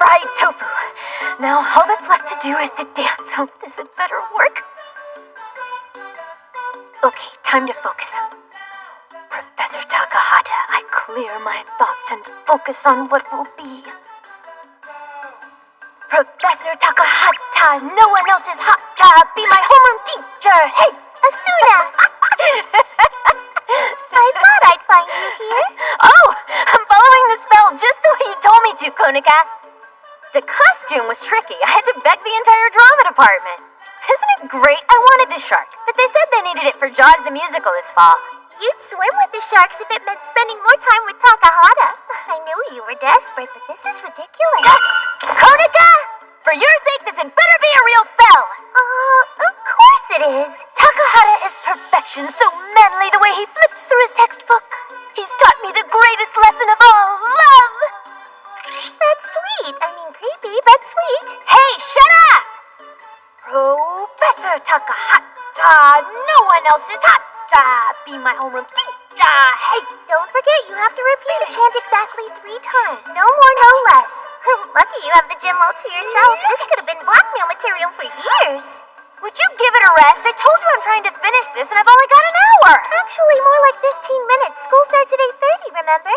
fried tofu. Now all that's left to do is the dance. Oh, this had better work. Okay, time to focus. Professor Takahata, I clear my thoughts and focus on what will be. Professor Takahata, no one else is hot to be my homeroom teacher. Hey, Asuna! I thought I'd find you here. Oh, I'm following the spell just the way you told me to, Konika. The costume was tricky. I had to beg the entire drama department. Isn't it great? I wanted the shark, but they said they needed it for Jaws the musical this fall. You'd swim with the sharks if it meant spending more time with Takahata. I knew you were desperate, but this is ridiculous. Konika! For your sake, this had better be a real spell! Of course it is. Takahata is perfection, so manly the way he flips through his textbook. He's taught me the greatest lesson of all, love! That's sweet. I mean creepy, but sweet. Hey, shut up! Professor Takahata, no one else is hot to be my homeroom teacher. Hey! Don't forget, you have to repeat the chant exactly 3 times. No more, no less. Lucky you have the gym all to yourself. This could have been blackmail material for years. Would you give it a rest? I told you I'm trying to finish this and I've only got an hour. Actually, more like 15 minutes. School starts at 8:30, remember?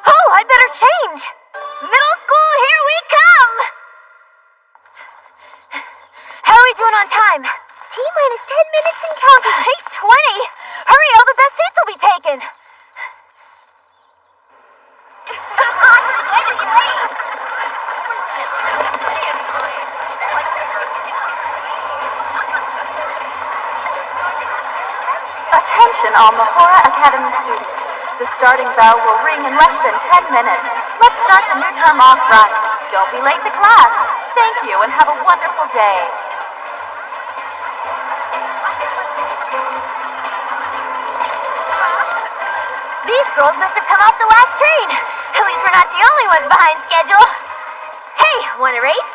Oh, I'd better change. Middle school, here we come. How are we doing on time? T-minus 10 minutes and counting. 8:20. Hurry, all the best seats will be taken. Attention all Mahora Academy students. The starting bell will ring in less than 10 minutes. Let's start the new term off right. Don't be late to class. Thank you and have a wonderful day. These girls must have come off the last train. At least we're not the only ones behind schedule. Hey, want a race?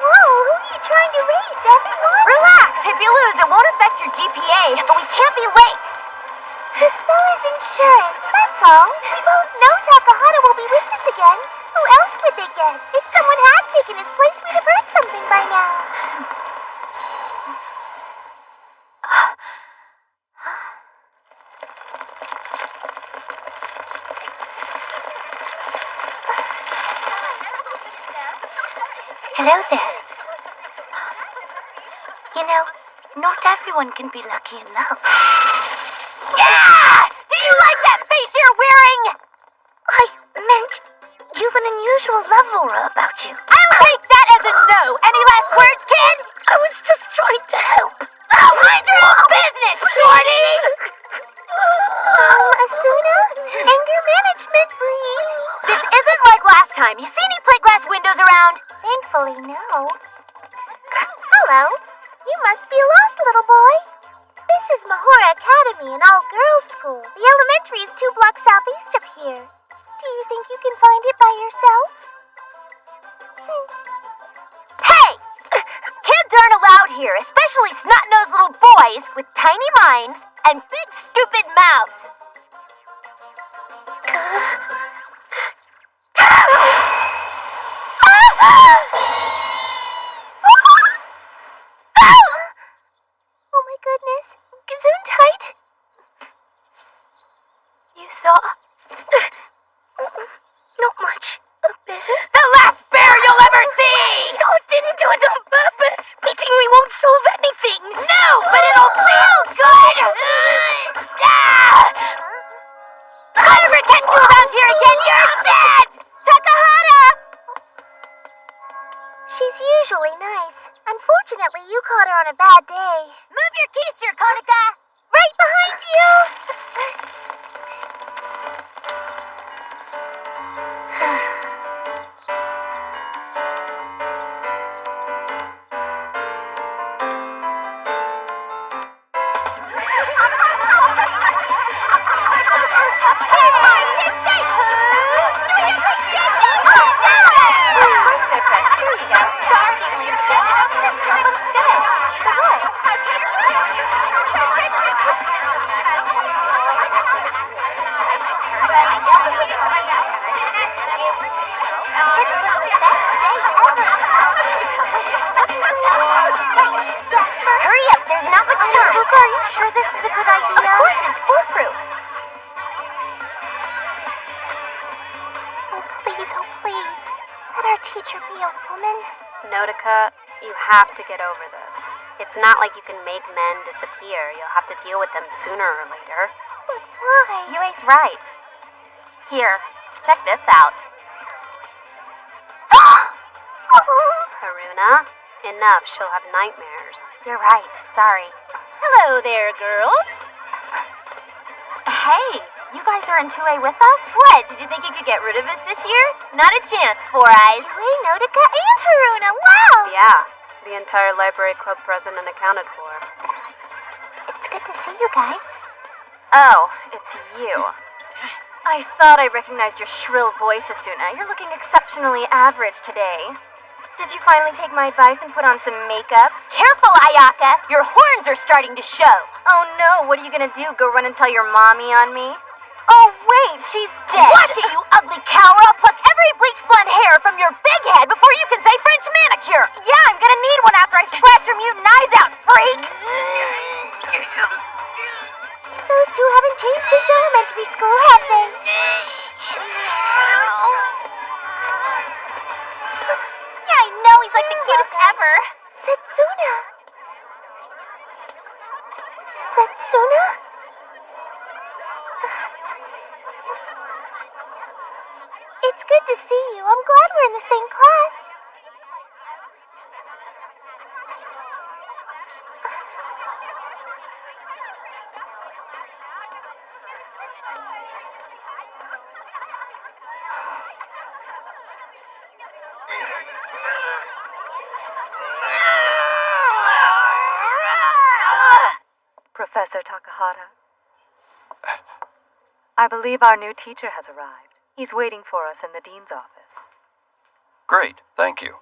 Whoa, who are you trying to race, everyone? Relax. If you lose, it won't affect your GPA, but we can't be late. The spell is insurance, that's all. We both know Takahata will be with us again. Who else would they get? If someone had taken his place, we'd have heard something by now. Hello there. You know, not everyone can be lucky in love. Yeah! Do you like that face you're wearing? I meant you've an unusual love aura about you. I'll take that as a no. Any last words, kid? I was just trying to help. Oh, mind your own business, shorty! Asuna? Anger management, breathe. This isn't like last time. You see any plate glass windows around? Thankfully, no. Hello. You must be lost, little boy. This is Mahora Academy, an all-girls school. The elementary is 2 blocks southeast of here. Do you think you can find it by yourself? Hey! Kids aren't allowed here, especially snot-nosed little boys with tiny minds and big stupid mouths. Oh my goodness. Gesundheit. You saw? Not much. A bear? The last bear you'll ever see! Didn't do it on purpose. Beating me won't solve anything. No, but it'll feel good. If I ever catch you around here again, you're dead! Takahata! She's usually nice. Unfortunately, you caught her on a bad day. Move your keister, Konika! Right behind you! time. Fuka, are you sure this is a good idea? Of course, it's foolproof. Oh, please. Let our teacher be a woman. Notica, you have to get over this. It's not like you can make men disappear. You'll have to deal with them sooner or later. But why? Yue's right. Here, check this out. Haruna, enough. She'll have nightmares. You're right. Sorry. Hello there, girls. Hey, you guys are in 2A with us? What, did you think you could get rid of us this year? Not a chance, Four Eyes. Yue, Notica, and Haruna. Wow! Yeah, the entire library club president accounted for. It's good to see you guys. Oh, it's you. I thought I recognized your shrill voice, Asuna. You're looking exceptionally average today. Did you finally take my advice and put on some makeup? Careful, Ayaka. Your horns are starting to show. Oh no, what are you gonna do? Go run and tell your mommy on me? Oh wait, she's dead. Watch it, you ugly cower. I'll pluck every bleached blonde hair from your big head before you can say French manicure. Yeah, I'm gonna need one after I scratch your mutant eyes out, freak! Those two haven't changed since elementary school, have they? Yeah, I know. He's like the cutest ever. Setsuna? Setsuna? It's good to see you. I'm glad we're in the same class. Professor Takahata. I believe our new teacher has arrived. He's waiting for us in the dean's office. Great, thank you.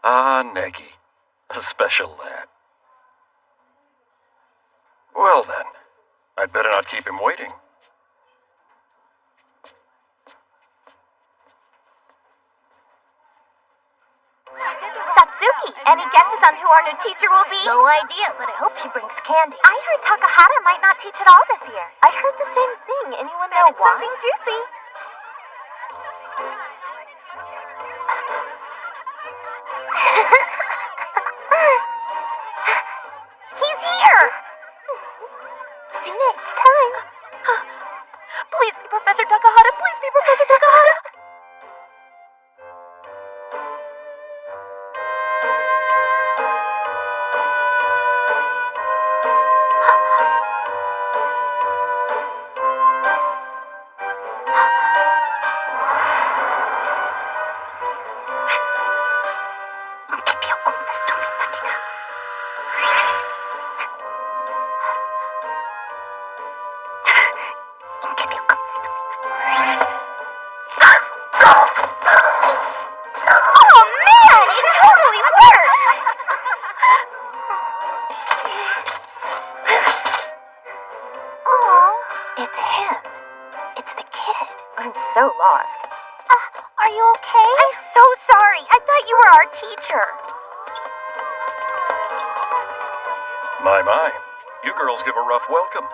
Ah, Negi. A special lad. Well then, I'd better not keep him waiting. Satsuki, any guesses on who our new teacher will be? No idea, but I hope she brings candy. I heard Takahata might not teach at all this year. I heard the same thing. Anyone know why? Something juicy. He's here! Suna, it's time. Please be Professor Takahata. Please be Professor Takahata. Oh man, it totally worked! Aw, It's him. It's the kid. I'm so lost. are you okay? I'm so sorry. I thought you were our teacher. My. You girls give a rough welcome.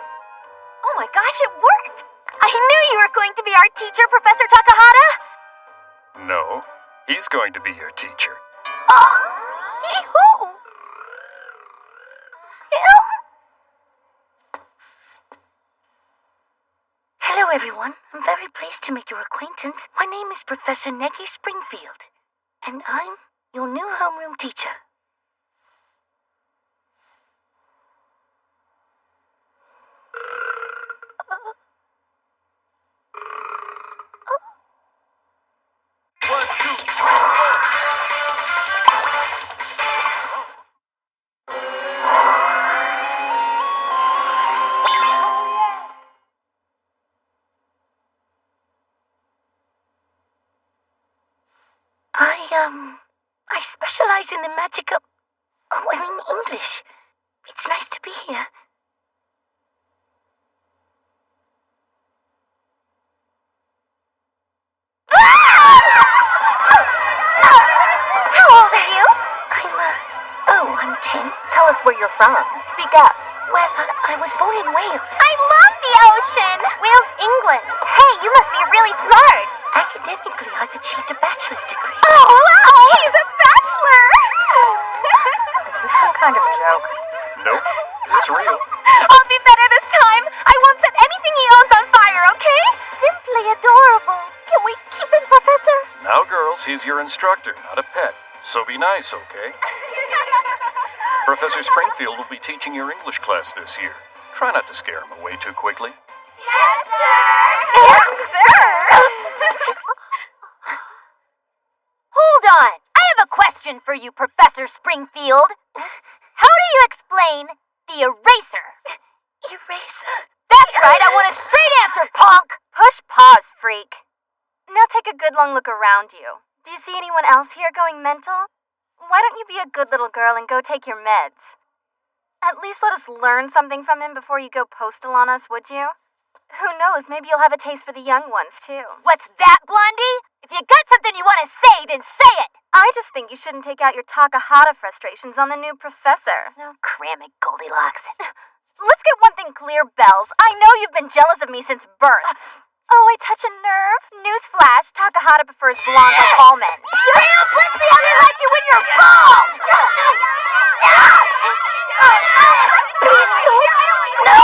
Oh my gosh, it worked! I knew you were going to be our teacher, Professor Takahata! No, he's going to be your teacher. Oh! Yee-hoo! Hello, everyone. I'm very pleased to make your acquaintance. My name is Professor Negi Springfield, and I'm your new homeroom teacher. I specialize in the magical... Oh, I'm in English. It's nice to be here. How old are you? you're from. Speak up. Well, I was born in Wales. I love the ocean! Wales, England. Hey, you must be really smart. Academically, I've achieved a bachelor's degree. Oh, wow! He's a bachelor! Is this some kind of joke? Nope, it's real. I'll be better this time. I won't set anything he owns on fire, okay? Simply adorable. Can we keep him, Professor? Now, girls, he's your instructor, not a pet. So be nice, okay? Professor Springfield will be teaching your English class this year. Try not to scare him away too quickly. Yes, sir! Yes, sir! Hold on. I have a question for you, Professor Springfield. How do you explain the eraser? Eraser? That's right, I want a straight answer, punk! Push pause, freak. Now take a good long look around you. Do you see anyone else here going mental? Why don't you be a good little girl and go take your meds? At least let us learn something from him before you go postal on us, would you? Who knows, maybe you'll have a taste for the young ones, too. What's that, Blondie? If you got something you want to say, then say it! I just think you shouldn't take out your Takahata frustrations on the new professor. Oh, cram it, Goldilocks. Let's get one thing clear, Bells. I know you've been jealous of me since birth. Oh, I touch a nerve? Newsflash, Takahata prefers blondes like all men. Shut up! Let's see how they like you when you're bald! Please don't! No!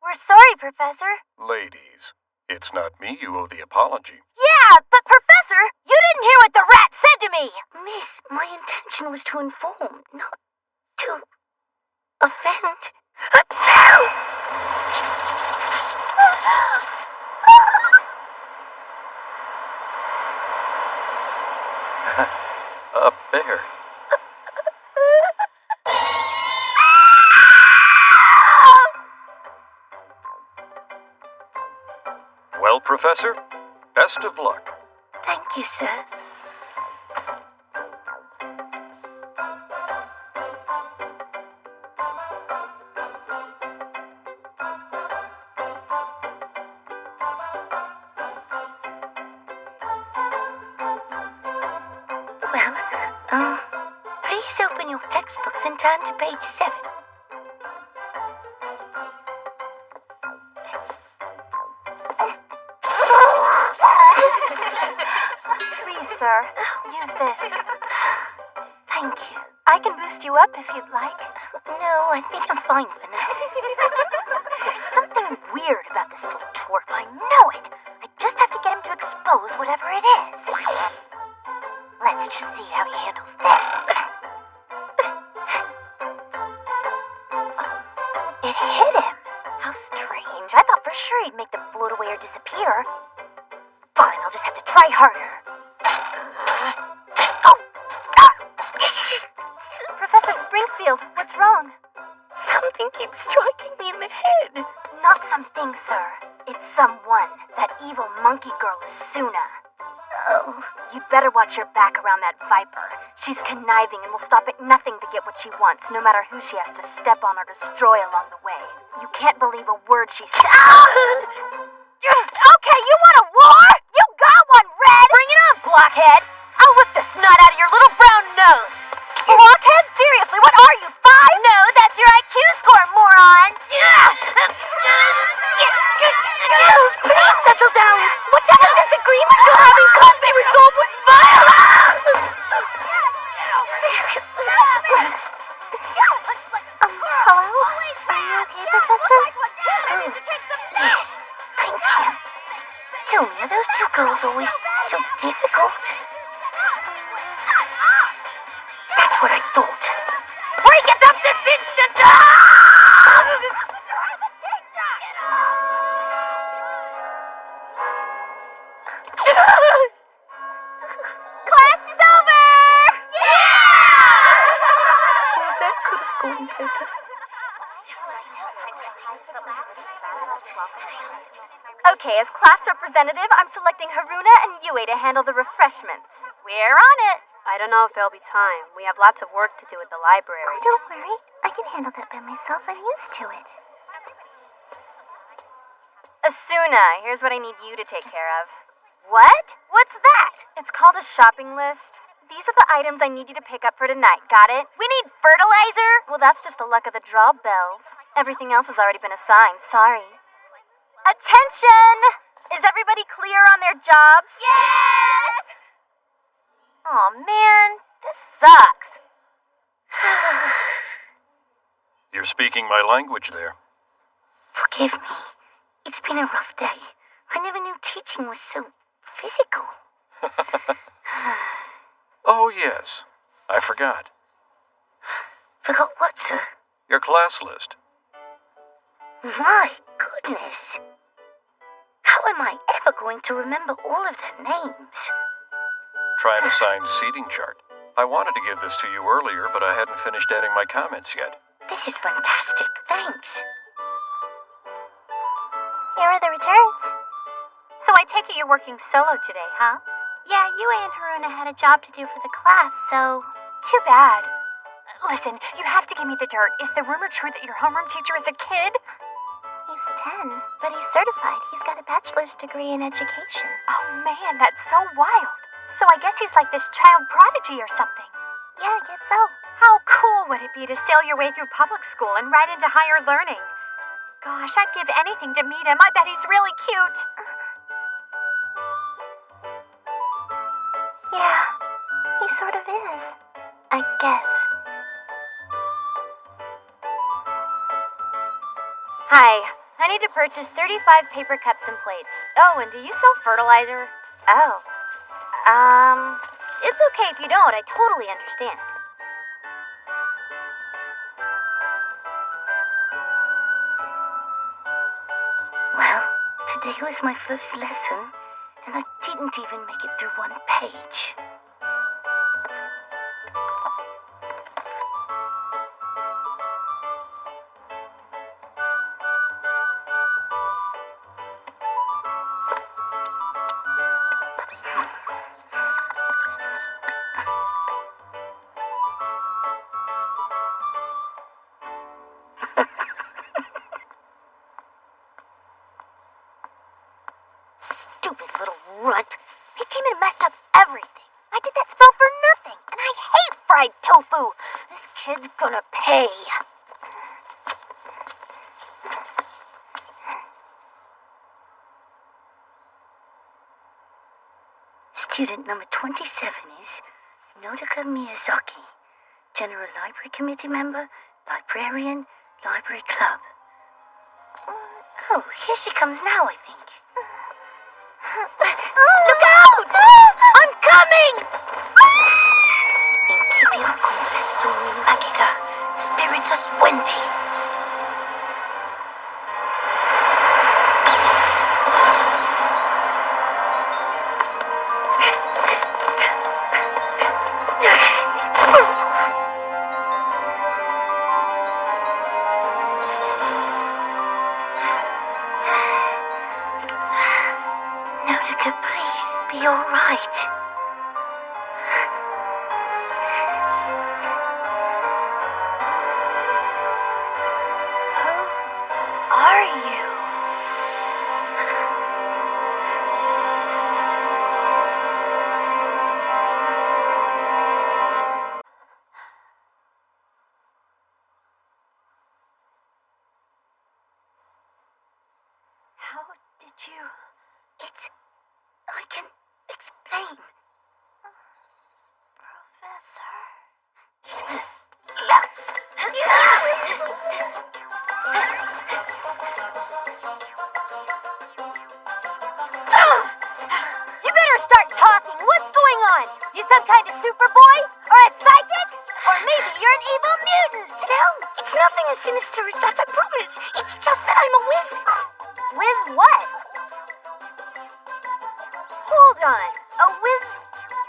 We're sorry, Professor. Ladies, it's not me you owe the apology. Yeah, but Professor, you didn't hear what the rat said to me! Miss, my intention was to inform, not to offend. A bear. Well, Professor, best of luck. Thank you, sir. Well, please open your textbooks and turn to page 7. Please, sir, use this. Thank you. I can boost you up if you'd like. No, I think I'm fine for now. There's something weird about this little twerp. I know it. I just have to get him to expose whatever it is. Let's just see how he handles this. It hit him. How strange. I thought for sure he'd make them float away or disappear. Fine, I'll just have to try harder. Professor Springfield, what's wrong? Something keeps striking me in the head. Not something, sir. It's someone. That evil monkey girl is Suna. Oh, You'd better watch your back around that viper. She's conniving and will stop at nothing to get what she wants, no matter who she has to step on or destroy along the way. You can't believe a word she says. Okay, you want a war? You got one, Red! bring it on, blockhead! I'll whip the snot out of your little brown nose! Blockhead? Seriously, what are you, 5? No, that's your IQ score, moron! Girls, please settle down! Whatever disagreement you're having can't be resolved with violence! Hello? Are you okay, Professor? Oh, yes, thank you. Tell me, are those two girls always so difficult? That's what I thought. Break it up this instant! Class is over! Well, that could have gone better. Okay, as class representative, I'm selecting Haruna and Yue to handle the refreshments. We're on it. I don't know if there'll be time. We have lots of work to do at the library. Oh, don't worry. I can handle that by myself. I'm used to it. Asuna, here's what I need you to take care of. What? What's that? It's called a shopping list. These are the items I need you to pick up for tonight, got it? We need fertilizer? Well, that's just the luck of the draw, Bells. Everything else has already been assigned, sorry. Attention! Is everybody clear on their jobs? Yes! Aw, man, this sucks. You're speaking my language there. Forgive me. It's been a rough day. I never knew teaching was so physical. Oh, yes. I forgot. Forgot what, sir? Your class list. My goodness. How am I ever going to remember all of their names? Try an assigned seating chart. I wanted to give this to you earlier, but I hadn't finished adding my comments yet. This is fantastic. Thanks. Here are the returns. So I take it you're working solo today, huh? Yeah, Yue and Haruna had a job to do for the class, so... Too bad. Listen, you have to give me the dirt. Is the rumor true that your homeroom teacher is a kid? He's 10, but he's certified. He's got a bachelor's degree in education. Oh man, that's so wild. So I guess he's like this child prodigy or something. Yeah, I guess so. How cool would it be to sail your way through public school and right into higher learning? Gosh, I'd give anything to meet him. I bet he's really cute. Yeah, he sort of is. I guess. Hi. I need to purchase 35 paper cups and plates. Oh, and do you sell fertilizer? Oh. It's okay if you don't. I totally understand. Well, today was my first lesson, and I didn't even make it through one page. Stupid little runt. He came and messed up everything. I did that spell for nothing, and I hate fried tofu. This kid's gonna pay. Student number 27 is Nodoka Miyazaki, General Library Committee member, Librarian, Library Club. Oh, here she comes now, I think. Look out! I'm coming! Incipio Confessori Magica, Spiritus Venti. Nodoka, please, be alright. Who are you? How did you... It's... I can explain. Professor. You better start talking. What's going on? You some kind of superboy? Or a psychic? Or maybe you're an evil mutant? No, it's nothing as sinister as that, I promise. It's just that I'm a whiz. Whiz what? Hold on. A whiz...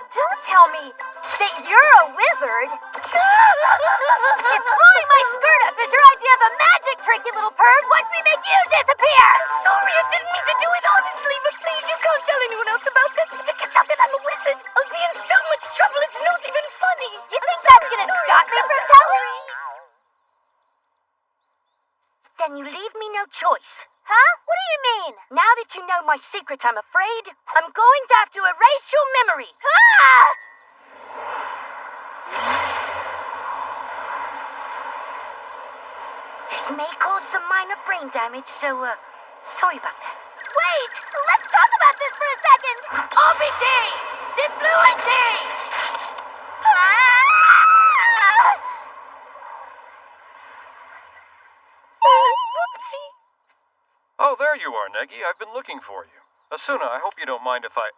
Don't tell me that you're a wizard. If pulling my skirt up is your idea of a magic trick, you little perv, watch me make you disappear! I'm sorry, I didn't mean to do it honestly, but please, you can't tell anyone else about this. If it gets out that I'm a wizard, I'll be in so much trouble, it's not even funny. You think that's gonna stop me from telling? Then you leave me no choice. Huh? What do you mean? Now that you know my secret, I'm afraid I'm going to have to erase your memory. Ah! This may cause some minor brain damage, so, sorry about that. Wait! Let's talk about this for a second! OBT! Defluency! Whoopsie. Oh, there you are, Neggy. I've been looking for you. Asuna, I hope you don't mind if I...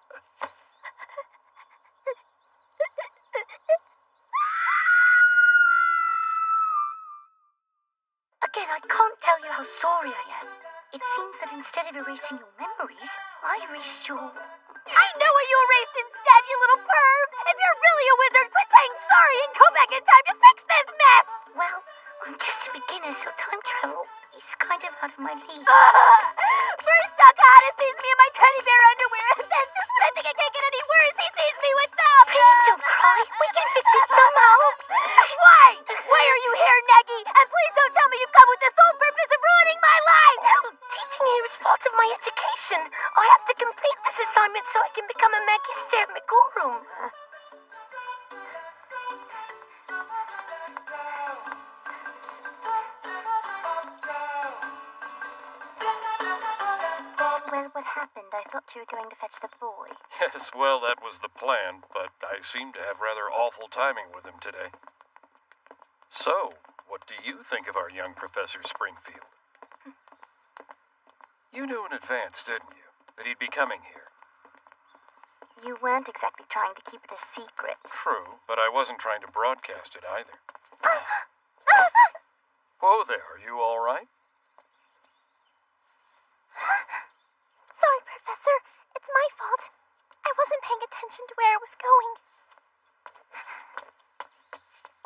Again, I can't tell you how sorry I am. It seems that instead of erasing your memories, I erased your... I know what you erased instead, you little perv! If you're really a wizard, quit saying sorry and go back in time to fix this mess! Well, I'm just a beginner, so time travel is kind of out of my league. First, Takahata sees me in my teddy bear underwear, and then just when I think it can't get any worse, he sees me with them! Please don't cry. We can fix it somehow. Why? Why are you here, Neggy? And please don't tell me you've come with the sole purpose of ruining my life! No, teaching here is part of my education. I have to complete this assignment so I can become a Magister Migurum. Well, what happened? I thought you were going to fetch the boy. Yes, well, that was the plan, but I seem to have rather awful timing with him today. So, what do you think of our young Professor Springfield? You knew in advance, didn't you, that he'd be coming here? You weren't exactly trying to keep it a secret. True, but I wasn't trying to broadcast it either. Whoa there, are you all right? Sorry, Professor. It's my fault. I wasn't paying attention to where I was going.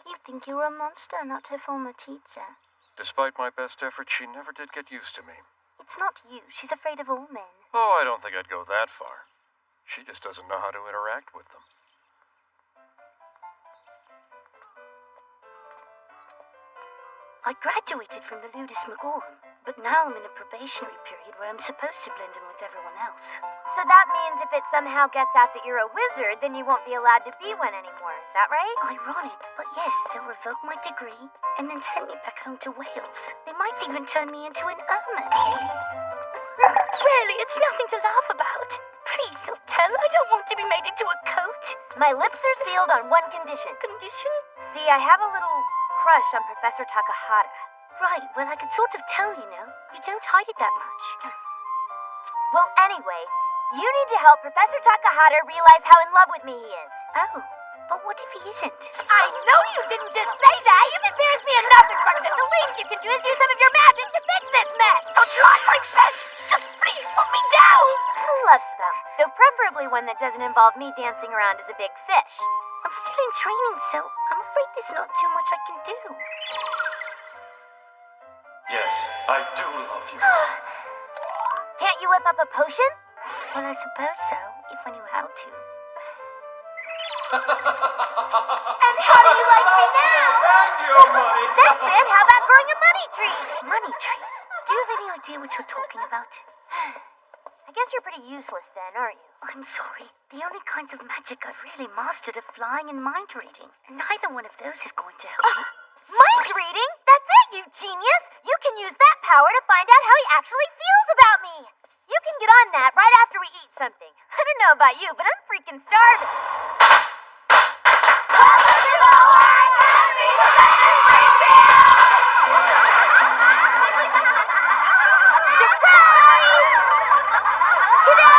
You think you're a monster, not her former teacher. Despite my best efforts, she never did get used to me. It's not you. She's afraid of all men. Oh, I don't think I'd go that far. She just doesn't know how to interact with them. I graduated from the Ludus Migurum, but now I'm in a probationary period where I'm supposed to blend in with everyone else. So that means if it somehow gets out that you're a wizard, then you won't be allowed to be one anymore, is that right? Ironic, but yes, they'll revoke my degree and then send me back home to Wales. They might even turn me into an ermine. Really, it's nothing to laugh about. Please don't tell. I don't want to be made into a coat. My lips are sealed on one condition. Condition? See, I have a little crush on Professor Takahata. Right, well, I could sort of tell, you know. You don't hide it that much. Well, anyway, you need to help Professor Takahata realize how in love with me he is. Oh, but what if he isn't? I know you didn't just say that! You've embarrassed me enough in front of him! The least you can do is use some of your magic to fix this mess! I'll try my best! Just please put me down! A love spell, though preferably one that doesn't involve me dancing around as a big fish. I'm still in training, so I'm afraid there's not too much I can do. Yes, I do love you. Can't you whip up a potion? Well, I suppose so, if I knew how to. And how do you like me now? And your money. That's it! How about growing a money tree? Money tree? Do you have any idea what you're talking about? I guess you're pretty useless then, aren't you? I'm sorry. The only kinds of magic I've really mastered are flying and mind reading. And neither one of those is going to help me. Mind reading? That's it, you genius! You can use that power to find out how he actually feels about me! You can get on that right after we eat something. I don't know about you, but I'm freaking starving. Surprise! Ta-da!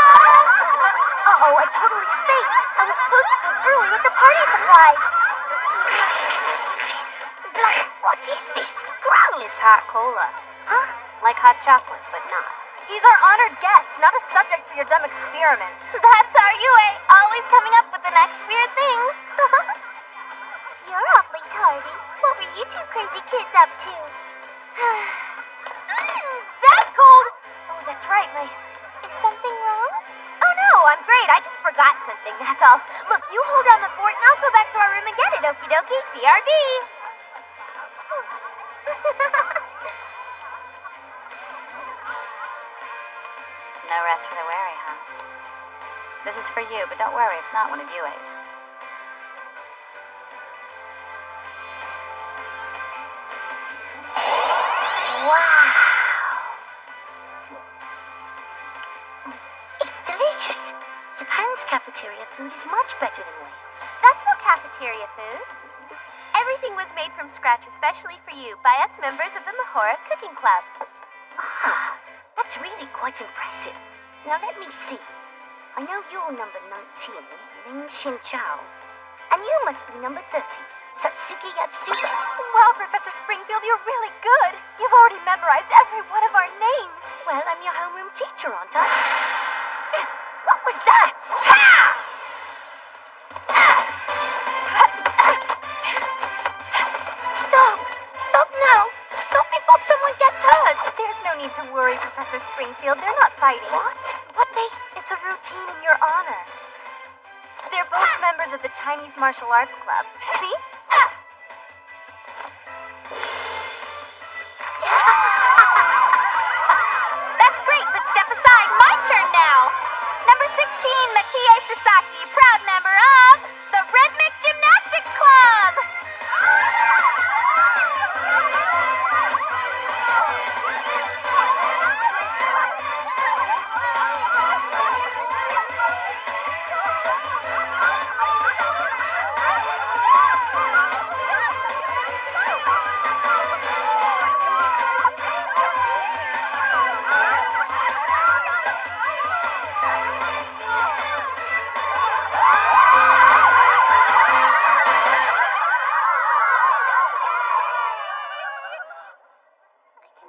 Uh-oh, I totally spaced. I was supposed to come early with the party supplies. What is this? Gross! It's hot cola. Huh? Like hot chocolate, but not. He's our honored guest, not a subject for your dumb experiments. That's our Yue, always coming up with the next weird thing. You're awfully tardy. What were you two crazy kids up to? That's cold! Oh, that's right, Is something wrong? Oh no, I'm great. I just forgot something, that's all. Look, you hold down the fort and I'll go back to our room and get it, okie dokie. BRB. No rest for the weary, huh? This is for you, but don't worry, it's not one of UA's. Wow! It's delicious. Japan's cafeteria food is much better than Wales. That's no cafeteria food. Everything was made from scratch especially for you by us members of the Mahora Cooking Club. Ah, that's really quite impressive. Now let me see. I know you're number 19, Ling Xinchao. And you must be number 30, Satsuki Yatsuba. Wow, Professor Springfield, you're really good. You've already memorized every one of our names. Well, I'm your homeroom teacher, aren't I? What was that? Ha! Stop! Stop now! Stop before someone gets hurt! There's no need to worry, Professor Springfield. They're not fighting. What? It's a routine in your honor. They're both members of the Chinese Martial Arts Club. See? That's great, but step aside. My turn now. Number 16, Makie Sasaki, proud member of the Rhythmic Gymnastics Club.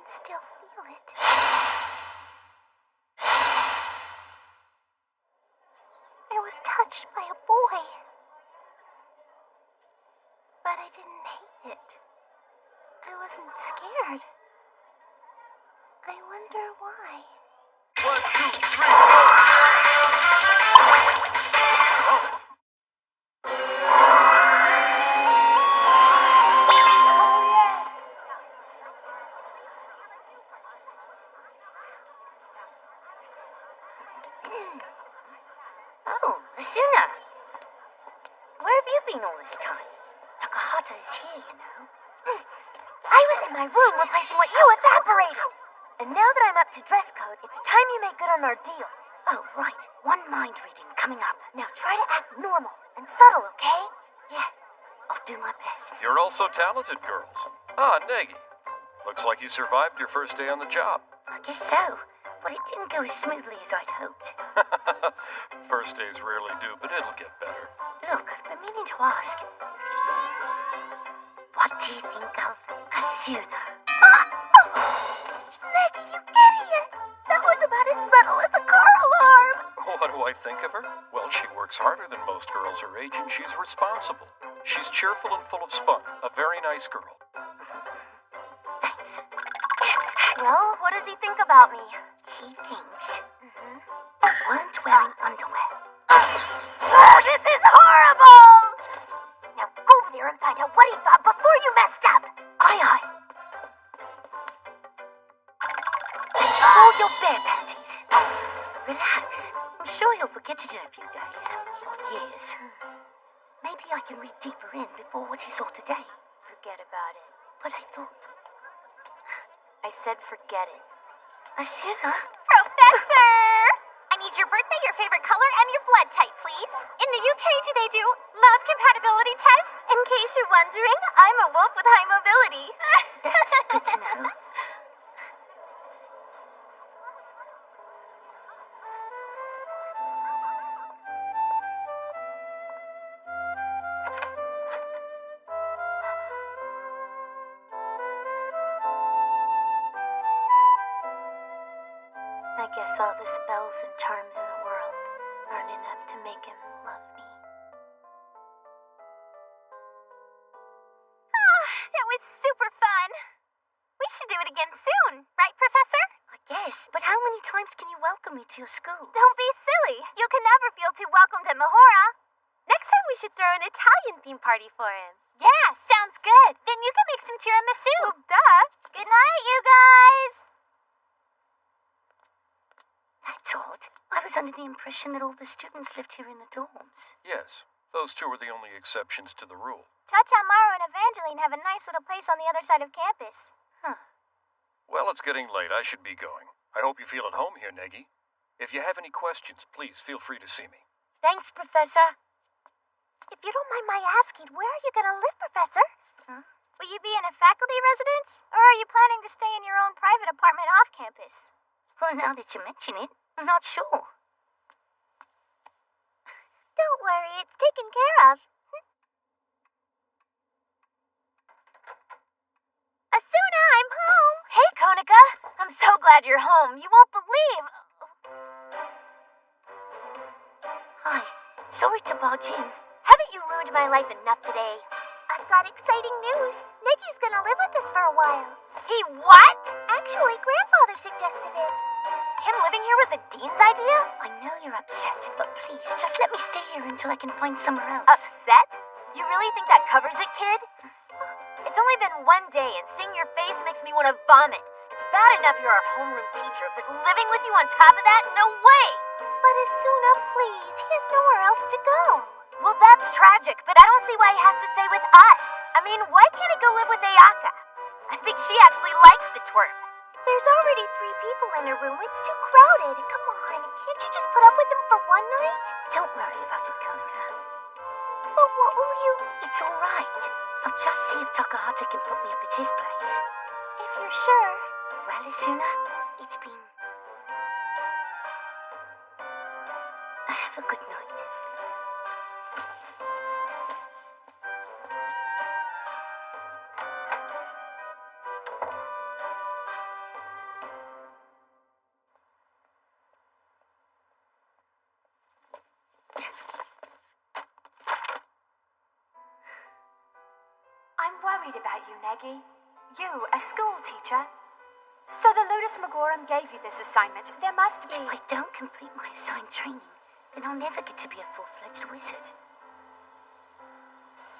Still feel it. I was touched by a boy. But I didn't hate it. I wasn't scared. I wonder why. 1, 2, 3, go! Oh, Asuna. Where have you been all this time? Takahata is here, you know. I was in my room replacing what you evaporated. And now that I'm up to dress code, it's time you make good on our deal. Oh, right. One mind reading coming up. Now try to act normal and subtle, okay? Yeah, I'll do my best. You're all so talented, girls. Ah, Negi. Looks like you survived your first day on the job. I guess so, but it didn't go as smoothly as I'd hoped. First days rarely do, but it'll get better. Look, I've been meaning to ask. What do you think of Asuna? Maggie, you idiot! That was about as subtle as a car alarm! What do I think of her? Well, she works harder than most girls her age, and she's responsible. She's cheerful and full of spunk. A very nice girl. Thanks. Well, what does he think about me? He thinks you weren't wearing underwear. This is horrible! Now go over there and find out what he thought before you messed up! Aye, aye. I saw your bare panties. Relax. I'm sure you'll forget it in a few days or years. Maybe I can read deeper in before what he saw today. Forget about it. But I thought, I said forget it. Asuna? Professor! I need your birthday, your favorite color, and your blood type, please. In the UK, do they do love compatibility tests? In case you're wondering, I'm a wolf with high mobility. That's good to know. I guess all the spells and charms in the world aren't enough to make him love me. That was super fun. We should do it again soon, right, Professor? I guess, but how many times can you welcome me to your school? Don't be silly. You can never feel too welcomed at Mahora. Next time we should throw an Italian theme party for him. Yeah, sounds good. Then you can make some tiramisu. Well, duh. Good night, you guys. That's That's odd. I was under the impression that all the students lived here in the dorms. Yes, those two are the only exceptions to the rule. Cha-Cha, Maru, and Evangeline have a nice little place on the other side of campus. Huh. Well, it's getting late. I should be going. I hope you feel at home here, Negi. If you have any questions, please feel free to see me. Thanks, Professor. If you don't mind my asking, where are you gonna live, Professor? Huh? Will you be in a faculty residence? Or are you planning to stay in your own private apartment off campus? Well, now that you mention it, I'm not sure. Don't worry, it's taken care of. Asuna, I'm home! Hey, Konica! I'm so glad you're home. You won't believe... Hi. Sorry to barge in. Haven't you ruined my life enough today? I've got exciting news. Nikki's gonna live with us for a while. He what? Actually, Grandfather suggested it. Him living here was the dean's idea? I know you're upset, but please, just let me stay here until I can find somewhere else. Upset? You really think that covers it, kid? It's only been one day, and seeing your face makes me want to vomit. It's bad enough you're our homeroom teacher, but living with you on top of that? No way! But Asuna, please, he has nowhere else to go. Well, that's tragic, but I don't see why he has to stay with us. I mean, why can't he go live with Ayaka? I think she actually likes the twerp. There's already 3 people in a room. It's too crowded. Come on, can't you just put up with him for one night? Don't worry about it, Konica. But what will you... It's all right. I'll just see if Takahata can put me up at his place. If you're sure. Well, Asuna, it's been... Have a good night. I'm worried about you, Negi. You, a school teacher. So the Ludus Magorum gave you this assignment. There must be... If I don't complete my assigned training, then I'll never get to be a full-fledged wizard.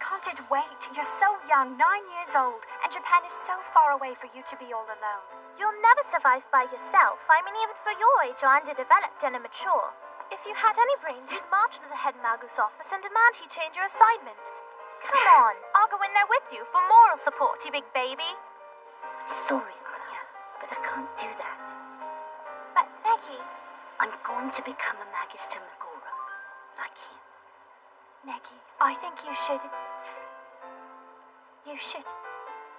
Can't it wait? You're so young, 9 years old, and Japan is so far away for you to be all alone. You'll never survive by yourself. I mean, even for your age, you're underdeveloped and immature. If you had any brains, you'd march to the head magus office and demand he change your assignment. Come on, I'll go in there with you for moral support, you big baby. I'm sorry, Anya, but I can't do that. But, Negi... I'm going to become a Magister Meguro, like him. Negi, I think you should...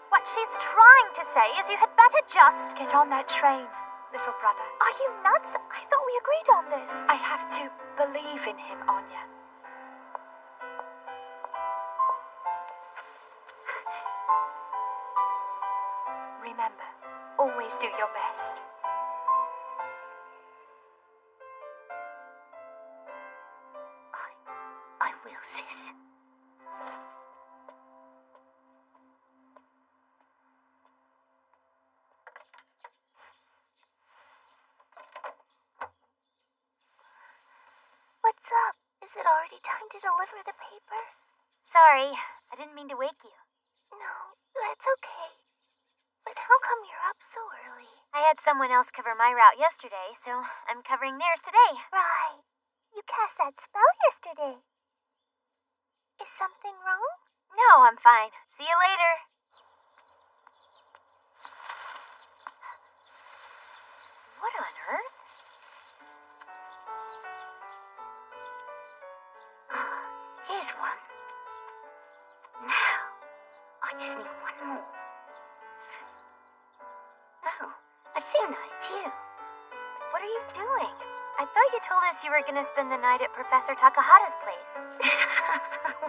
What she's trying to say is you had better just... Get on that train, little brother. Are you nuts? I thought we agreed on this. I have to believe in him, Anya. Remember, always do your best. I will, sis. What's up? Is it already time to deliver the paper? Sorry, I didn't mean to wake you. No, that's okay. But how come you're up so early? I had someone else cover my route yesterday, so I'm covering theirs today. Right. You cast that spell yesterday. Is something wrong? No, I'm fine. See you later. What on earth? Here's one. Now, I just need one more. Oh, Asuna, it's you. What are you doing? I thought you told us you were going to spend the night at Professor Takahata's place.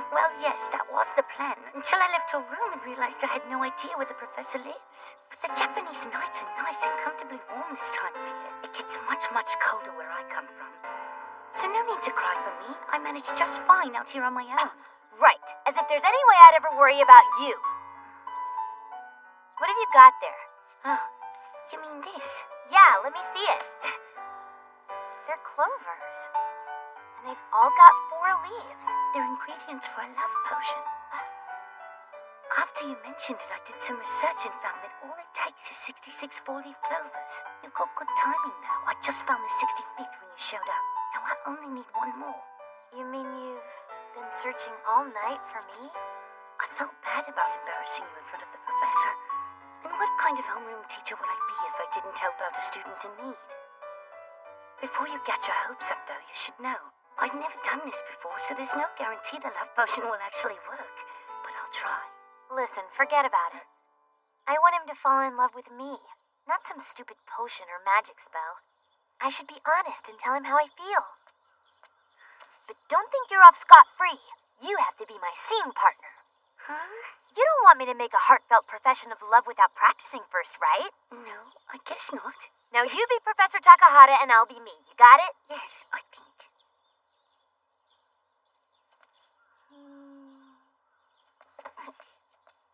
Well, yes, that was the plan, until I left your room and realized I had no idea where the professor lives. But the Japanese nights are nice and comfortably warm this time of year. It gets much, much colder where I come from. So no need to cry for me. I managed just fine out here on my own. Right, as if there's any way I'd ever worry about you. What have you got there? Oh, you mean this? Yeah, let me see it. They're clovers. And they've all got 4 leaves. They're ingredients for a love potion. After After you mentioned it, I did some research and found that all it takes is 66 four-leaf clovers. You've got good timing, though. I just found the 65th when you showed up. Now I only need one more. You mean you've been searching all night for me? I felt bad about embarrassing you in front of the professor. And what kind of homeroom teacher would I be if I didn't help out a student in need? Before you get your hopes up, though, you should know. I've never done this before, so there's no guarantee the love potion will actually work. But I'll try. Listen, forget about it. I want him to fall in love with me, not some stupid potion or magic spell. I should be honest and tell him how I feel. But don't think you're off scot-free. You have to be my scene partner. Huh? You don't want me to make a heartfelt profession of love without practicing first, right? No, I guess not. Now you be Professor Takahata and I'll be me. You got it? Yes, I think.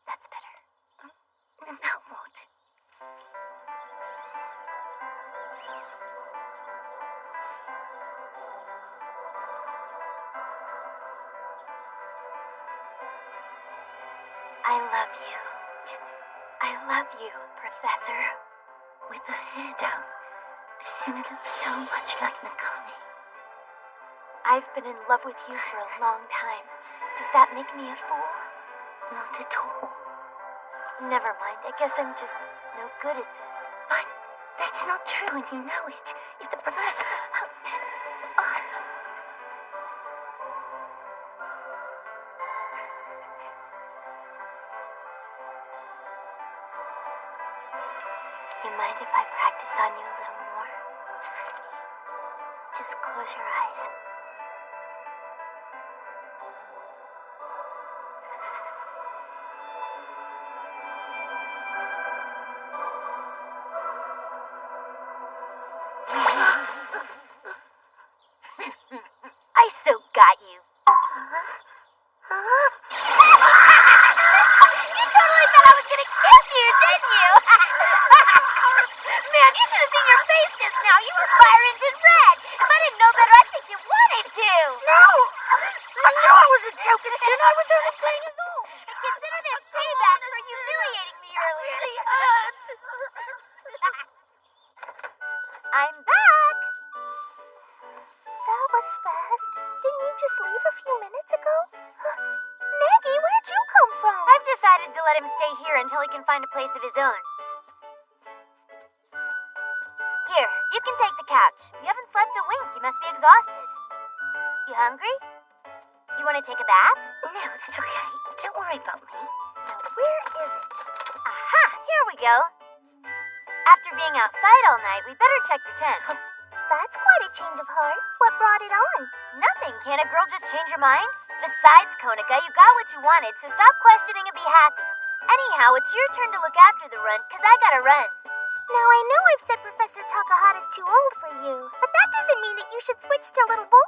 That's better. Now what? I love you. I love you, Professor. With her hair down, Asuna looks so much like Nakane. I've been in love with you for a long time. Does that make me a fool? Not at all. Never mind. I guess I'm just no good at this. But that's not true, and you know it. If the professor... You mind if I practice on you a little more? Just close your eyes. I so got you. You totally thought I was gonna kiss you, didn't you? Man, you should have seen your face just now. You were fire engine red. If I didn't know better, I'd think you wanted to. No! I know I was a joke, Asuna. I was only playing along. And consider this payback for humiliating me earlier. I'm back. That was fast. Didn't you just leave a few minutes ago? Negi, where'd you come from? I've decided to let him stay here until he can find a place of his own. Here, you can take the couch. You haven't slept a wink. You must be exhausted. You hungry? You want to take a bath? No, that's okay. Don't worry about me. Now, where is it? Aha! Here we go. After being outside all night, we better check your tent. That's quite a change of heart. What brought it on? Nothing. Can't a girl just change her mind? Besides, Konica, you got what you wanted, so stop questioning and be happy. Anyhow, it's your turn to look after the runt, 'cause I gotta run. Now, I know I've said Professor Takahata's too old for you, but that doesn't mean that you should switch to little boys.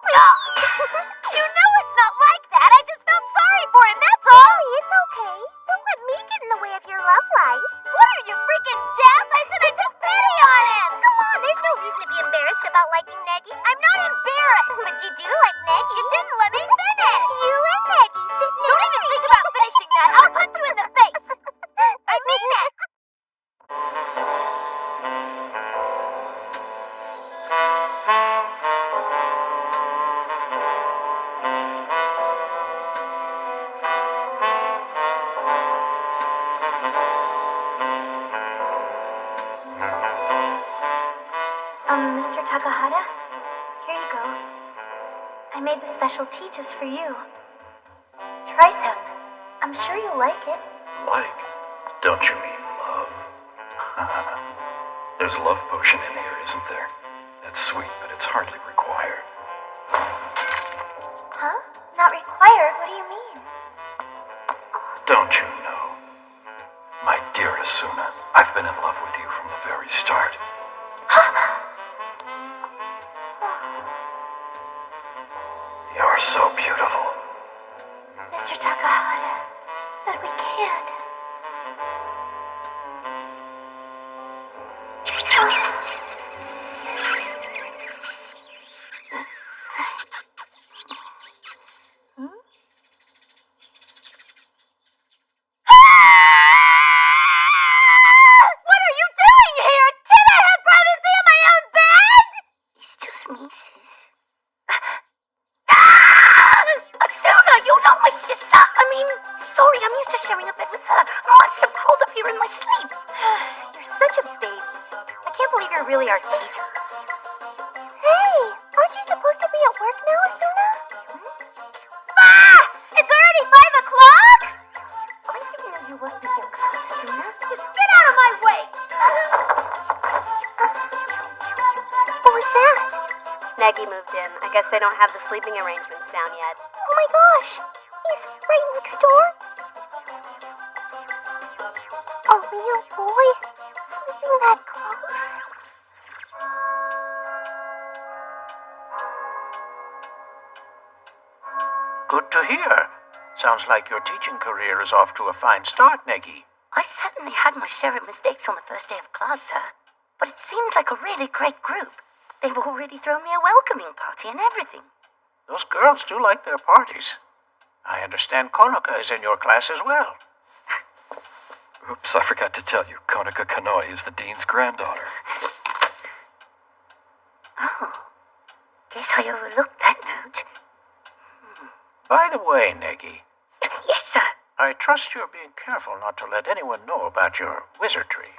You know it's not like that. I just felt sorry for him, that's all. Really, it's okay. Don't let me get in the way of your love life. What are you, freaking deaf? I said I took pity on him. Come on, there's no reason to be embarrassed about liking Negi. I'm not embarrassed. But you do like Negi. You didn't let me finish. You and Negi sitting in Don't a even tree. think about finishing that. I'll punch you in the face. I mean it. Mr. Takahata, here you go. I made the special tea just for you. Try some. I'm sure you'll like it. Like? Don't you mean love? There's love potion in here, isn't there? It's sweet, but it's hardly required. Huh? Not required? What do you mean? Don't you know? My dear Asuna, I've been in love with you from the very start. You're so beautiful. Mr. Takahata, but we can't. Hmm? my sleep. You're such a baby. I can't believe you're really our teacher. Hey, aren't you supposed to be at work now, Asuna? Ah! It's already 5 o'clock? I didn't know you worked with your class, Asuna. Just get out of my way! What was that? Negi moved in. I guess they don't have the sleeping arrangements down yet. Oh my gosh! He's right next door. A real boy? Sleeping that close? Good to hear. Sounds like your teaching career is off to a fine start, Negi. I certainly had my share of mistakes on the first day of class, sir. But it seems like a really great group. They've already thrown me a welcoming party and everything. Those girls do like their parties. I understand Konoka is in your class as well. Oops, I forgot to tell you, Konoka Kanoi is the dean's granddaughter. Oh, guess I overlooked that note. By the way, Negi, Yes, sir. I trust you're being careful not to let anyone know about your wizardry.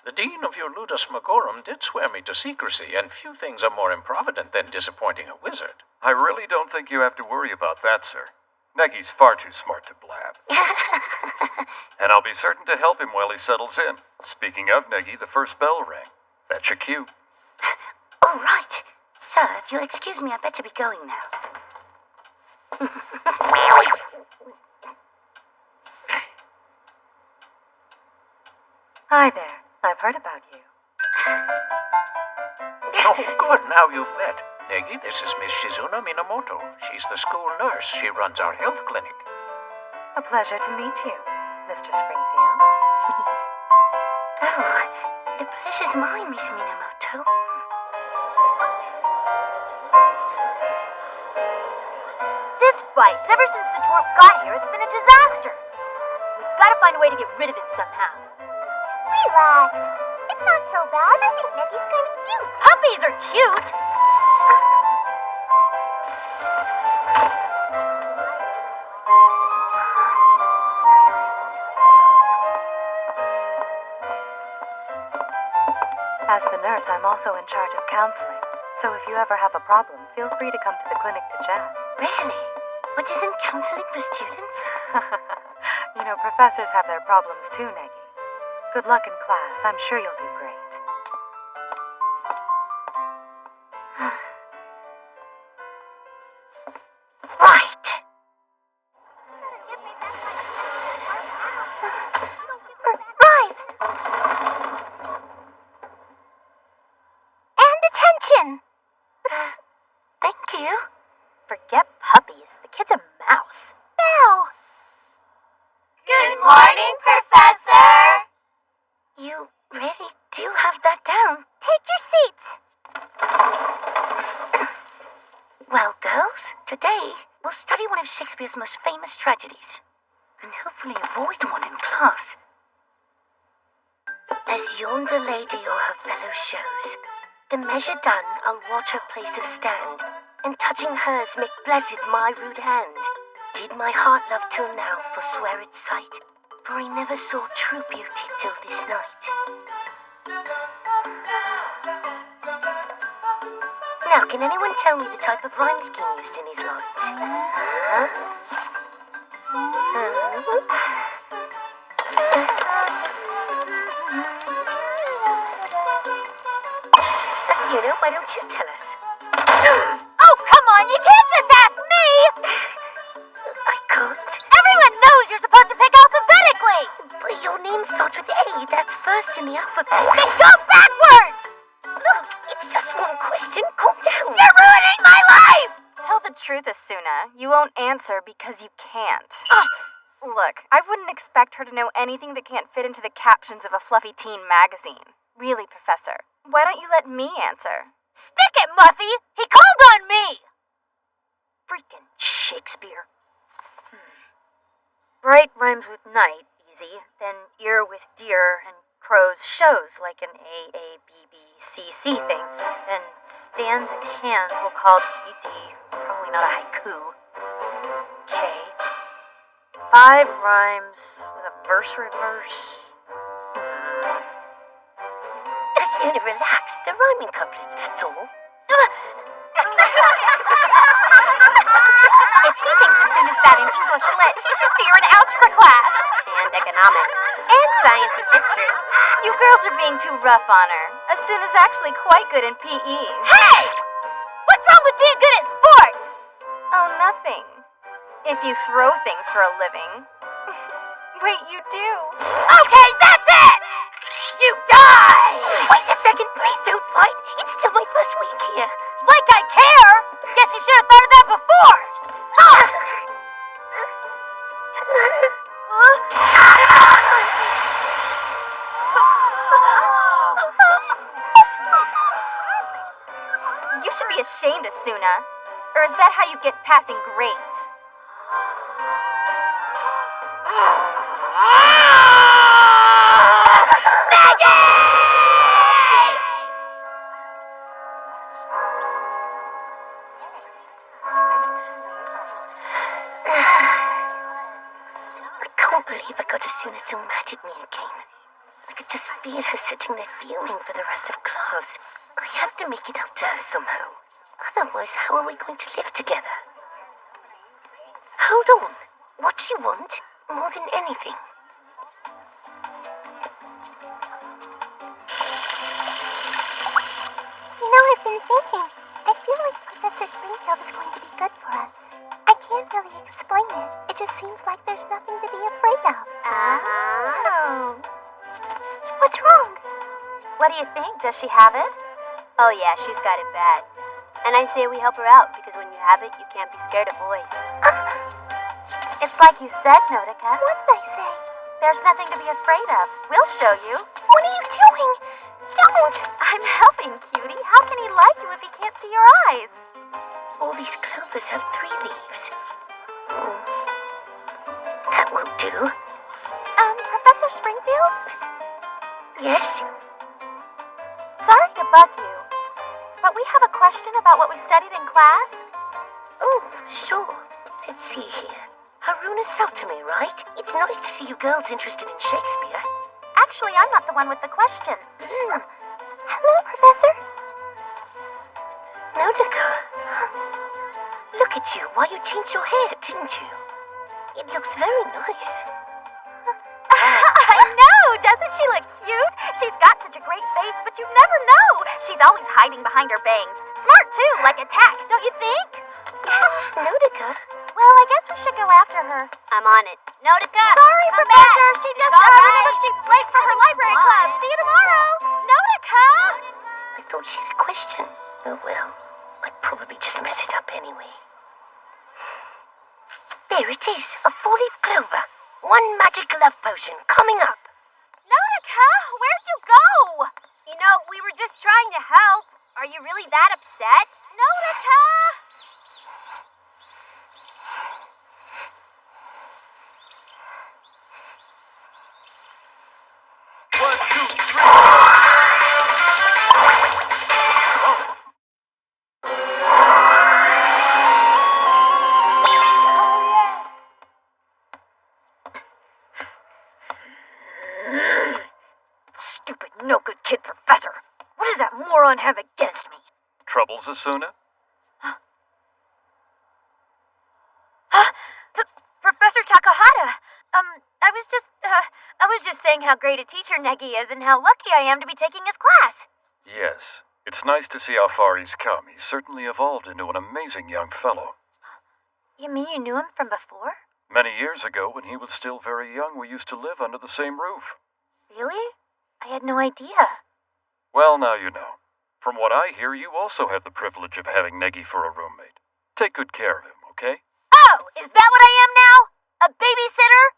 The dean of your Ludus Magorum did swear me to secrecy, and few things are more improvident than disappointing a wizard. I really don't think you have to worry about that, sir. Negi's far too smart to blab. And I'll be certain to help him while he settles in. Speaking of Negi, the first bell rang. That's your cue. Oh, right. Sir, if you'll excuse me, I better be going now. Hi there. I've heard about you. Oh, good. Now you've met. Negi, this is Miss Shizuna Minamoto. She's the school nurse. She runs our health clinic. A pleasure to meet you, Mr. Springfield. Oh, the pleasure's mine, Miss Minamoto. This bites. Ever since the dwarf got here, it's been a disaster. We've got to find a way to get rid of him somehow. Relax. It's not so bad. I think Negi's kind of cute. Puppies are cute. As the nurse, I'm also in charge of counseling. So if you ever have a problem, feel free to come to the clinic to chat. Really? But isn't counseling for students? You know, professors have their problems too, Negi. Good luck in class. I'm sure you'll do great. Right. Rise! And attention! Thank you. Forget puppies. The kid's a mouse. Now! Good morning, Professor. You really do have that down. Take your seats. Well, girls, today we'll study one of Shakespeare's most famous tragedies, and hopefully avoid one in class. As yonder lady or her fellow shows, the measure done, I'll watch her place of stand, and touching hers make blessed my rude hand. Did my heart love till now forswear its sight, for I never saw true beauty till this night. Now, can anyone tell me the type of rhyme scheme used in these lines? Asuna, why don't you tell us? Oh, come on. You can't just ask me. I can't. Everyone knows you're supposed to pick alphabetically. But your name starts with A. That's first in the alphabet. Then go backwards. Look, it's just one question. Calm down. You're ruining my life. Tell the truth, Asuna. You won't answer because you can't. Look, I wouldn't expect her to know anything that can't fit into the captions of a fluffy teen magazine. Really, Professor. Why don't you let me answer? Stick it, Muffy. He called on me. Freaking Shakespeare. Bright rhymes with night, easy. Then ear with deer, and crows shows like an AABBCC thing. Then stands in hand we'll call DD, probably not a haiku. K. 5 rhymes with a verse reverse. Sooner, relax. The rhyming couplets, that's all. If he thinks Asuna's bad in English lit, he should see her in algebra class. And economics. And science and history. You girls are being too rough on her. Asuna's actually quite good in PE. Hey! What's wrong with being good at sports? Oh, nothing. If you throw things for a living. Wait, you do? Okay, that's it! You die! Wait a second, please don't fight. It's still my first week here. Like I care! Guess you should have thought of that before! You should be ashamed, Asuna. Or is that how you get passing grades? I can't believe I got Asuna so mad at me again. I could just feel her sitting there fuming for the rest of class. I have to make it up to her somehow. Otherwise, how are we going to live together? Hold on. What do you want? More than anything. You know, I've been thinking. I feel like Professor Springfield is going to be good for us. I can't really explain it. It just seems like there's nothing to be afraid of. Oh. What's wrong? What do you think? Does she have it? Oh yeah, she's got it bad. And I say we help her out, because when you have it, you can't be scared of boys. It's like you said, Notica. What did I say? There's nothing to be afraid of. We'll show you. What are you doing? Don't! I'm helping, cutie. How can he like you if he can't see your eyes? All these clovers have 3 leaves. That won't do. Professor Springfield? Yes? Sorry to bug you, but we have a question about what we studied in class. Oh, sure. Let's see here. Haruna Saltame, right? It's nice to see you girls interested in Shakespeare. Actually, I'm not the one with the question. Hello, Professor. Notica. Look at you. Why you changed your hair, didn't you? It looks very nice. I know! Doesn't she look cute? She's got such a great face, but you never know. She's always hiding behind her bangs. Smart, too, like a tack, don't you think? Notica? Well, I guess we should go after her. I'm on it. Notica! Sorry, come Professor. back. She It's just all remembered right. she's late for her library club. See you tomorrow. Notica! I thought she had a question. Oh well, I'd probably just mess it up anyway. There it is, a 4-leaf clover. 1 magic love potion coming up. Notica, where'd you go? You know, we were just trying to help. Are you really that upset? Notica! Stupid, no-good kid professor. What does that moron have against me? Troubles, Asuna? Professor Takahata. I was just saying how great a teacher Negi is and how lucky I am to be taking his class. Yes. It's nice to see how far he's come. He's certainly evolved into an amazing young fellow. You mean you knew him from before? Many years ago, when he was still very young, we used to live under the same roof. Really? I had no idea. Well, now you know. From what I hear, you also have the privilege of having Negi for a roommate. Take good care of him, okay? Oh, is that what I am now? A babysitter?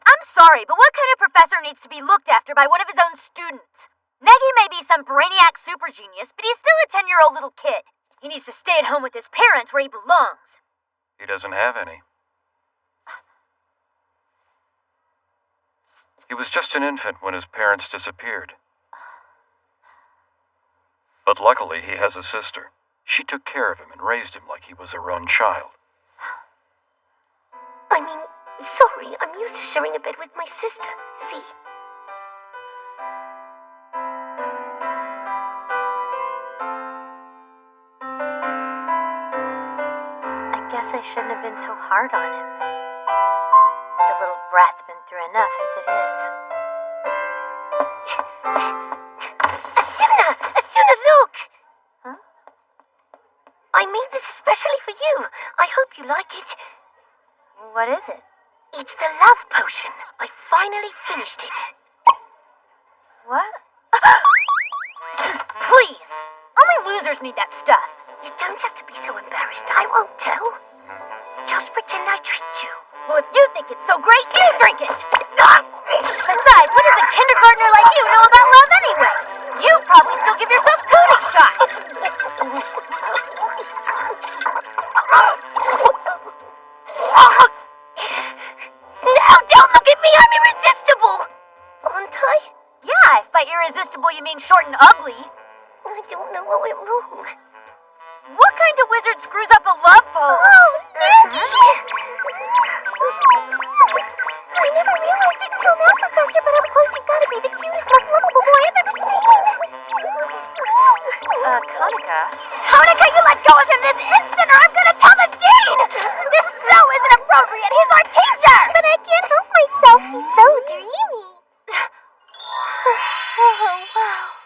I'm sorry, but what kind of professor needs to be looked after by one of his own students? Negi may be some brainiac super genius, but he's still a 10-year-old little kid. He needs to stay at home with his parents where he belongs. He doesn't have any. He was just an infant when his parents disappeared. But luckily, he has a sister. She took care of him and raised him like he was her own child. I mean, sorry, I'm used to sharing a bed with my sister, see? I shouldn't have been so hard on him. The little brat's been through enough as it is. Asuna, look! Huh? I made this especially for you. I hope you like it. What is it? It's the love potion. I finally finished it. What? Please! Only losers need that stuff. You don't have to be so embarrassed. I won't tell. Just pretend I treat you. Well, if you think it's so great, you drink it! Besides, what does a kindergartner like you know about love anyway? You probably still give yourself cootie shots! Now, don't look at me! I'm irresistible! Aren't I? Yeah, if by irresistible you mean short and ugly. I don't know what went wrong. What kind of wizard screws up a love pose? Oh, Maggie! I never realized it until now, Professor, but up close you've got to be the cutest, most lovable boy I've ever seen. Konica? Konica, you let go of him this instant or I'm gonna tell the dean! This so isn't appropriate! He's our teacher! But I can't help myself. He's so dreamy. Oh, wow.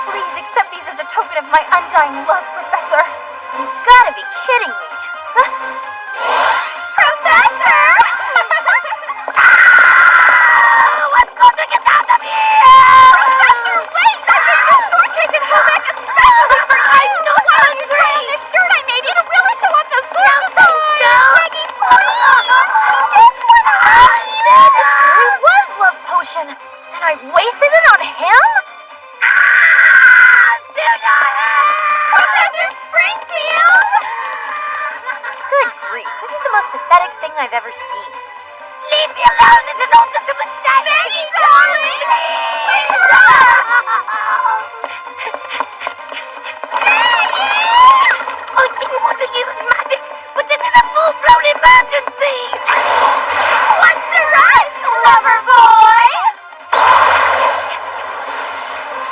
Please accept these as a token of my undying love, Professor. You've gotta be kidding me. Professor! What's going to get out of here? Professor, wait! I made this shortcake and homemade especially for you! I'm not hungry! You try on this shirt I made, it'll really show off those gorgeous Maggie, please! Just It was love potion, and I wasted it on him? Professor Springfield! Good grief, this is the most pathetic thing I've ever seen. Leave me alone! This is all just a mistake! Maggie, darling! Please! I didn't want to use magic, but this is a full-blown emergency! What's the rush, lover boy?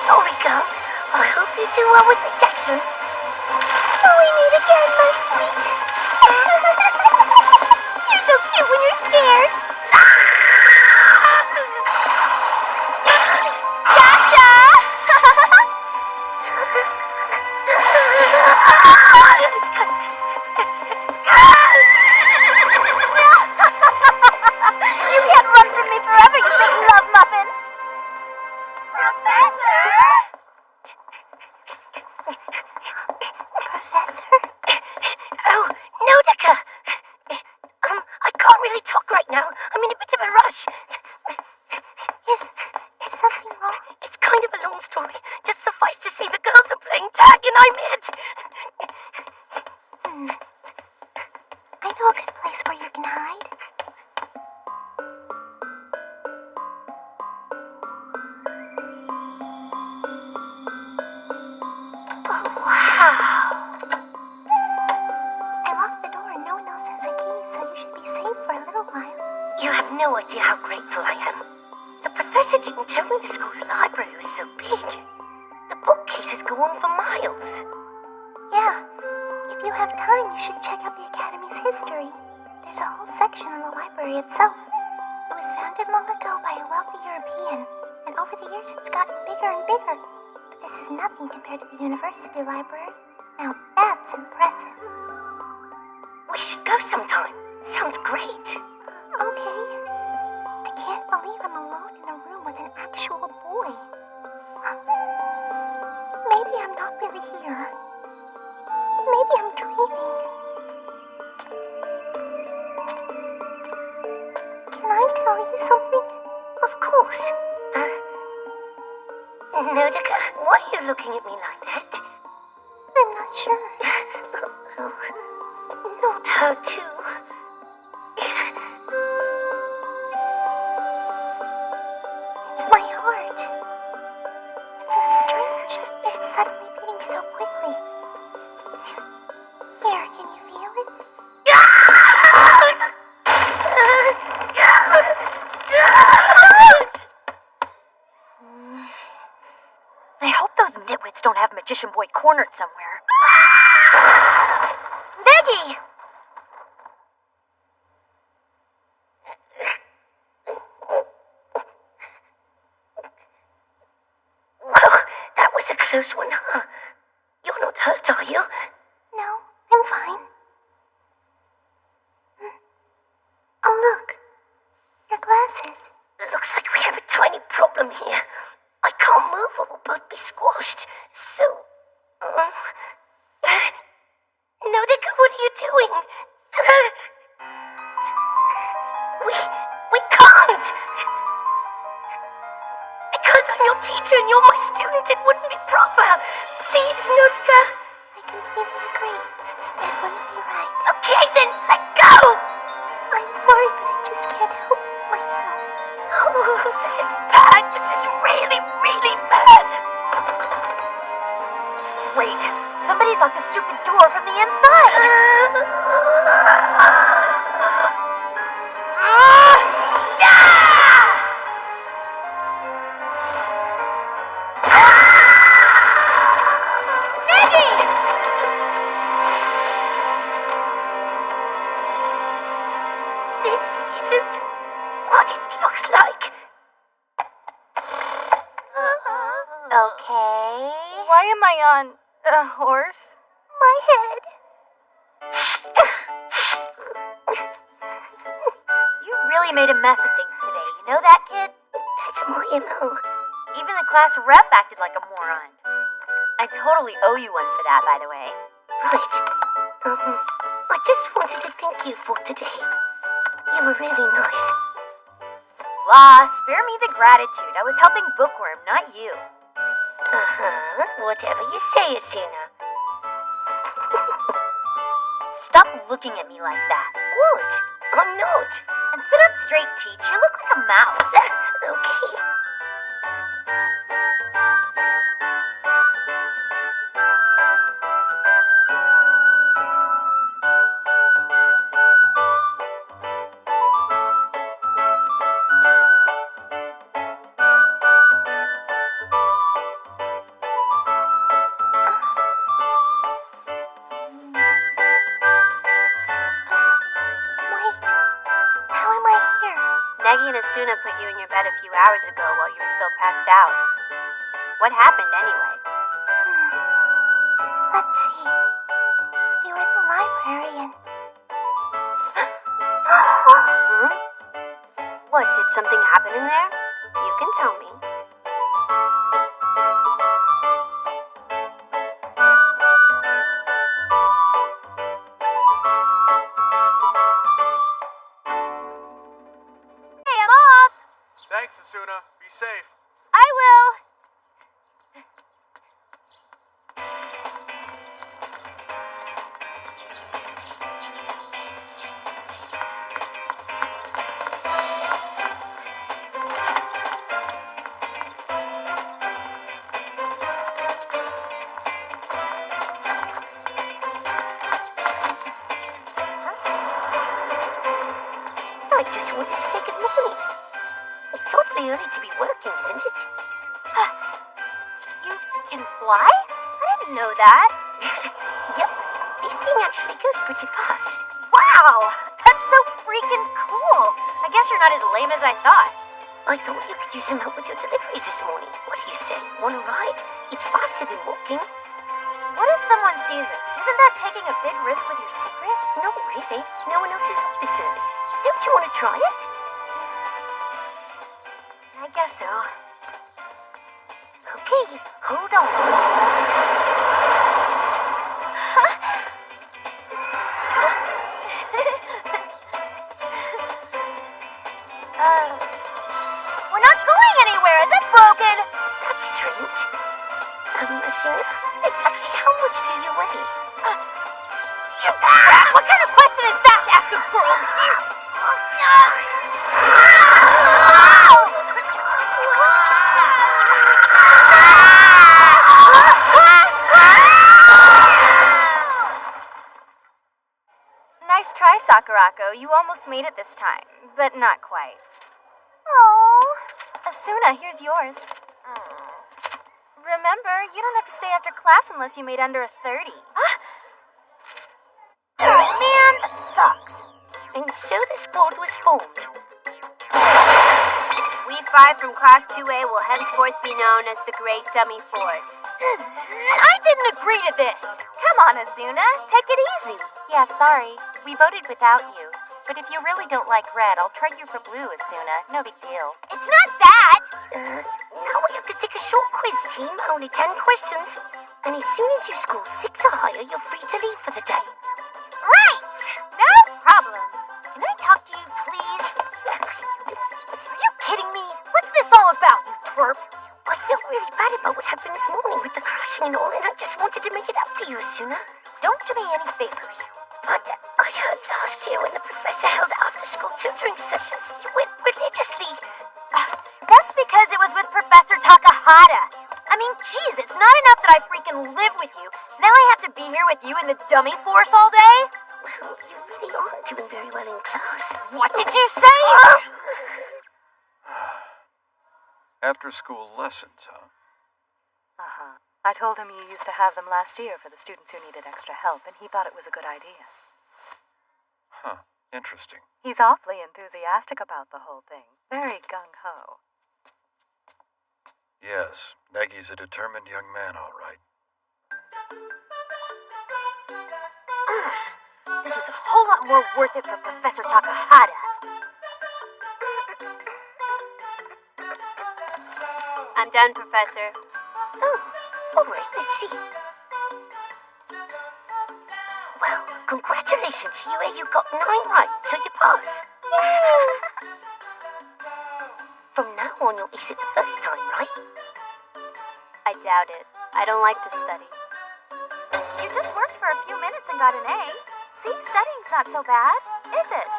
Sorry, girls. I hope you do well with rejection. So we meet again, my sweet. You're so cute when you're scared. Gotcha! You can't run from me forever, you big love muffin. Professor? Professor? Oh, Nodoka! I can't really talk right now. I'm in a bit of a rush. Is something wrong? It's kind of a long story. Just suffice to say the girls are playing tag and I'm it. I know a good place where you can hide. Oh, wow. I locked the door and no one else has a key, so you should be safe for a little while. You have no idea how grateful I am. The professor didn't tell me the school's library was so big. The bookcases go on for miles. Yeah, if you have time, you should check out the Academy's history. There's a whole section on the library itself. It was founded long ago by a wealthy European, and over the years it's gotten bigger and bigger. But this is nothing compared to the university library. Now that's impressive. We should go sometime. Sounds great. Okay. I can't believe I'm alone in a room with an actual boy. Maybe I'm not really here. Maybe I'm dreaming. Can I tell you something? Of course. Nodoka, why are you looking at me like that? I'm not sure. Not her too. It's my heart. It's strange. It's suddenly beating so quickly. Here, can you feel it? I hope those nitwits don't have Magician Boy cornered somewhere. Neggy! Well, that was a close one, huh? You're not hurt, are you? No, I'm fine. Oh, look. Your glasses. Looks like we have a tiny problem here. I can't move or we'll both be squashed. So... Nodika, what are you doing? We can't! Because I'm your teacher and you're my student, it wouldn't be proper. Please, Nodika. I completely agree. It wouldn't be right. Okay, then let go! I'm sorry, but I just can't help myself. Oh, this is bad. This is really, really bad. Wait, somebody's locked a stupid door from the inside. This isn't what it looks like. Okay. Why am I on a horse? My head. You really made a mess of things today. You know that, kid? That's my MO. Even the class rep acted like a moron. I totally owe you one for that, by the way. Right. I just wanted to thank you for today. You were really nice. La, spare me the gratitude. I was helping Bookworm, not you. Whatever you say, Asuna. Stop looking at me like that. What? I'm not. And sit up straight, Teach. You look like a mouse. Okay. Wait. How am I here? Negi and Asuna put you in your bed a few hours ago while you were still passed out. What happened anyway? Let's see. We were in the library and... Hmm? What, did something happen in there? You can tell me. Hey, I'm off! Thanks, Asuna. Be safe. I will! I just wanted to say good morning. It's awfully early to be working, isn't it? You can fly? I didn't know that. Yep. This thing actually goes pretty fast. Wow! That's so freaking cool! I guess you're not as lame as I thought. I thought you could use some help with your deliveries this morning. What do you say? Want a ride? It's faster than walking. What if someone sees us? Isn't that taking a big risk with your secret? No, really. No one else is up this early. Don't you want to try it? I guess so. Okay, hold on. We're not going anywhere. Is it broken? That's strange. Asuna, exactly how much do you weigh? You brat! What kind of question is that to ask a girl? Nice try, Sakurako. You almost made it this time, but not quite. Oh, Asuna, here's yours. Remember, you don't have to stay after class unless you made under a 30. Oh man, that sucks. And so the squad was formed. We 5 from Class 2A will henceforth be known as the Great Dummy Force. I didn't agree to this. Come on, Azuna, take it easy. Yeah, sorry. We voted without you. But if you really don't like red, I'll trade you for blue, Asuna. No big deal. It's not that. Now we have to take a short quiz, team. Only 10 questions. And as soon as you score 6 or higher, you're free to leave for the day. Right. No problem. Can I talk to you, please? Are you kidding me? What's this all about, you twerp? I felt really bad about what happened this morning with the crashing and all, and I just wanted to make it up to you, Asuna. Don't do me any favors. But I heard last year when the professor held after-school tutoring sessions, you went religiously. That's because it was with Professor Takahata. I mean, geez, it's not enough that I freaking live with you. Now I have to be here with you in the dummy force all day? Well, you really aren't doing very well in class. What did you say? After-school lessons, huh? Uh-huh. I told him you used to have them last year for the students who needed extra help, and he thought it was a good idea. Huh. Interesting. He's awfully enthusiastic about the whole thing. Very gung-ho. Yes, Negi's a determined young man, all right. This was a whole lot more worth it for Professor Takahata. I'm done, Professor. Oh, all right, let's see. Well, congratulations, you got 9 right, so you pass. From now on, you'll ace it the first time, right? I doubt it. I don't like to study. You just worked for a few minutes and got an A. See, studying's not so bad, is it?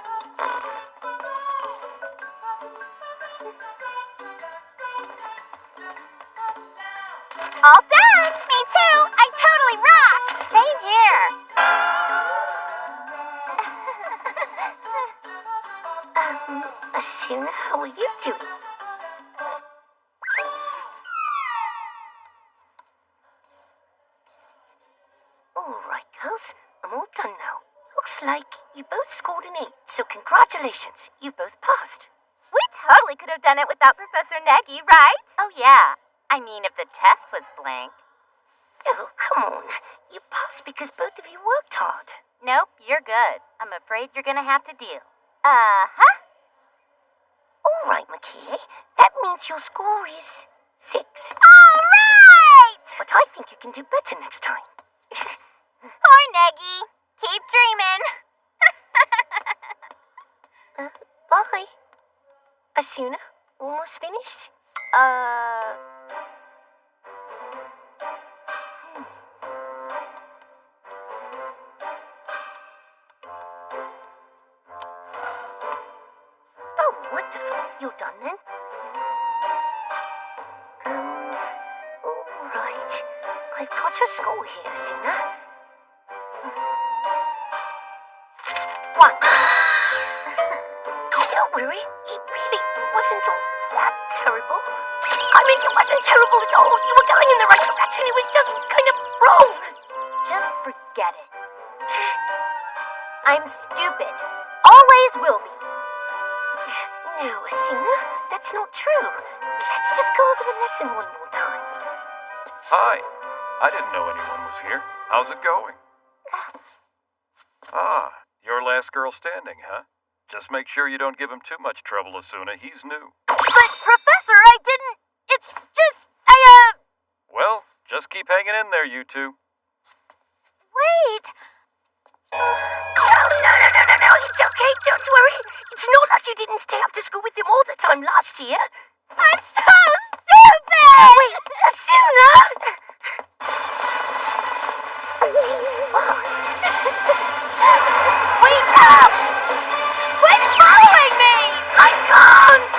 All done! Me too! I totally rocked! Same here! Asuna, how are you doing? All right, girls, I'm all done now. Looks like you both scored an 8, so congratulations, you both passed. We totally could have done it without Professor Negi, right? Oh, yeah. I mean, if the test was blank. Oh, come on. You passed because both of you worked hard. Nope, you're good. I'm afraid you're gonna have to deal. Uh-huh. All right, Makie. That means your score is 6. All right! But I think you can do better next time. Poor Negi. Keep dreaming. Bye. Asuna, almost finished? Oh, wonderful. You're done then? All right. I've got your score here, Asuna. 1. Don't worry, it really wasn't all that terrible. I mean, it wasn't terrible at all. You were going in the right direction. It was just kind of wrong. Just forget it. I'm stupid. Always will be. No, Asuna, that's not true. Let's just go over the lesson one more time. Hi. I didn't know anyone was here. How's it going? Ah, your last girl standing, huh? Just make sure you don't give him too much trouble, Asuna. He's new. But, Professor, I didn't... It's just... Well, just keep hanging in there, you two. Wait. No. It's okay. Don't worry. It's not like you didn't stay after school with him all the time last year. I'm so stupid! Wait, Asuna! She's fast. Wake up! Quit following me! I can't!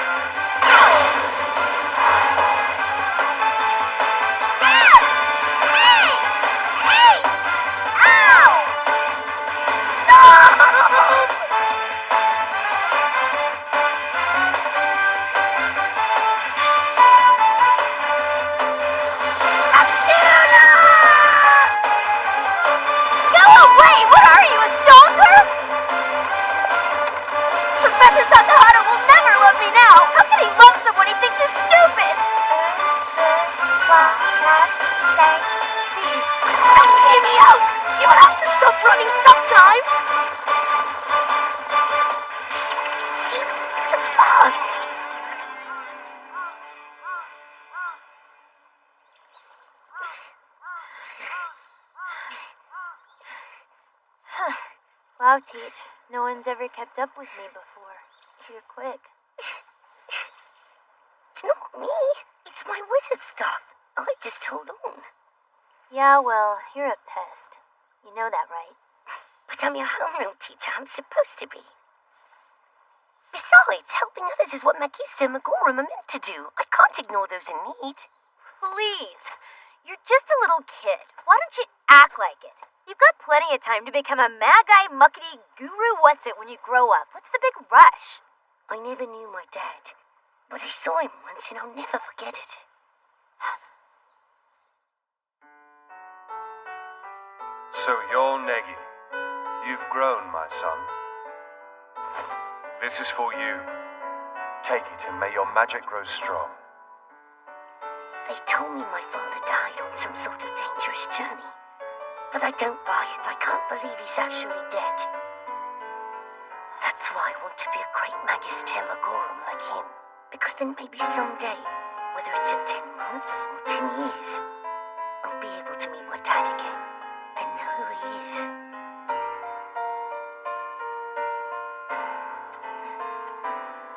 Wow, Teach. No one's ever kept up with me before. You're quick. It's not me. It's my wizard stuff. I just hold on. Yeah, well, you're a pest. You know that, right? But I'm your homeroom teacher. I'm supposed to be. Besides, helping others is what Magister Magorum are meant to do. I can't ignore those in need. Please. You're just a little kid. Why don't you act like it? You've got plenty of time to become a Magi Muckety Guru What's-It when you grow up. What's the big rush? I never knew my dad, but I saw him once and I'll never forget it. So you're Negi. You've grown, my son. This is for you. Take it and may your magic grow strong. They told me my father died on some sort of dangerous journey. But I don't buy it. I can't believe he's actually dead. That's why I want to be a great Magister Magorum like him. Because then maybe someday, whether it's in 10 months or 10 years, I'll be able to meet my dad again and know who he is.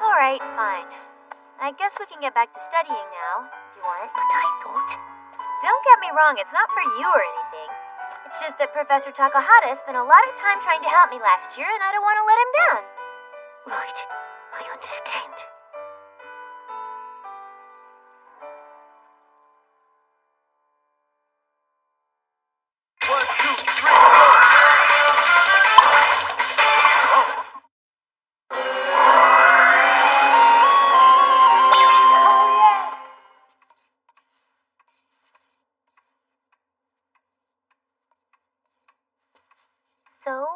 Alright, fine. I guess we can get back to studying now, if you want. But I thought... Don't get me wrong, it's not for you or anything. It's just that Professor Takahata spent a lot of time trying to help me last year, and I don't want to let him down. Right, I understand. One, two, three, go! So,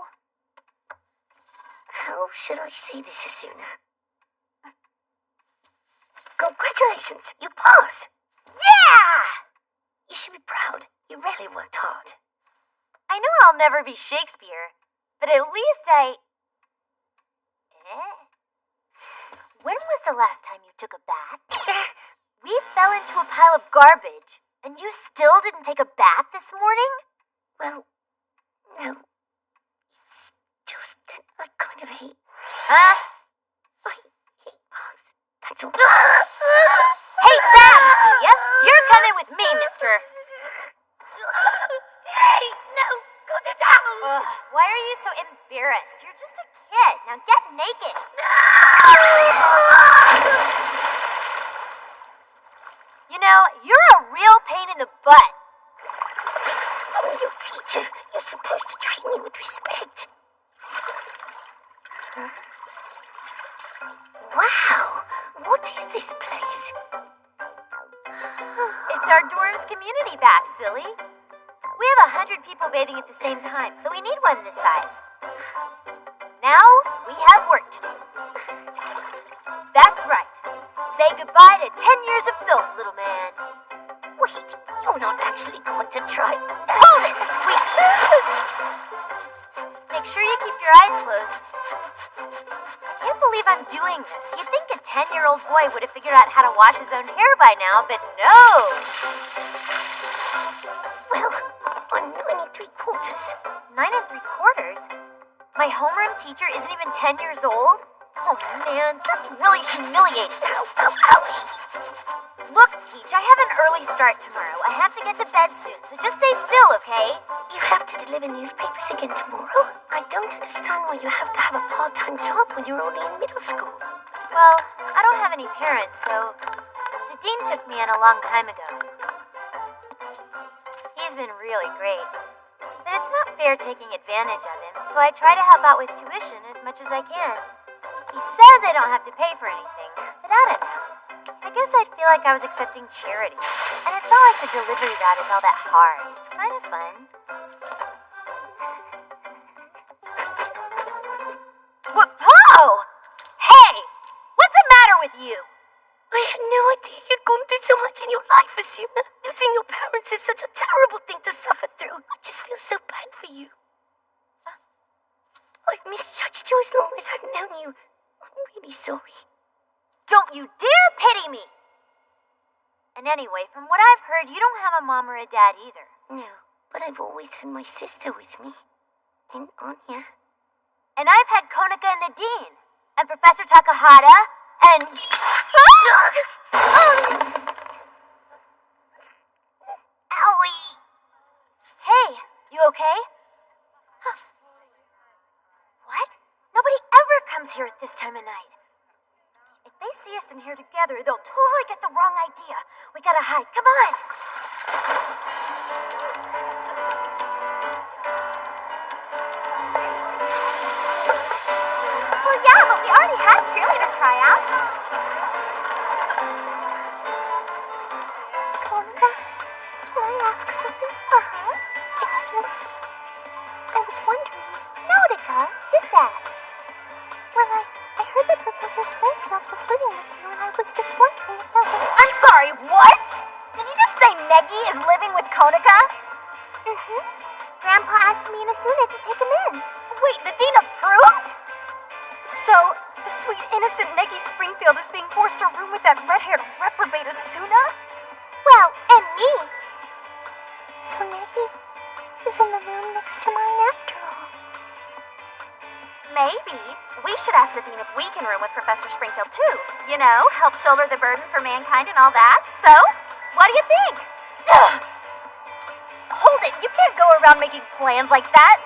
how should I say this, Asuna? Congratulations, you passed! Yeah! You should be proud. You really worked hard. I know I'll never be Shakespeare, but at least When was the last time you took a bath? We fell into a pile of garbage, and you still didn't take a bath this morning? Well, no. It's just that I kind of hate... Huh? I hate baths. That's all. Hate baths, do ya? You're coming with me, mister. Hey, no! Go to town! Why are you so embarrassed? You're just a kid. Now get naked. You know, you're a real pain in the butt. I'm your teacher. You're supposed to treat me with respect. Wow! What is this place? It's our dorm's community bath, silly. We have 100 people bathing at the same time, so we need one this size. Now, we have work to do. That's right. Say goodbye to 10 years of filth, little man. Wait, you're not actually going to try... Hold it, Squeaky! Make sure you keep your eyes closed. I can't believe I'm doing this. You'd think a 10-year-old boy would have figured out how to wash his own hair by now, but no! Well, I'm 9 3/4. 9 3/4? My homeroom teacher isn't even 10 years old? Oh man, that's really humiliating. Ow, ow, owie! Look, Teach, I have an early start tomorrow. I have to get to bed soon, so just stay still, okay? You have to deliver newspapers again tomorrow? I don't understand why you have to have a part-time job when you're only in middle school. Well, I don't have any parents, so the dean took me in a long time ago. He's been really great. But it's not fair taking advantage of him, so I try to help out with tuition as much as I can. He says I don't have to pay for anything, but I don't know. I guess I'd feel like I was accepting charity. And it's not like the delivery route is all that hard. It's kind of fun. What? Oh! Hey! What's the matter with you? I had no idea you'd gone through so much in your life, Asuna. Losing your parents is such a terrible thing to suffer through. I just feel so bad for you. I've misjudged you as long as I've known you. I'm really sorry. Don't you dare pity me! And anyway, from what I've heard, you don't have a mom or a dad either. No, but I've always had my sister with me. And Anya. And I've had Konica and the Dean. And Professor Takahata. And... Owie! Hey, you okay? What? Nobody ever comes here at this time of night. If they see us in here together, they'll totally get the wrong idea. We gotta hide. Come on! Well, yeah, but we already had cheerleader tryouts. Konica, can I ask something? It's just... I was wondering... Nautica, just ask. Well, I heard that Professor Springfield was living with you, and I was just wondering if that was... I'm sorry, what? Did you just say Negi is living with Konica? Mm-hmm. Grandpa asked me and Asuna to take him in. Wait, the dean approved? So, the sweet, innocent Negi Springfield is being forced to room with that red-haired reprobate Asuna? Well, and me. So Negi is in the room next to mine after all. Maybe. We should ask the dean if we can room with Professor Springfield too. You know, help shoulder the burden for mankind and all that. So, what do you think? Hold it, you can't go around making plans like that.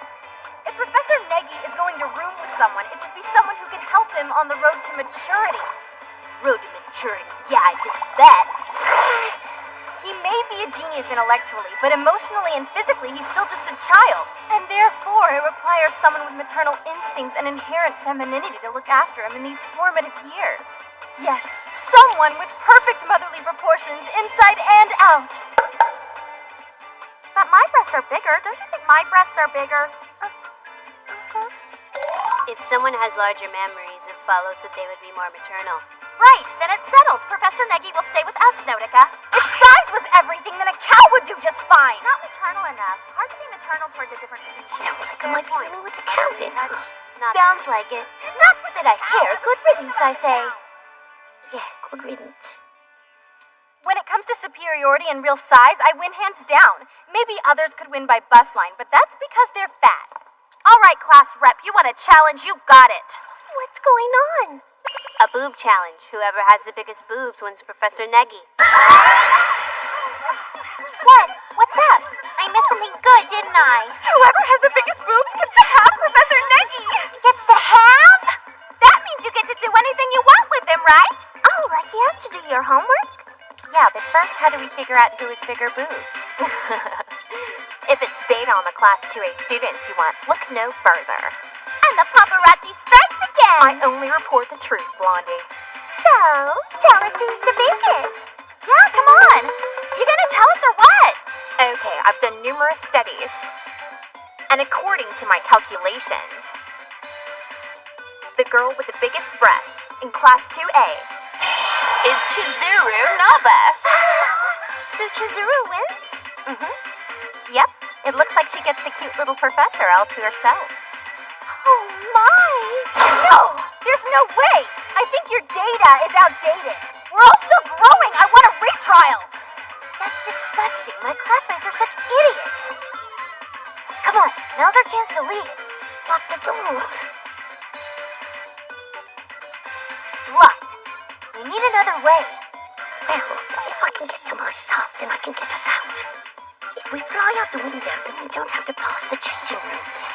If Professor Negi is going to room with someone, it should be someone who can help him on the road to maturity. Road to maturity. Yeah, I just bet. He may be a genius intellectually, but emotionally and physically he's still just a child. And therefore, it requires someone with maternal instincts and inherent femininity to look after him in these formative years. Yes, someone with perfect motherly proportions inside and out. But my breasts are bigger. Don't you think my breasts are bigger? If someone has larger memories, it follows that they would be more maternal. Right, then it's settled. Professor Negi will stay with us, Nautica. If size was everything, then a cow would do just fine. Not maternal enough. Hard to be maternal towards a different species. Sounds like I might be rooming with a cow then. Not Sounds like it. Not that I care. Good riddance, I say. Yeah, good riddance. When it comes to superiority and real size, I win hands down. Maybe others could win by bus line, but that's because they're fat. All right, class rep, you want a challenge? You got it. What's going on? A boob challenge. Whoever has the biggest boobs wins Professor Negi. What? What's up? I missed something good, didn't I? Whoever has the biggest boobs gets to have Professor Negi. Gets to have? That means you get to do anything you want with him, right? Oh, like he has to do your homework? Yeah, but first, how do we figure out who has bigger boobs? If it's data on the Class 2A students you want, look no further. And the paparazzi strikes again! I only report the truth, Blondie. So, tell us who's the biggest. Yeah, come on. You gonna tell us or what? Okay, I've done numerous studies. And according to my calculations, the girl with the biggest breasts in Class 2A is Chizuru Naba. So Chizuru wins? Mm-hmm. Yep, it looks like she gets the cute little professor all to herself. Oh my! No! There's no way! I think your data is outdated. We're all still growing. I want a retrial. That's disgusting. My classmates are such idiots. Come on, now's our chance to leave. Lock the door. It's blocked. We need another way. Well, if I can get to my stuff, then I can get us out. If we fly out the window, then we don't have to pass the changing rooms.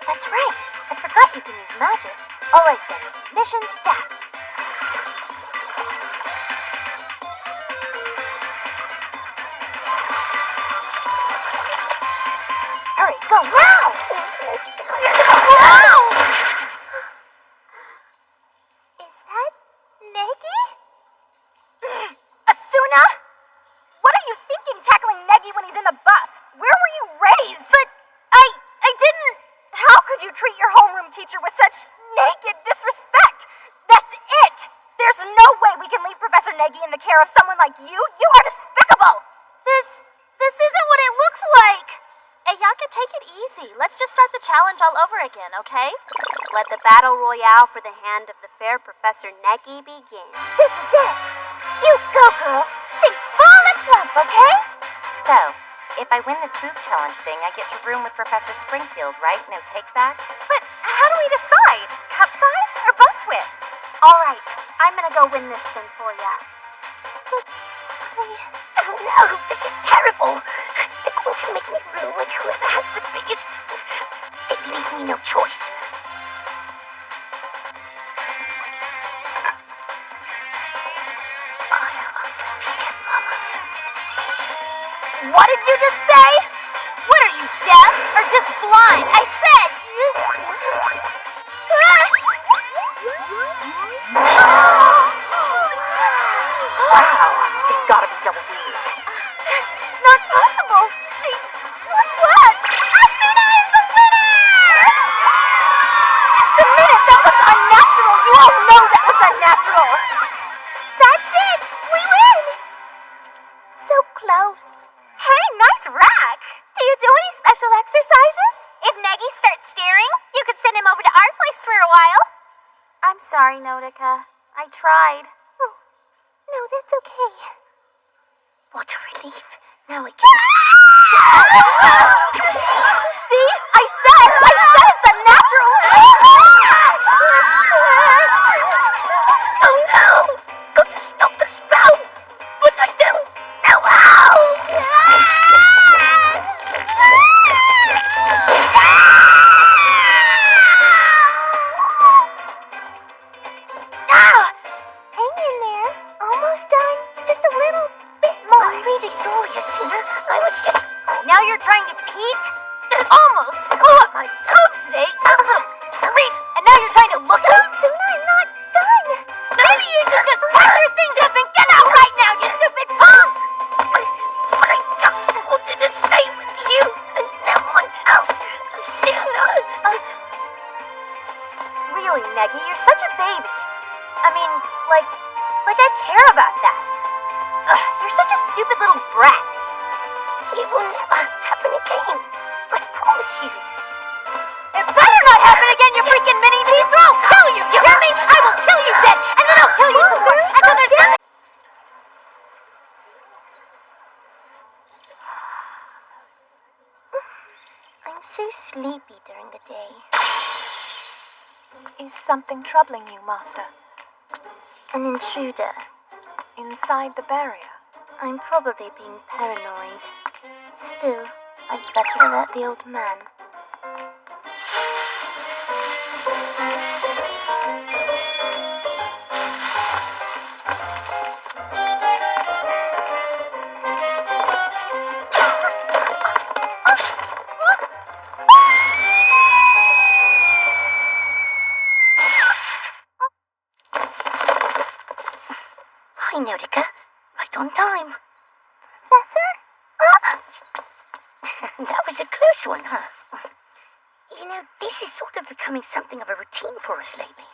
That's right. I forgot you can use magic. All right then. Mission start. Hurry, go now! Wow! Is that Negi? Asuna? What are you thinking tackling Negi when he's in the buff? Where were you raised? But I didn't... How could you treat your homeroom teacher with such naked disrespect? That's it! There's no way we can leave Professor Negi in the care of someone like you. You are despicable! This isn't what it looks like. Ayaka, take it easy. Let's just start the challenge all over again, okay? Let the battle royale for the hand of the fair Professor Negi begin. This is it! You go, girl! Think full and plump, okay? So, if I win this boob challenge thing, I get to room with Professor Springfield, right? No takebacks? But how do we we decide? Cup size or bust width? Alright, I'm gonna go win this thing for ya. Oh no, this is terrible. They're going to make me room with whoever has the biggest. They leave me no choice. What did you just say? What are you, deaf or just blind? I said. Wow, it gotta be Double D's. That's not possible. She was flat. Asuna is the winner! Just a minute, that was unnatural. You all know that was unnatural. That's it! We win! So close. Hey, nice rack. Do you do any special exercises? If Negi starts staring, you could send him over to our place for a while. I'm sorry, Notica. I tried. Oh, no, that's okay. What a relief. Now I can. See? I said it's unnatural. Oh no! Got to stop the spell! But I don't know how! Hang in there. Almost done. Just a little bit more. I'm really sorry, Asuna. I was just. Now you're trying to peek? Almost. Oh, my hopes today. A little creep. And now you're trying to look at him? Suna, I'm not done. Maybe you should just pack your things up and get out right now, you stupid punk! But I just wanted to stay with you and no one else. Asuna. Really, Negi, you're such a baby. I mean, like I care about that. You're such a stupid little brat. It will never happen again. I promise you. It better not happen again, you freaking mini beast, or I'll kill you! You hear me? I will kill you dead, and then I'll kill you some more until there's nothing. I'm so sleepy during the day. Is something troubling you, Master? An intruder. Inside the barrier? I'm probably being paranoid. Still, I'd better alert the old man. Hi, Notica. Right on time. Professor? That was a close one, huh? You know, this is sort of becoming something of a routine for us lately.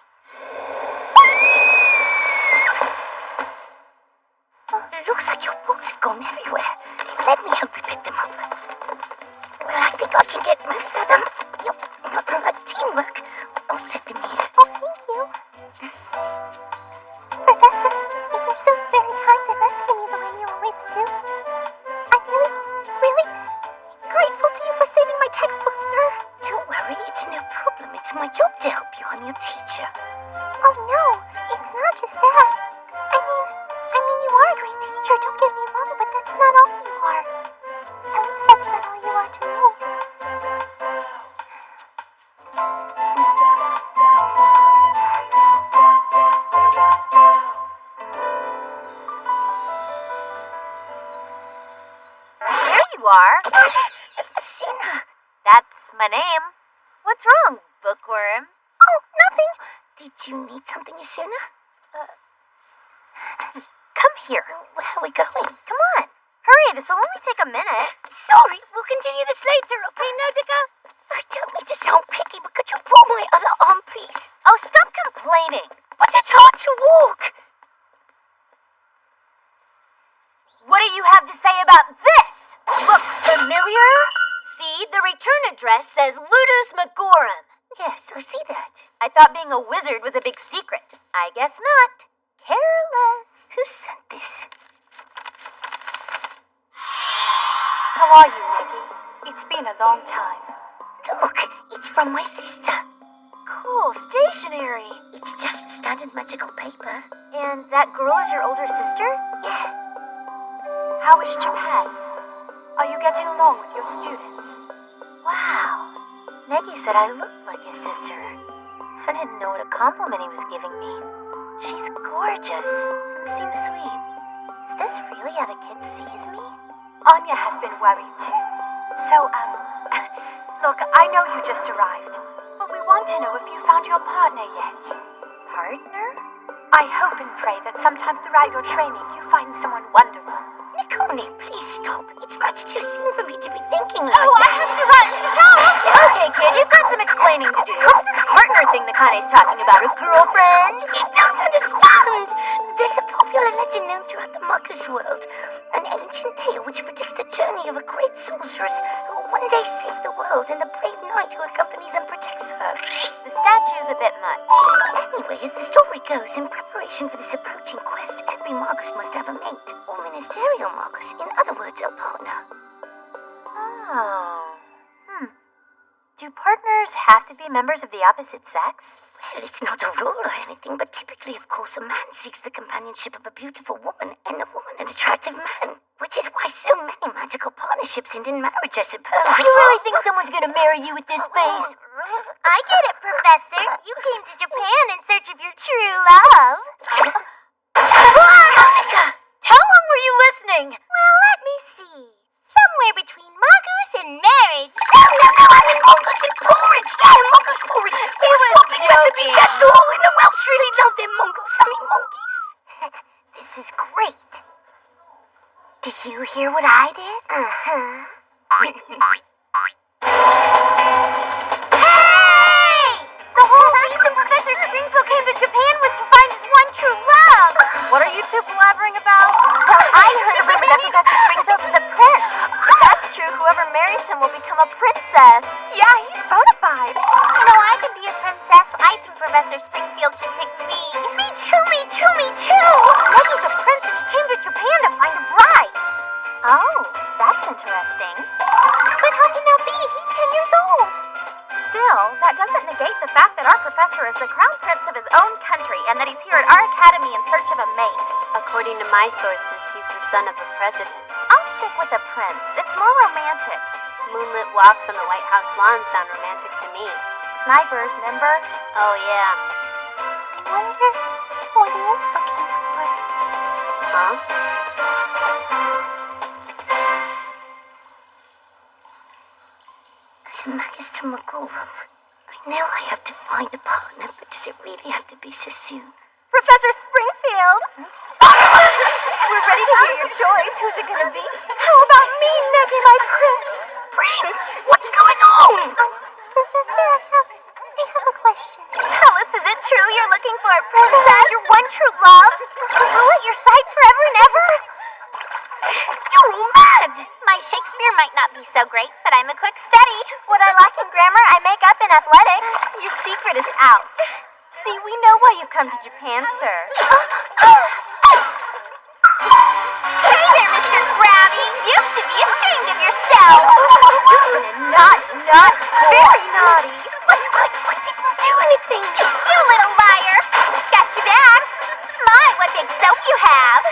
Looks like your books have gone everywhere. Let me help you pick them up. Well, I think I can get most of them. You're not like teamwork. I'll set them here. Oh, thank you. Professor, you're so very kind to rescue me the way you always do. I'm really grateful to you for saving my textbooks, sir. Don't worry, it's no problem. It's my job to help you. I'm your teacher. Oh no, it's not just that. I mean, you are a great teacher, don't get me wrong, but that's not all you are. At least that's not all you are to me. There you are. Asuna! That's my name. What's wrong, bookworm? Oh, nothing. Did you need something, Asuna? Come here. Where are we going? Come on. Hurry, this'll only take a minute. Sorry, we'll continue this later, okay, Notica? I don't mean to sound picky, but could you pull my other arm, please? Oh, stop complaining. But it's hard to walk. What do you have to say about this? Look familiar? See, the return address says Ludus Magorum. Yes, I see that. I thought being a wizard was a big secret. I guess not. Careless. Who sent this? How are you, Negi? It's been a long time. Look, it's from my sister. cool stationery. It's just standard magical paper. And that girl is your older sister? Yeah. How is Japan? Are you getting along with your students? Wow. Negi said I looked like his sister. I didn't know what a compliment he was giving me. She's gorgeous and seems sweet. Is this really how the kid sees me? Anya has been worried too. So, look, I know you just arrived, but we want to know if you found your partner yet. Partner? I hope and pray that sometime throughout your training you find someone wonderful. Nikoni, please stop. It's much too soon for me to be thinking like Oh, that. I'm just too talk. Okay, kid, you've got some explaining to do. What's this partner thing Nakane's talking about? A girlfriend? You don't understand! There's a popular legend known throughout the Muggers world. An ancient tale which predicts the journey of a great sorceress who will one day save the world and the brave knight who accompanies and protects her. The statue's a bit much. Anyway, as the story goes, in preparation for this approaching quest, every Magus must have a mate, or ministerial Magus, in other words, a partner. Oh. Do partners have to be members of the opposite sex? Well, it's not a rule or anything, but typically, of course, a man seeks the companionship of a beautiful woman, and a woman an attractive man. Which is why so many magical partnerships end in marriage, I suppose. You really think someone's gonna marry you with this face? I get it, Professor. You came to Japan in search of your true love. Monica! How long were you listening? Well, let me see. Somewhere between Magus and marriage. No, I mean mongoose and porridge. Yeah, mongoose porridge. He was swapping recipes, that's all. And the Welsh really love their mongoose. I mean monkeys. This is great. Did you hear what I did? Hey! The whole reason Professor Springfield came to Japan was to find his one true love. What are you two blabbering about? I heard a rumor that Professor Springfield is a prince. If that's true, whoever marries him will become a princess. Yeah, he's bona fide. No, I can be a princess. I think Professor Springfield should pick me. Me too, me too, me too. Negi's a prince and he came to Japan to find a bride. Oh, that's interesting. But how can that be? He's 10 years old. Still, that doesn't negate the fact that our professor is the crown prince of his own country and that he's here at our academy in search of a mate. According to my sources, he's the son of a president. I'll stick with the prince. It's more romantic. Moonlit walks on the White House lawn sound romantic to me. Snipers, remember? Oh, yeah. I wonder what he is looking for. Huh? As a Magister Magorum, I know I have to find a partner, but does it really have to be so soon? Professor Springfield! We're ready to hear your choice. Who's it gonna be? How about me, Negi, my prince? Prince, what's going on? Professor, I have a question. Tell us, is it true you're looking for a princess? Your one true love? To rule at your side forever and ever? You're all mad! My Shakespeare might not be so great, but I'm a quick study. What I lack in grammar, I make up in athletics. Your secret is out. See, we know why you've come to Japan, sir. Hey there, Mr. Krabby. You should be ashamed of yourself. Naughty, very naughty. I didn't do anything. You little liar. Got you back. My, what big soap you have.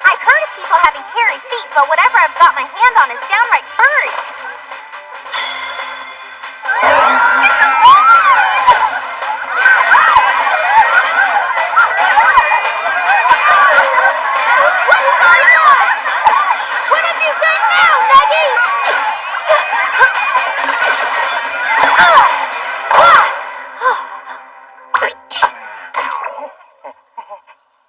I've heard of people having hairy feet, but whatever I've got my hand on is downright furry. It's a What's going on? What have you done now, Negi?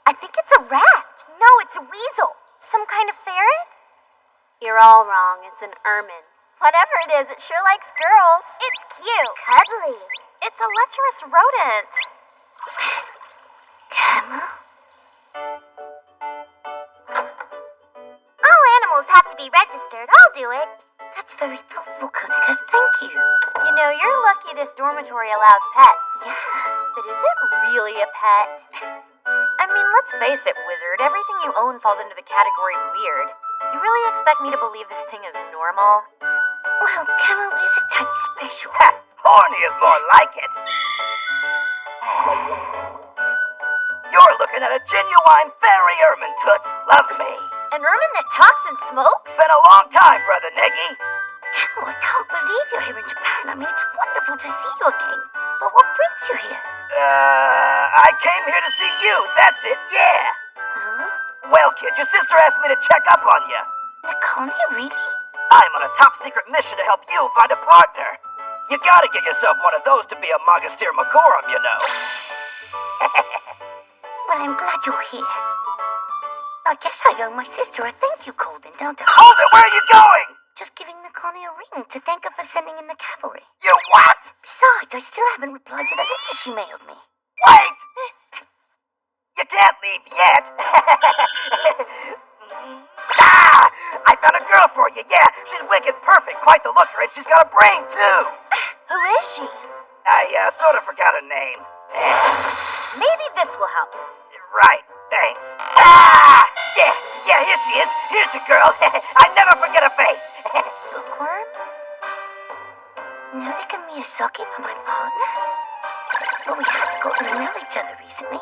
I think it's a rat. No, it's a weasel. Some kind of ferret? You're all wrong. It's an ermine. Whatever it is, it sure likes girls. It's cute. Cuddly. It's a lecherous rodent. Camel? All animals have to be registered. I'll do it. That's very thoughtful, Konica. Thank you. You know, you're lucky this dormitory allows pets. Yeah. But is it really a pet? I mean, let's face it, Wizard. Everything you own falls into the category weird. You really expect me to believe this thing is normal? Well, Camel is a touch special. Horny is more like it. You're looking at a genuine fairy Ermin, Toots. Love me. An ermine that talks and smokes? Been a long time, Brother Neggy. Oh, I can't believe you're here in Japan. I mean, it's wonderful to see you again. But what brings you here? I came here to see you. That's it, yeah. Huh? Well, kid, your sister asked me to check up on you. Nakone, really? I'm on a top secret mission to help you find a partner. You gotta get yourself one of those to be a Magistere Magorum, you know. Well, I'm glad you're here. I guess I owe my sister a thank you call then, don't I? Hold it, where are you going? Just giving Nakone a ring to thank her for sending in the cavalry. You what? Besides, I still haven't replied to the letter she mailed me. Wait! You can't leave yet. I found a girl for you, yeah. She's wicked perfect, quite the looker, and she's got a brain, too. Who is she? I sort of forgot her name. Maybe this will help. Right, thanks. Yeah, here she is. Here's your girl. I never forget her face. Bookworm? Norika Miyazaki for my partner? Well, we have gotten to know each other recently.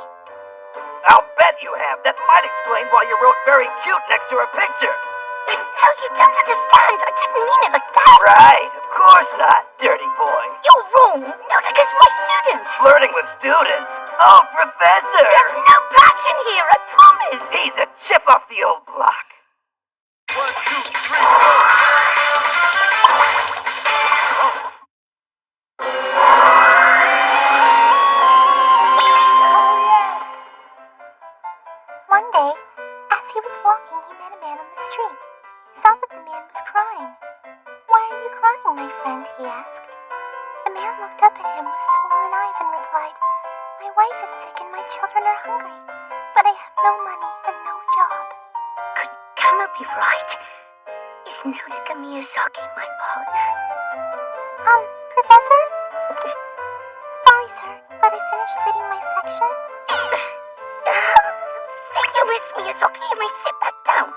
I'll bet you have. That might explain why you wrote very cute next to her picture. No, you don't understand. I didn't mean it like that. Right, of course not, dirty boy. You're wrong. Norika's my student. Flirting with students? Oh, Professor! There's no passion here, I promise. He's a chip off the old block. 1, 2, 3, 4. One day, as he was walking, he met a man on the street. He saw that the man was crying. "Why are you crying, my friend?" he asked. The man looked up at him with swollen eyes and replied, "My wife is sick and my children are hungry, but I have no money and no job." Could Kama be right? Is Norika Miyazaki my partner? Professor? Sorry, sir, but I finished reading my section. Thank you, Miss Miyazaki. You may sit back down.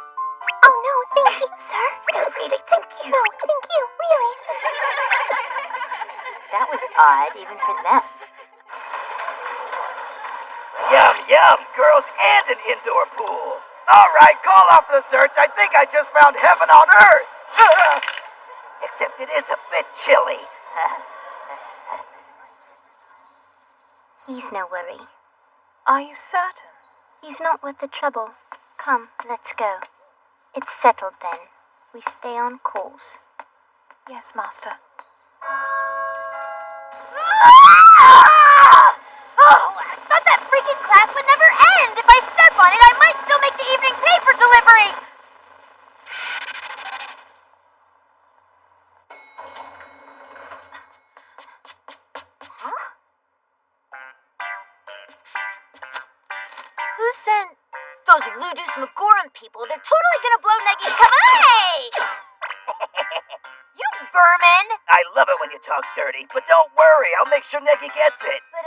Oh no, thank you, sir. No, really, thank you. No, thank you, really. That was odd, even for them. Yum, yum, girls and an indoor pool. All right, call off the search. I think I just found heaven on earth. Except it is a bit chilly. He's no worry. Are you certain? He's not worth the trouble. Come, let's go. It's settled then. We stay on course. Yes, Master. Oh, I thought that freaking class would never end! If I step on it, I might still make the evening paper delivery! Huh? Who sent those Ludus Magorum people? They're totally gonna blow Negi's cover. Hey! You vermin! I love it when you talk dirty, but don't worry, I'll make sure Negi gets it. But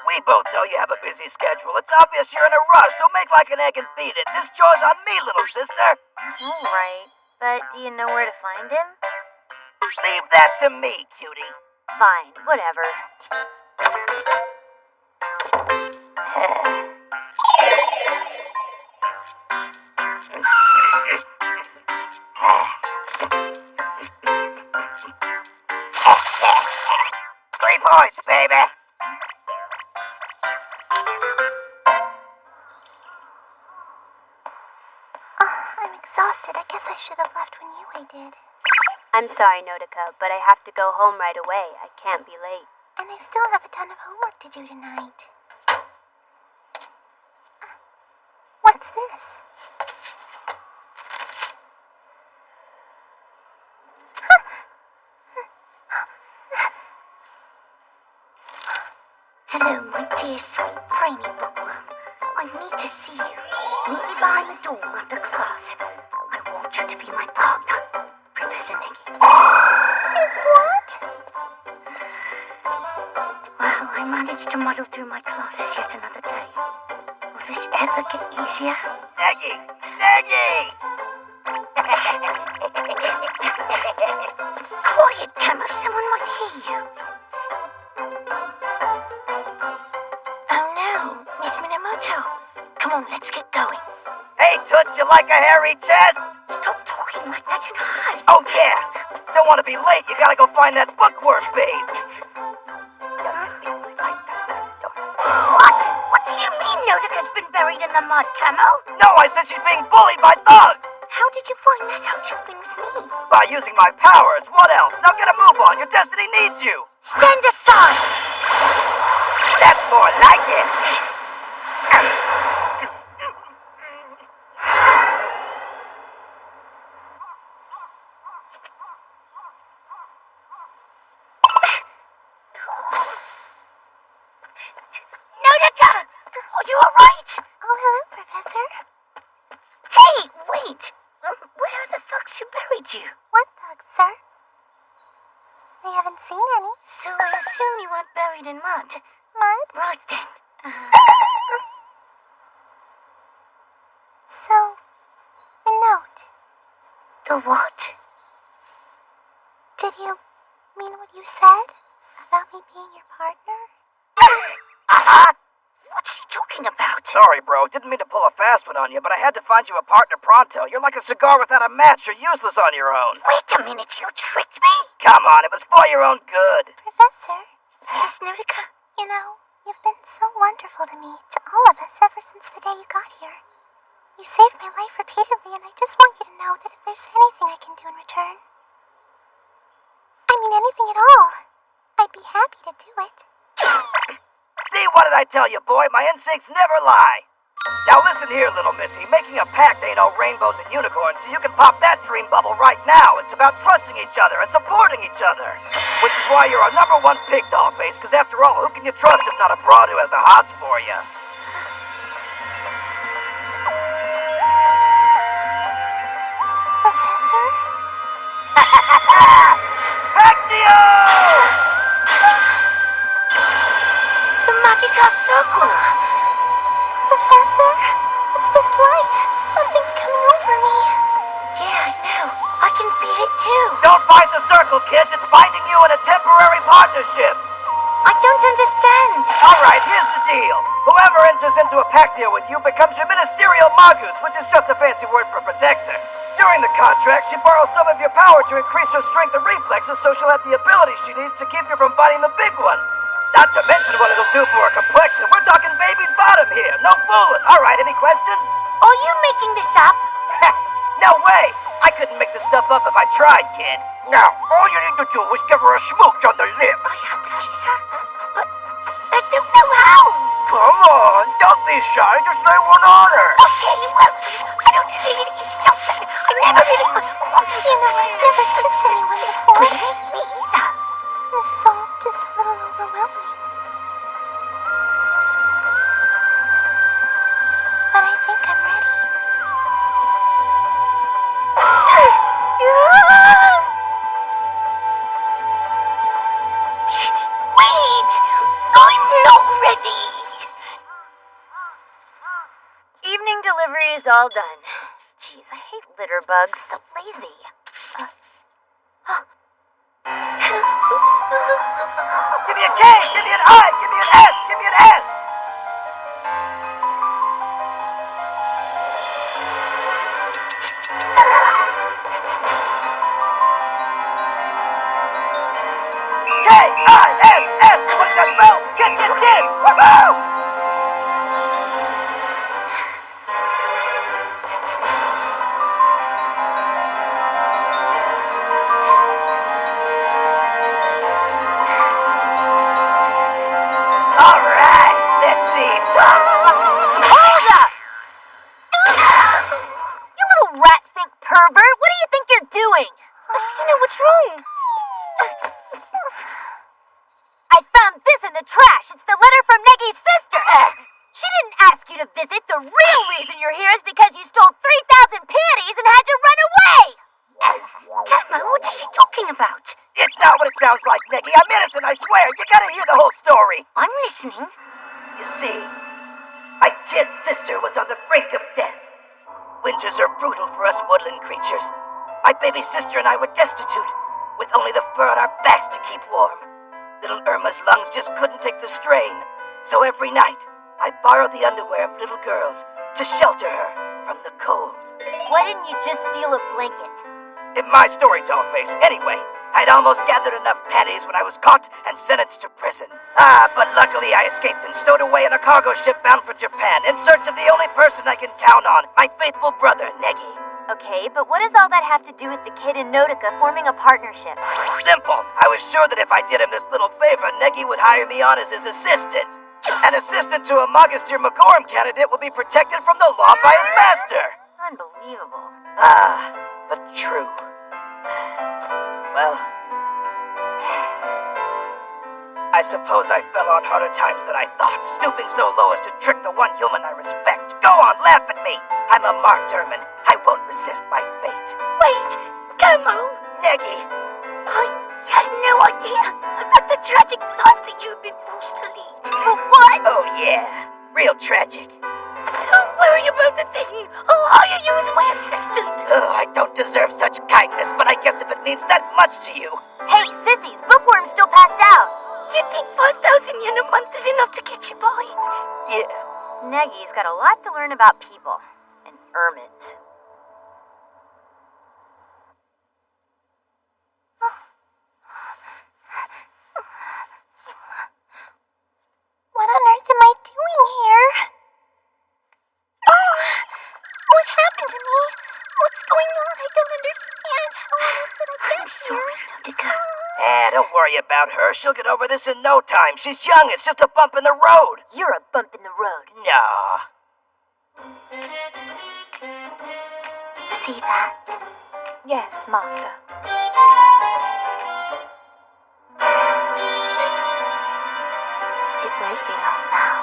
We both know you have a busy schedule. It's obvious you're in a rush, so make like an egg and beat it. This joy's on me, little sister. All right. But do you know where to find him? Leave that to me, cutie. Fine, whatever. Points, baby. I'm exhausted. I guess I should have left when Yue did. I'm sorry, Notica, but I have to go home right away. I can't be late. And I still have a ton of homework to do tonight. What's this? Hello, my dear sweet brainy bookworm. I need to see you. Meet me behind the dorm after class. I want you to be my partner, Professor Negi. Is what? Well, I managed to muddle through my classes yet another day. Will this ever get easier? Negi! Negi! Quiet, Camo. Someone might hear you. Come on, let's get going. Hey, Toots, you like a hairy chest? Stop talking like that and hide. Oh, yeah. Don't want to be late. You gotta go find that bookworm babe. What? What do you mean Nodoka's been buried in the mud, Camel? No, I said she's being bullied by thugs. How did you find that out? You've been with me. By using my powers. What else? Now get a move on. Your destiny needs you. Stand aside. That's more like it. Nodoka! Are you alright? Oh, hello, Professor. Hey, wait. Where are the thugs who buried you? What thugs, sir? I haven't seen any. So I assume you weren't buried in mud. Mud? Right then. So, the note. The what? Did you mean what you said about me being your partner? What's she talking about? Sorry, bro. Didn't mean to pull a fast one on you, but I had to find you a partner pronto. You're like a cigar without a match. You're useless on your own. Wait a minute, you tricked me? Come on, it was for your own good. Professor, Yes, Nodoka? you know, you've been so wonderful to me, to all of us, ever since the day you got here. You saved my life repeatedly, and I just want you to know that if there's anything I can do in return, I mean anything at all, I'd be happy to do it. See, what did I tell you, boy? My instincts never lie. Now listen here, little missy. Making a pact ain't all rainbows and unicorns, so you can pop that dream bubble right now. It's about trusting each other and supporting each other. Which is why you're our #1 pig doll face, because after all, who can you trust if not a broad who has the hots for you? Professor? Pactio! The Magica Circle! Professor? It's this light. Something's coming over me. Yeah, I know. I can feel it too. Don't fight the circle, kids. It's binding you in a temporary partnership. I don't understand. All right, here's the deal. Whoever enters into a pactio with you becomes your ministerial magus, which is just a fancy word for protector. During the contract, she borrows some of your power to increase her strength and reflexes so she'll have the ability she needs to keep you from fighting the big one. Not to mention what it'll do for her complexion. We're talking baby's bottom here. No fooling. All right, any questions? Are you making this up? No way. I couldn't make this stuff up if I tried, kid. Now, all you need to do is give her a smooch on the lip. I have to kiss her, but I don't know how. Come on, don't be shy. Just lay one on her. Okay, well, I don't. It's just that I never really. You know, I've never kissed anyone before. Really? Me either. This is all just a little overwhelming. But I think I'm ready. Wait! I'm not ready! Evening delivery is all done. Jeez, I hate litter bugs. So lazy. Give me a K, give me an I, give me an S, give me an S. K-I-S-S. What does that spell? Kiss, kiss, kiss. Woohoo! All right, let's see. Hold up! You little rat-fink pervert! What do you think you're doing? Asuna, what's wrong? I found this in the trash. It's the letter from Negi's sister. She didn't ask you to visit. The real reason you're here is because you stole 3,000 panties and had to run away. Gamma, what is she talking about? It's not what it sounds like, Negi. I'm innocent, I swear. You gotta hear the whole story. I'm listening. You see, my kid's sister was on the brink of death. Winters are brutal for us woodland creatures. My baby sister and I were destitute, with only the fur on our backs to keep warm. Little Irma's lungs just couldn't take the strain. So every night, I borrowed the underwear of little girls to shelter her from the cold. Why didn't you just steal a blanket? In my story, Dollface. Anyway, I'd almost gathered enough panties when I was caught and sentenced to prison. But luckily I escaped and stowed away in a cargo ship bound for Japan in search of the only person I can count on, my faithful brother, Negi. Okay, but what does all that have to do with the kid and Notica forming a partnership? Simple. I was sure that if I did him this little favor, Negi would hire me on as his assistant. An assistant to a Magister Magorum candidate will be protected from the law by his master. Unbelievable. But true. Well, I suppose I fell on harder times than I thought, stooping so low as to trick the one human I respect. Go on, laugh at me. I'm a marked Ermine. I won't resist my fate. Wait! Como! Negi! I had no idea about the tragic life that you've been forced to lead. What? Oh yeah, real tragic. Don't worry about the thing. I'll hire you as my assistant. I don't deserve such kindness, but I guess if it means that much to you. Hey, sissies, Bookworm's still passed out. You think 5,000 yen a month is enough to get you by? Yeah. Negi's got a lot to learn about people and ermines. What on earth am I doing here? Oh, what happened to me? What's going on? I don't understand. How on earth did I get here? Sorry, Notica. Don't worry about her. She'll get over this in no time. She's young. It's just a bump in the road. You're a bump in the road. Nah. See that? Yes, Master. It won't be long now.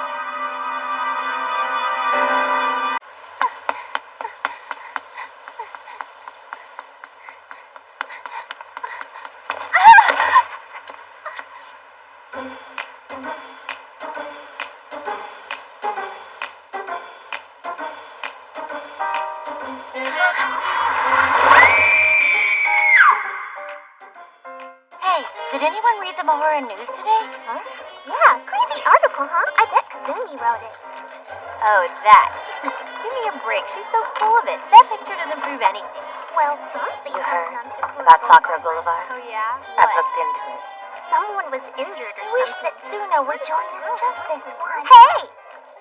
Hey, did anyone read the Mahora news today? Huh? Yeah, crazy article, huh? I bet Kazumi wrote it. Oh, that. Give me a break. She's so full of it. That picture doesn't prove anything. Well, something You heard happened on Sakura about Boulevard. Sakura Boulevard? Oh, yeah? I've looked into it. Someone was injured or something. Wish that Suna would join us just this once. Hey!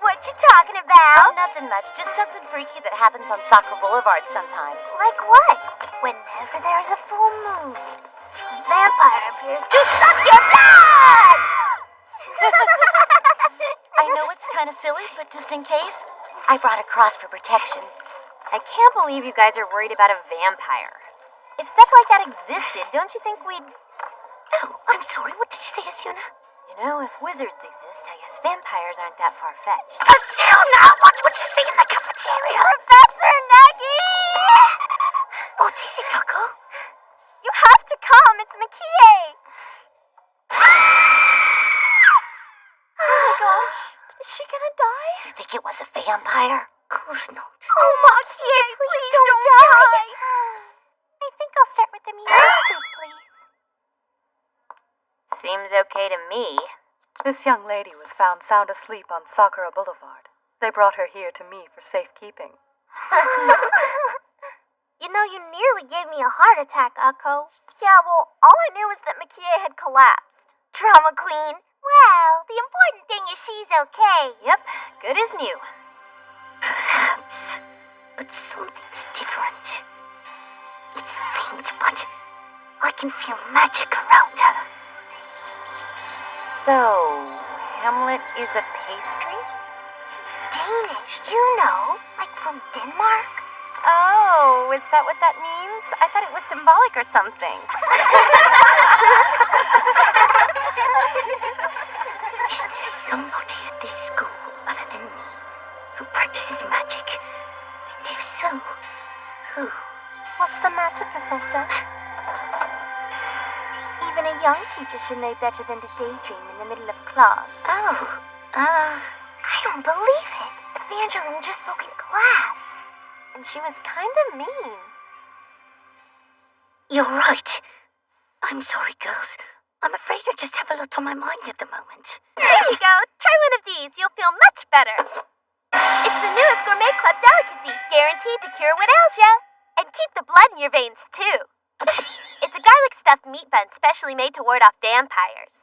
What you talking about? Oh, nothing much. Just something freaky that happens on Sakura Boulevard sometimes. Like what? Whenever there's a full moon, a vampire appears to suck your blood! I know it's kind of silly, but just in case, I brought a cross for protection. I can't believe you guys are worried about a vampire. If stuff like that existed, don't you think we'd... Oh, I'm sorry. What did you say, Asuna? You know, if wizards exist, I guess vampires aren't that far-fetched. Asuna, watch what you say in the cafeteria! Professor Negi! What is it, Toko? You have to come. It's Makie. Oh my gosh. Is she gonna die? You think it was a vampire? Of course not. Oh, Makie, please don't die! I think I'll start with the miso soup, please. Seems okay to me. This young lady was found sound asleep on Sakura Boulevard. They brought her here to me for safekeeping. You know, you nearly gave me a heart attack, Akko. Yeah, well, all I knew was that Makie had collapsed. Drama queen. Well, the important thing is she's okay. Yep, good as new. Perhaps, but something's different. It's faint, but I can feel magic around her. So, Hamlet is a pastry? He's Danish, you know, like from Denmark. Oh, is that what that means? I thought it was symbolic or something. Is there somebody at this school other than me who practices magic? And if so, who? What's the matter, Professor? Even a young teacher should know better than to daydream in the middle of class. Oh, I don't believe it. Evangeline just spoke in class. And she was kind of mean. You're right. I'm sorry, girls. I'm afraid I just have a lot on my mind at the moment. There you go. Try one of these. You'll feel much better. It's the newest gourmet class. cure what ails ya. And keep the blood in your veins, too. It's a garlic stuffed meat bun specially made to ward off vampires.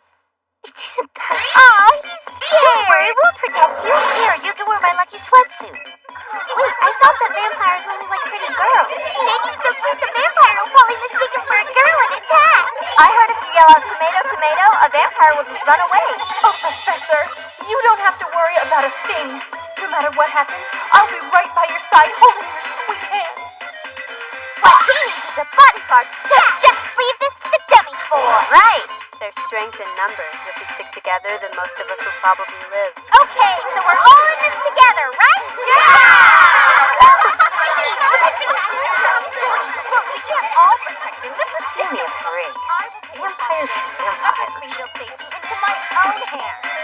It isn't that. Aw, he's scared. Don't worry, we'll protect you. Here, you can wear my lucky sweatsuit. Wait, I thought that vampires only like pretty girls. Naggy's so cute, the vampire will probably mistake him for a girl and attack. I heard if you yell out tomato, tomato, a vampire will just run away. Oh, Professor, you don't have to worry about a thing. No matter what happens, I'll be right by your side holding your sweet hand. What we need is a bodyguard. Yeah, just leave this to the dummy for. Right. There's strength in numbers. If we stick together, then most of us will probably live. Okay, so we're all in this together, right? Look, we can't all protect him. That's Give me a ridiculous. break. I will take Vampires shoot Professor vampires. Springfield's safety into my own hands.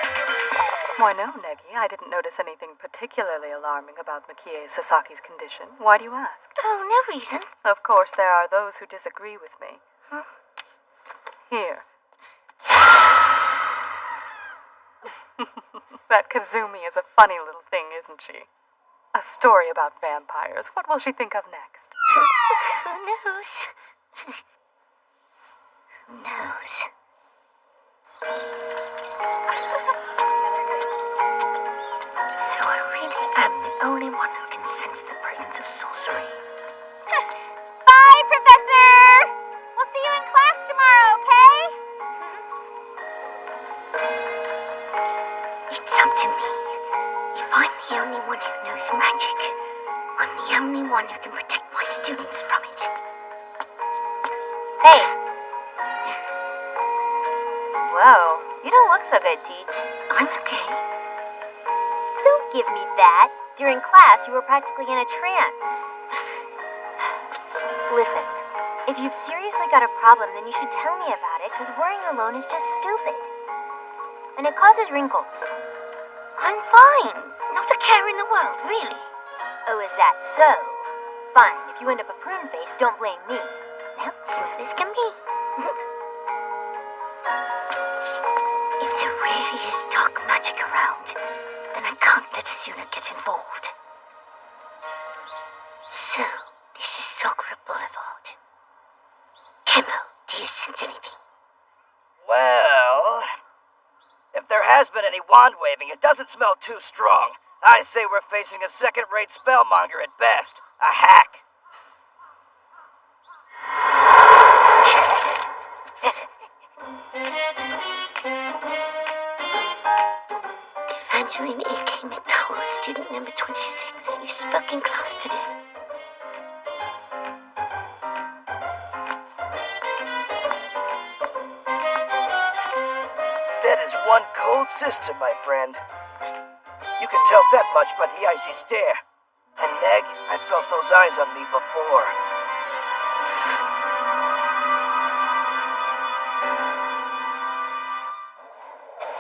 Why no, Negi. I didn't notice anything particularly alarming about Makie Sasaki's condition. Why do you ask? Oh, no reason. Of course, there are those who disagree with me. Here. That Kazumi is a funny little thing, isn't she? A story about vampires. What will she think of next? Who knows? Who knows? So I really am the only one who can sense the presence of sorcery. Bye, Professor! We'll see you in class tomorrow, okay? It's up to me. If I'm the only one who knows magic, I'm the only one who can protect my students from it. Hey. Whoa, you don't look so good, Teach. I'm okay. Don't give me that. During class, you were practically in a trance. Listen, if you've seriously got a problem, then you should tell me about it, because worrying alone is just stupid. And it causes wrinkles. I'm fine. Not a care in the world, really. Oh, is that so? Fine, if you end up a prune face, don't blame me. No, smooth as can be. If there really is dark magic around, then I can't let Asuna get involved. So, this is Sakura Boulevard. Kemo, do you sense anything? Well, if there has been any wand waving, it doesn't smell too strong. I say we're facing a second-rate spellmonger at best. A hack. Evangeline A.K. McDowell, student number 26. You spoke in class today. That is one cold sister, my friend. You can tell that much by the icy stare. And Neg, I felt those eyes on me before.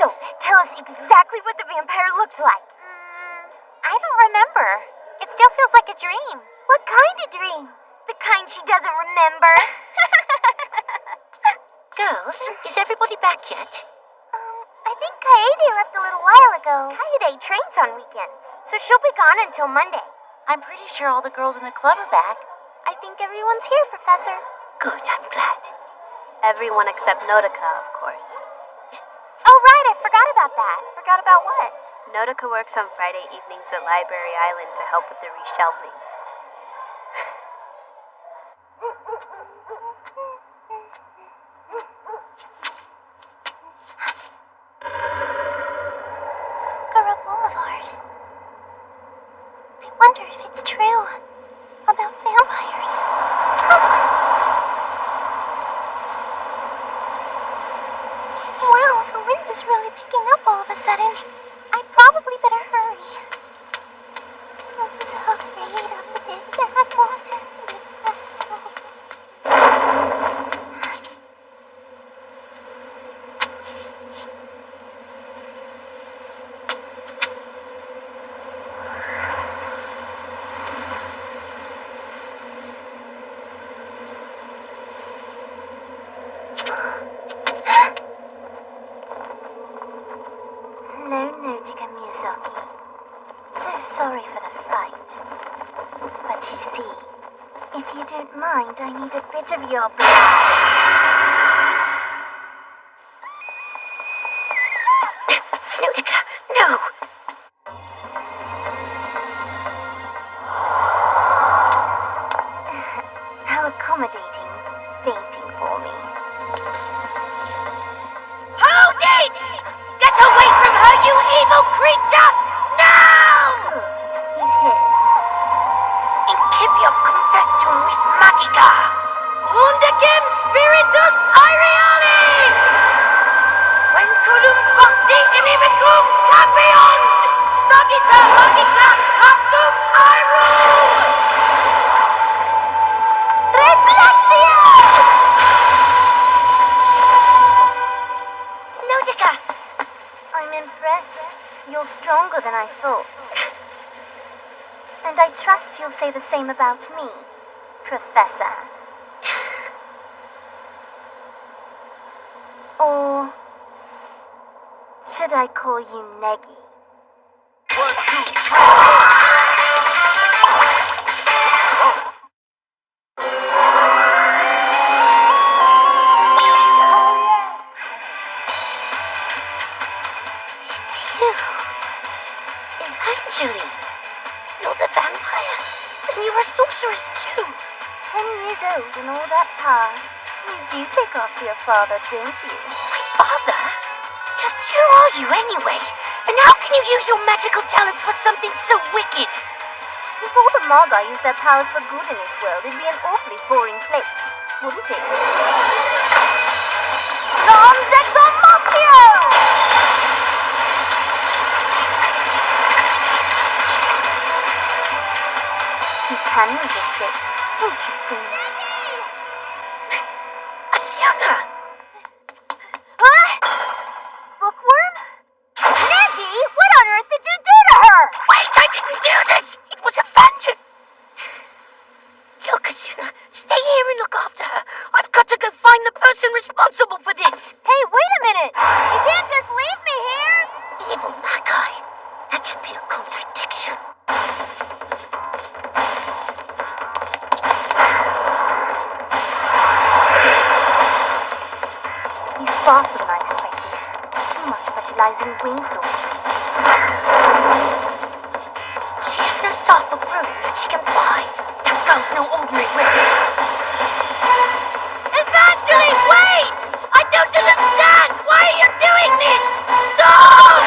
So, tell us exactly what the vampire looked like. I don't remember. It still feels like a dream. What kind of dream? The kind she doesn't remember. Girls, is everybody back yet? I think Kaede left a little while ago. Kaede trains on weekends, so she'll be gone until Monday. I'm pretty sure all the girls in the club are back. I think everyone's here, Professor. Good, I'm glad. Everyone except Nodoka, of course. Oh, right, I forgot about that. Forgot about what? Nodoka works on Friday evenings at Library Island to help with the reshelving. Sakura Boulevard. I wonder if it's true about vampires. Wow, the wind is really picking up all of a sudden. I'd probably better hurry. I'm so afraid of the big bad wolf. No, Nodoka Miyazaki. So sorry for the fright. But But you see, if you don't mind, I need a bit of your blood. Nautica, no! How accommodating, fainting for me. Hold it! Get away from her, you evil creature! No! Good, he's here. Incipio confestum vis magica! Undecem spiritus aerealis! Venculum facti inimicum capiont! Sagita magica captum aerum! Reflexio! Nautica! I'm impressed. You're stronger than I thought. And I trust you'll say the same about me, Professor. Or should I call you Neggy? 1, 2, 3, 4. It's you. Evangeline. You're the vampire. And you're a sorceress too. 10 years old and all that power. You do take after your father, don't you? My father? Just who are you anyway? And how can you use your magical talents for something so wicked? If all the Magi use their powers for good in this world, it'd be an awfully boring place, wouldn't it? Noms exhumatio! You can resist it. Interesting. Asiana! Huh? Bookworm? Neggy, what on earth did you do to her? Wait, I didn't do this! It was Evangeline! Look, Asiana, stay here and look after her. I've got to go find the person responsible for this. Hey, wait a minute! You can't just leave me here! Evil Magi. That should be a contradiction. He's faster than I expected. He must specialize in wing sorcery. She has no staff or broom, yet she can fly. That girl's no ordinary wizard. Evangeline, wait! I don't understand! Why are you doing this? Stop!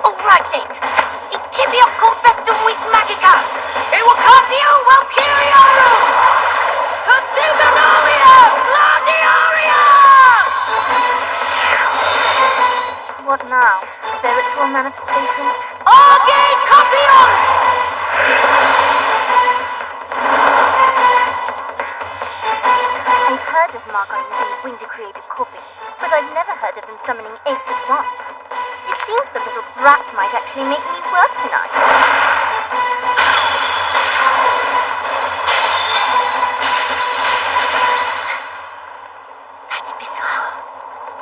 Alright then. Incipio confestum vis magica. Evocatio Valkyriorum. Contubernalia Gladiaria! What now? Spiritual manifestations? Auge capiont! I've heard of Magi using wing to create a copy, but I've never heard of them summoning 8 at once. It seems the little brat might actually make me work tonight. That's bizarre.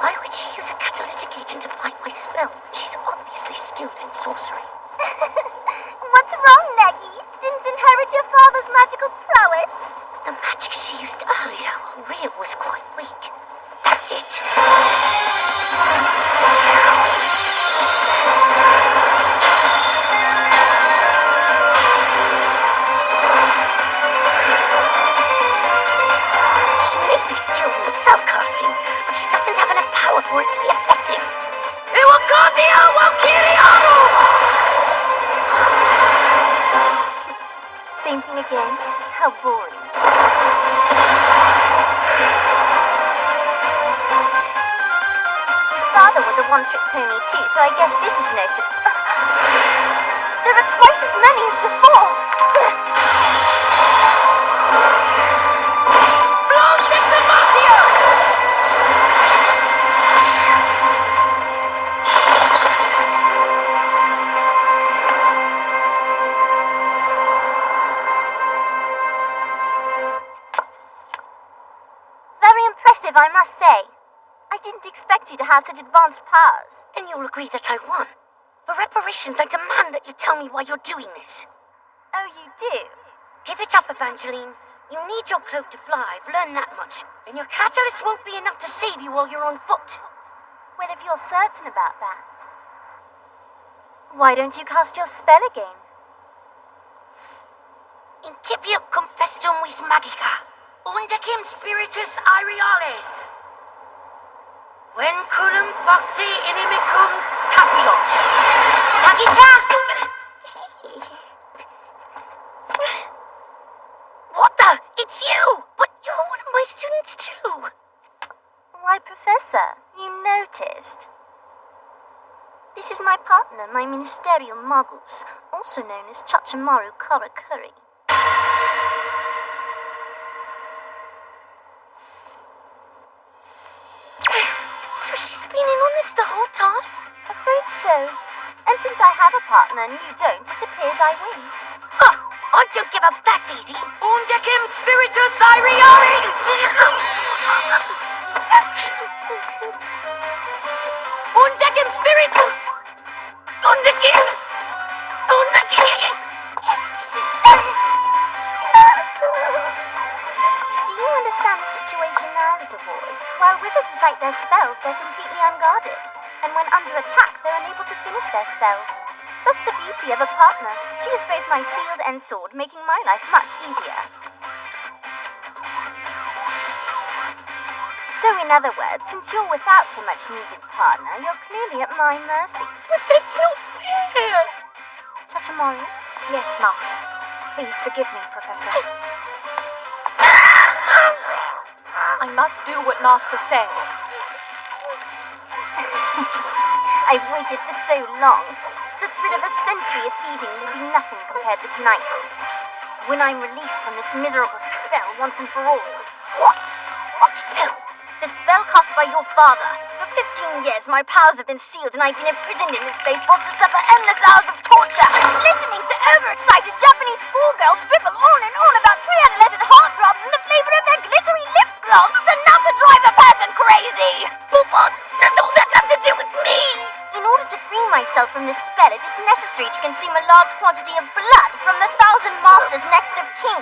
Why would she use a catalytic agent to fight my spell? She's obviously skilled in sorcery. What's wrong, Neggy? Didn't inherit your father's magical prowess? The magic she used earlier, while real, was quite weak. That's it. She may be skilled in spellcasting, but she doesn't have enough power for it to be effective. Evocatio Valkyriorum! Same thing again? How boring. His father was a one-trick pony too, so I guess this is no There are twice as many as before! Flaunt exhumatio! impressive, I must say. I didn't expect you to have such advanced powers. Then you'll agree that I won. For reparations, I demand that you tell me why you're doing this. Oh, you do? Give it up, Evangeline. You need your cloak to fly, I've learned that much. And your catalyst won't be enough to save you while you're on foot. Well, if you're certain about that, why don't you cast your spell again? Incipio confestum vis magica, undecim spiritus aerialis. Venculum facti inimicum capiot. Sagitta! What the? It's you! But you're one of my students too. Why, Professor, you noticed. This is my partner, my ministerial magus, also known as Chachamaru Karakuri. So she's been in on this the whole time? Afraid so. And since I have a partner and you don't, it appears I win. Huh! I don't give up that easy. Undecim spiritus aerialis! Undecim spiritus! Undecim! Do you understand the situation now, little boy? While wizards recite their spells, they're completely unguarded. And when under attack, they're unable to finish their spells. Thus the beauty of a partner. She is both my shield and sword, making my life much easier. So in other words, since you're without a much needed partner, you're clearly at my mercy. But that's not fair! Chachamaru? Yes, Master. Please forgive me, Professor. I must do what Master says. I've waited for so long. The thrill of a century of feeding will be nothing compared to tonight's feast. When I'm released from this miserable spell once and for all. What spell? The spell cast by your father. For 15 years, my powers have been sealed and I've been imprisoned in this place, forced to suffer endless hours of torture, listening to overexcited Japanese schoolgirls dribble on and on about pre-adolescent heartthrobs and the flavor of their glittery lip gloss. It's enough to drive a person crazy! But what does all that have to do with me? In order to free myself from this spell, it is necessary to consume a large quantity of blood from the 1,000 masters next of kin.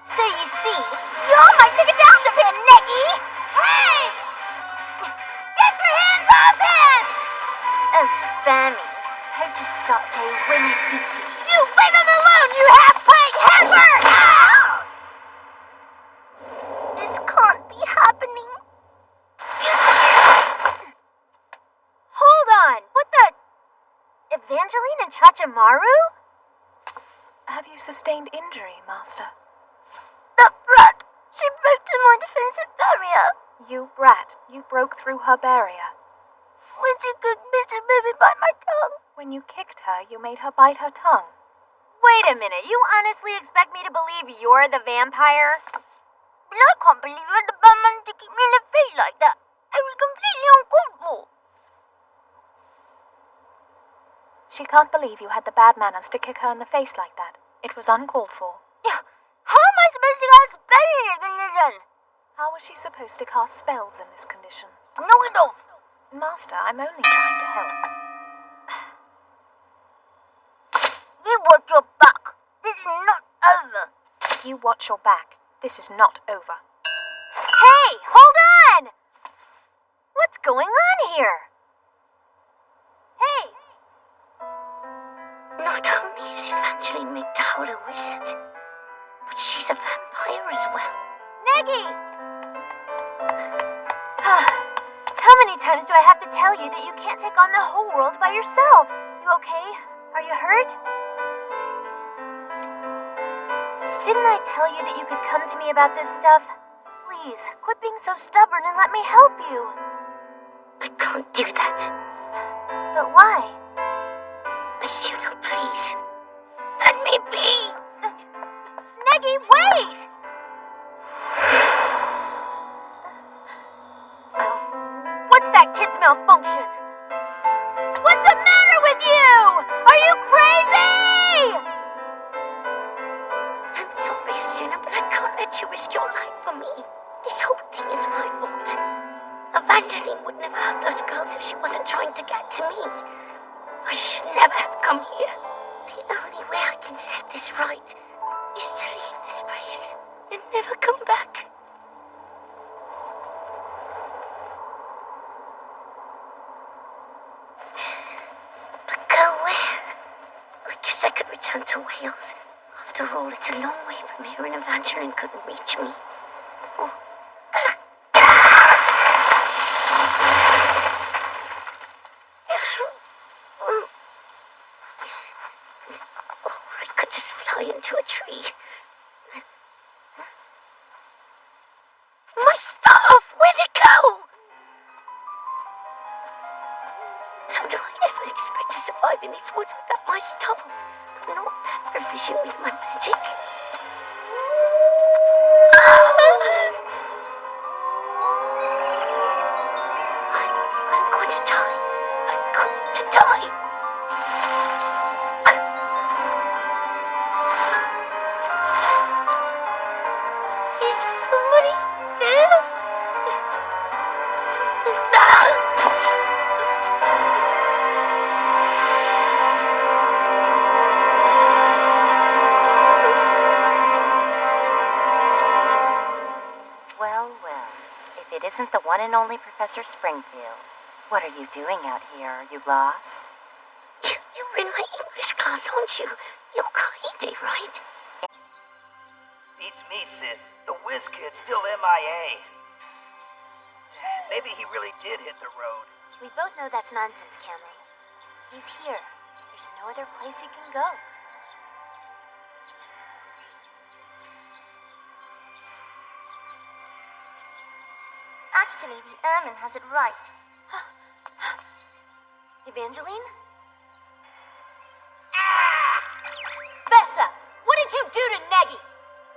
So you see, you're my ticket out of here, Neggy! Hey! Get your hands off him! Oh, spare me. Potestate Winnie Fiki. You leave him alone, you half-pint heifer! This can't be happening. Hold on! What the... Evangeline and Chachamaru? Have you sustained injury, Master? That brat! She broke through my defensive barrier. You brat, you broke through her barrier. When she kicked me, she made me bite my tongue. When you kicked her, you made her bite her tongue. Wait a minute, you honestly expect me to believe you're the vampire? But I can't believe you had the bad man to kick me in the face like that. I was completely uncomfortable. She can't believe you had the bad manners to kick her in the face like that. It was uncalled for. How am I supposed to cast spell in this condition? How was she supposed to cast spells in this condition? Knock it off. Master, I'm only trying to help. You watch your back. This is not over. You watch your back. This is not over. Hey, hold on! What's going on here? Hey! Not only is Evangeline McDowell a wizard, but she's a vampire as well. Neggy! How many times do I have to tell you that you can't take on the whole world by yourself? You okay? Are you hurt? Didn't I tell you that you could come to me about this stuff? Please, quit being so stubborn and let me help you. I can't do that. But why? Asuna, please. Let me be. Neggy, wait! What's that kid's malfunction? What's the matter with you? Are you crazy? I'm sorry, Asuna, but I can't let you risk your life for me. This whole thing is my fault. come here. The only way I can set this right is to leave this place and never come back. But go where? I guess I could return to Wales. After all, it's a long way from here and Evangeline couldn't reach me. Oh. Or I could just fly into a tree. My staff! Where'd it go? How do I ever expect to survive in these woods without my staff? I'm not that proficient with my magic. I'm going to die. I'm going to die. Is somebody there? Well, well, if it isn't the one and only Professor Springfield, what are you doing out here? Are you lost? You're in my English class, aren't you? You're Kaede, right? Beats me, sis. The whiz kid's still MIA. Maybe he really did hit the road. We both know that's nonsense, Camo. He's here. There's no other place he can go. Actually, the Ermine has it right. Evangeline? Bessa, what did you do to Neggy?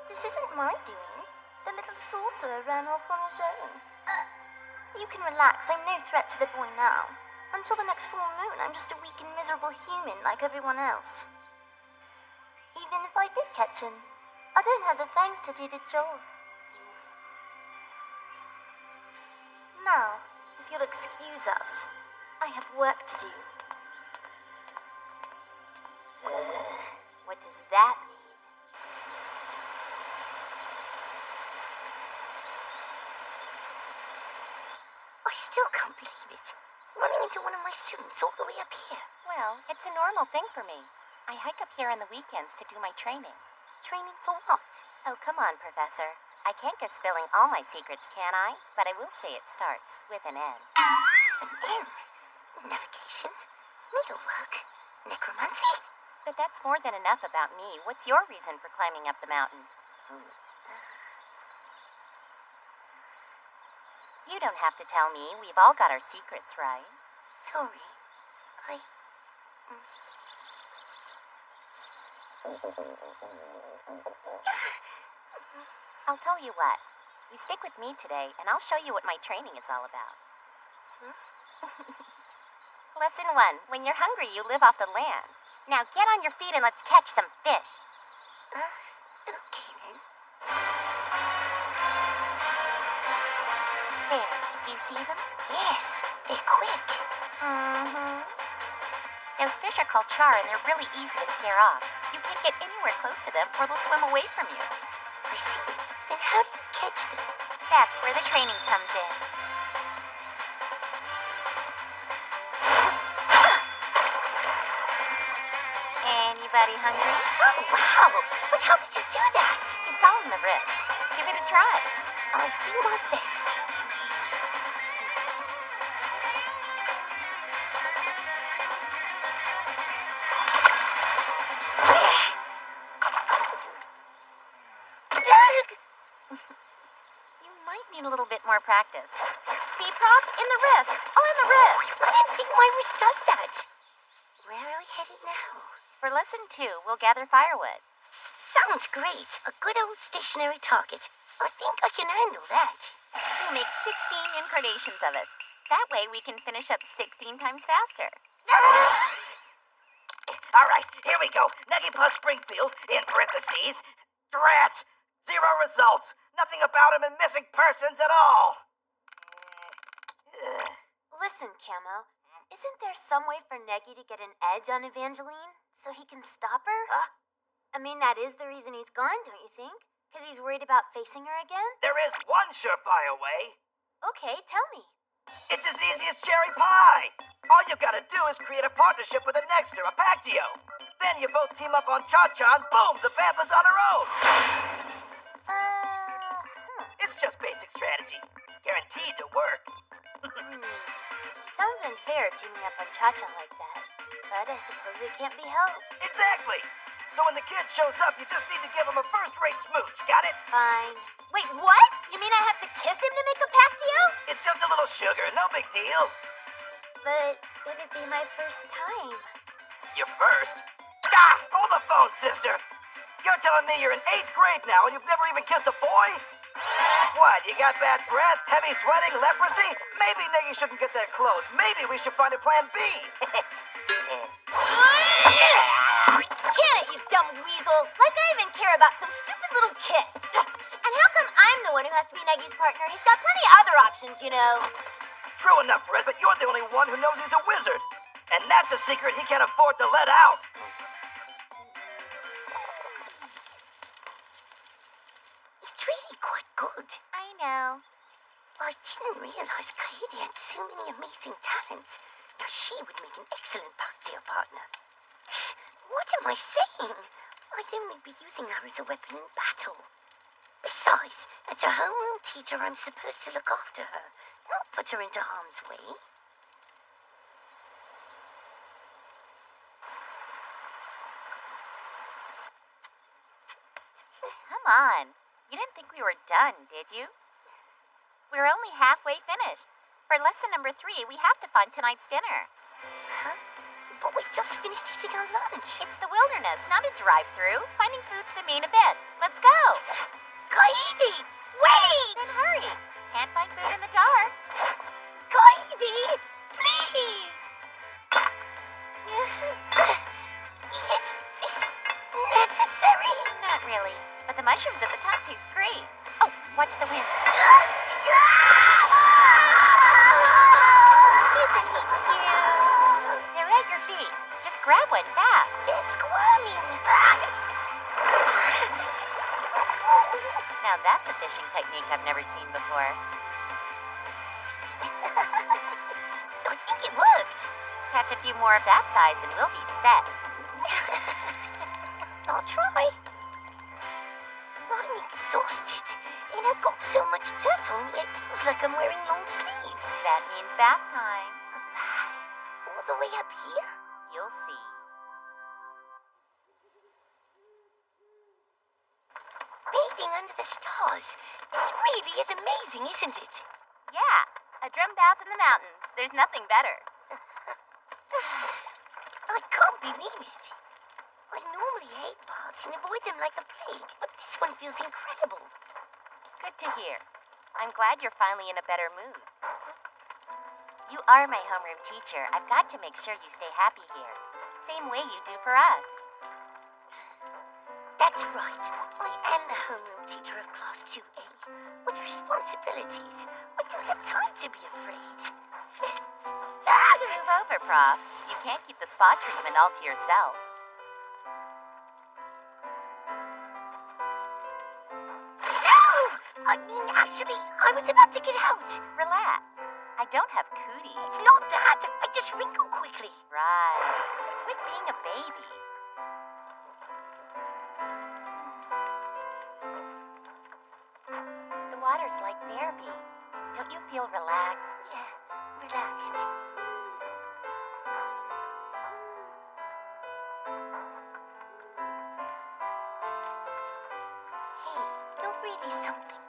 This isn't my doing. The little sorcerer ran off on his own. You can relax. I'm no threat to the boy now. Until the next full moon, I'm just a weak and miserable human like everyone else. Even if I did catch him, I don't have the fangs to do the job. Now, if you'll excuse us, I have work to do. What does that mean? I still can't believe it. Running into one of my students all the way up here. Well, it's a normal thing for me. I hike up here on the weekends to do my training. Training for what? Oh, come on, Professor. I can't go spilling all my secrets, can I? But I will say it starts with an N. An N? Navigation? Needlework? Necromancy? But that's more than enough about me. What's your reason for climbing up the mountain? You don't have to tell me. We've all got our secrets, right? Sorry. I'll tell you what. You stick with me today, and I'll show you what my training is all about. Lesson 1. When you're hungry, you live off the land. Now get on your feet and let's catch some fish. Okay then. There. Do you see them? Yes, they're quick. Mm-hmm. Those fish are called char, and they're really easy to scare off. You can't get anywhere close to them, or they'll swim away from you. I see. Then how do you catch them? That's where the training comes in. Anybody hungry? Oh, wow! But how did you do that? It's all in the wrist. Give it a try. I'll do my best. You might need a little bit more practice. See, Prof? In the wrist. All in the wrist. I didn't think my wrist does that. Where are we headed now? For lesson 2, we'll gather firewood. Sounds great. A good old stationary target. I think I can handle that. We'll make 16 incarnations of us. That way we can finish up 16 times faster. All right, here we go. Neggy plus Springfield, in parentheses. Drat! 0 results. Nothing about him in missing persons at all. Listen, Camo. Isn't there some way for Negi to get an edge on Evangeline so he can stop her? I mean, that is the reason he's gone, don't you think? Because he's worried about facing her again? There is one surefire way. Okay, tell me. It's as easy as cherry pie. All you gotta do is create a partnership with a Nexter, a Pactio. Then you both team up on Cha-Cha and boom, the Vampa's on her own. It's just basic strategy. Guaranteed to work. Sounds unfair teaming up on Cha-Cha like that. But I suppose it can't be helped. Exactly. So when the kid shows up, you just need to give him a first-rate smooch. Got it? Fine. Wait, what? You mean I have to kiss him to make a Pactio? It's just a little sugar. No big deal. But would it be my first time? Your first? Ah! Hold the phone, sister. You're telling me you're in 8th grade now and you've never even kissed a boy? What, you got bad breath, heavy sweating, leprosy? Maybe Negi shouldn't get that close. Maybe we should find a plan B. Can it, you dumb weasel? Like I even care about some stupid little kiss. And how come I'm the one who has to be Negi's partner? He's got plenty of other options, you know. True enough, Red, but you're the only one who knows he's a wizard. And that's a secret he can't afford to let out. It's really quite good. I know. I didn't realize Kaede had so many amazing talents. Now she would make an excellent Pactio partner. What am I saying? I'd only be using her as a weapon in battle. Besides, as her homeroom teacher, I'm supposed to look after her, not put her into harm's way. Come on. You didn't think we were done, did you? We're only halfway finished. For lesson number 3, we have to find tonight's dinner. Huh? But we've just finished eating our lunch. It's the wilderness, not a drive-through. Finding food's the main event. Let's go! Kaede! Wait! Then hurry. Can't find food in the dark. Kaede! Please! Is this necessary? Not really. But the mushrooms at the top taste great. Oh, watch the wind. Isn't he cute? They're at your feet. Just grab one fast. They're squirming. Now that's a fishing technique I've never seen before. I think it worked. Catch a few more of that size and we'll be set. I'll try. I'm exhausted, and I've got so much dirt on me, it feels like I'm wearing long sleeves. That means bath time. A bath? All the way up here? You'll see. Bathing under the stars. This really is amazing, isn't it? Yeah, a drum bath in the mountains. There's nothing better. I can't believe it. I normally hate baths and avoid them like the plague, but this one feels incredible. Good to hear. I'm glad you're finally in a better mood. You are my homeroom teacher. I've got to make sure you stay happy here. Same way you do for us. That's right. I am the homeroom teacher of Class 2A, with responsibilities. I don't have time to be afraid. Move over, Prof. You can't keep the spa treatment all to yourself. I mean, actually, I was about to get out. Relax. I don't have cooties. It's not that. I just wrinkle quickly. Right. Quit being a baby. The water's like therapy. Don't you feel relaxed? Yeah, relaxed. Hey, you're really something.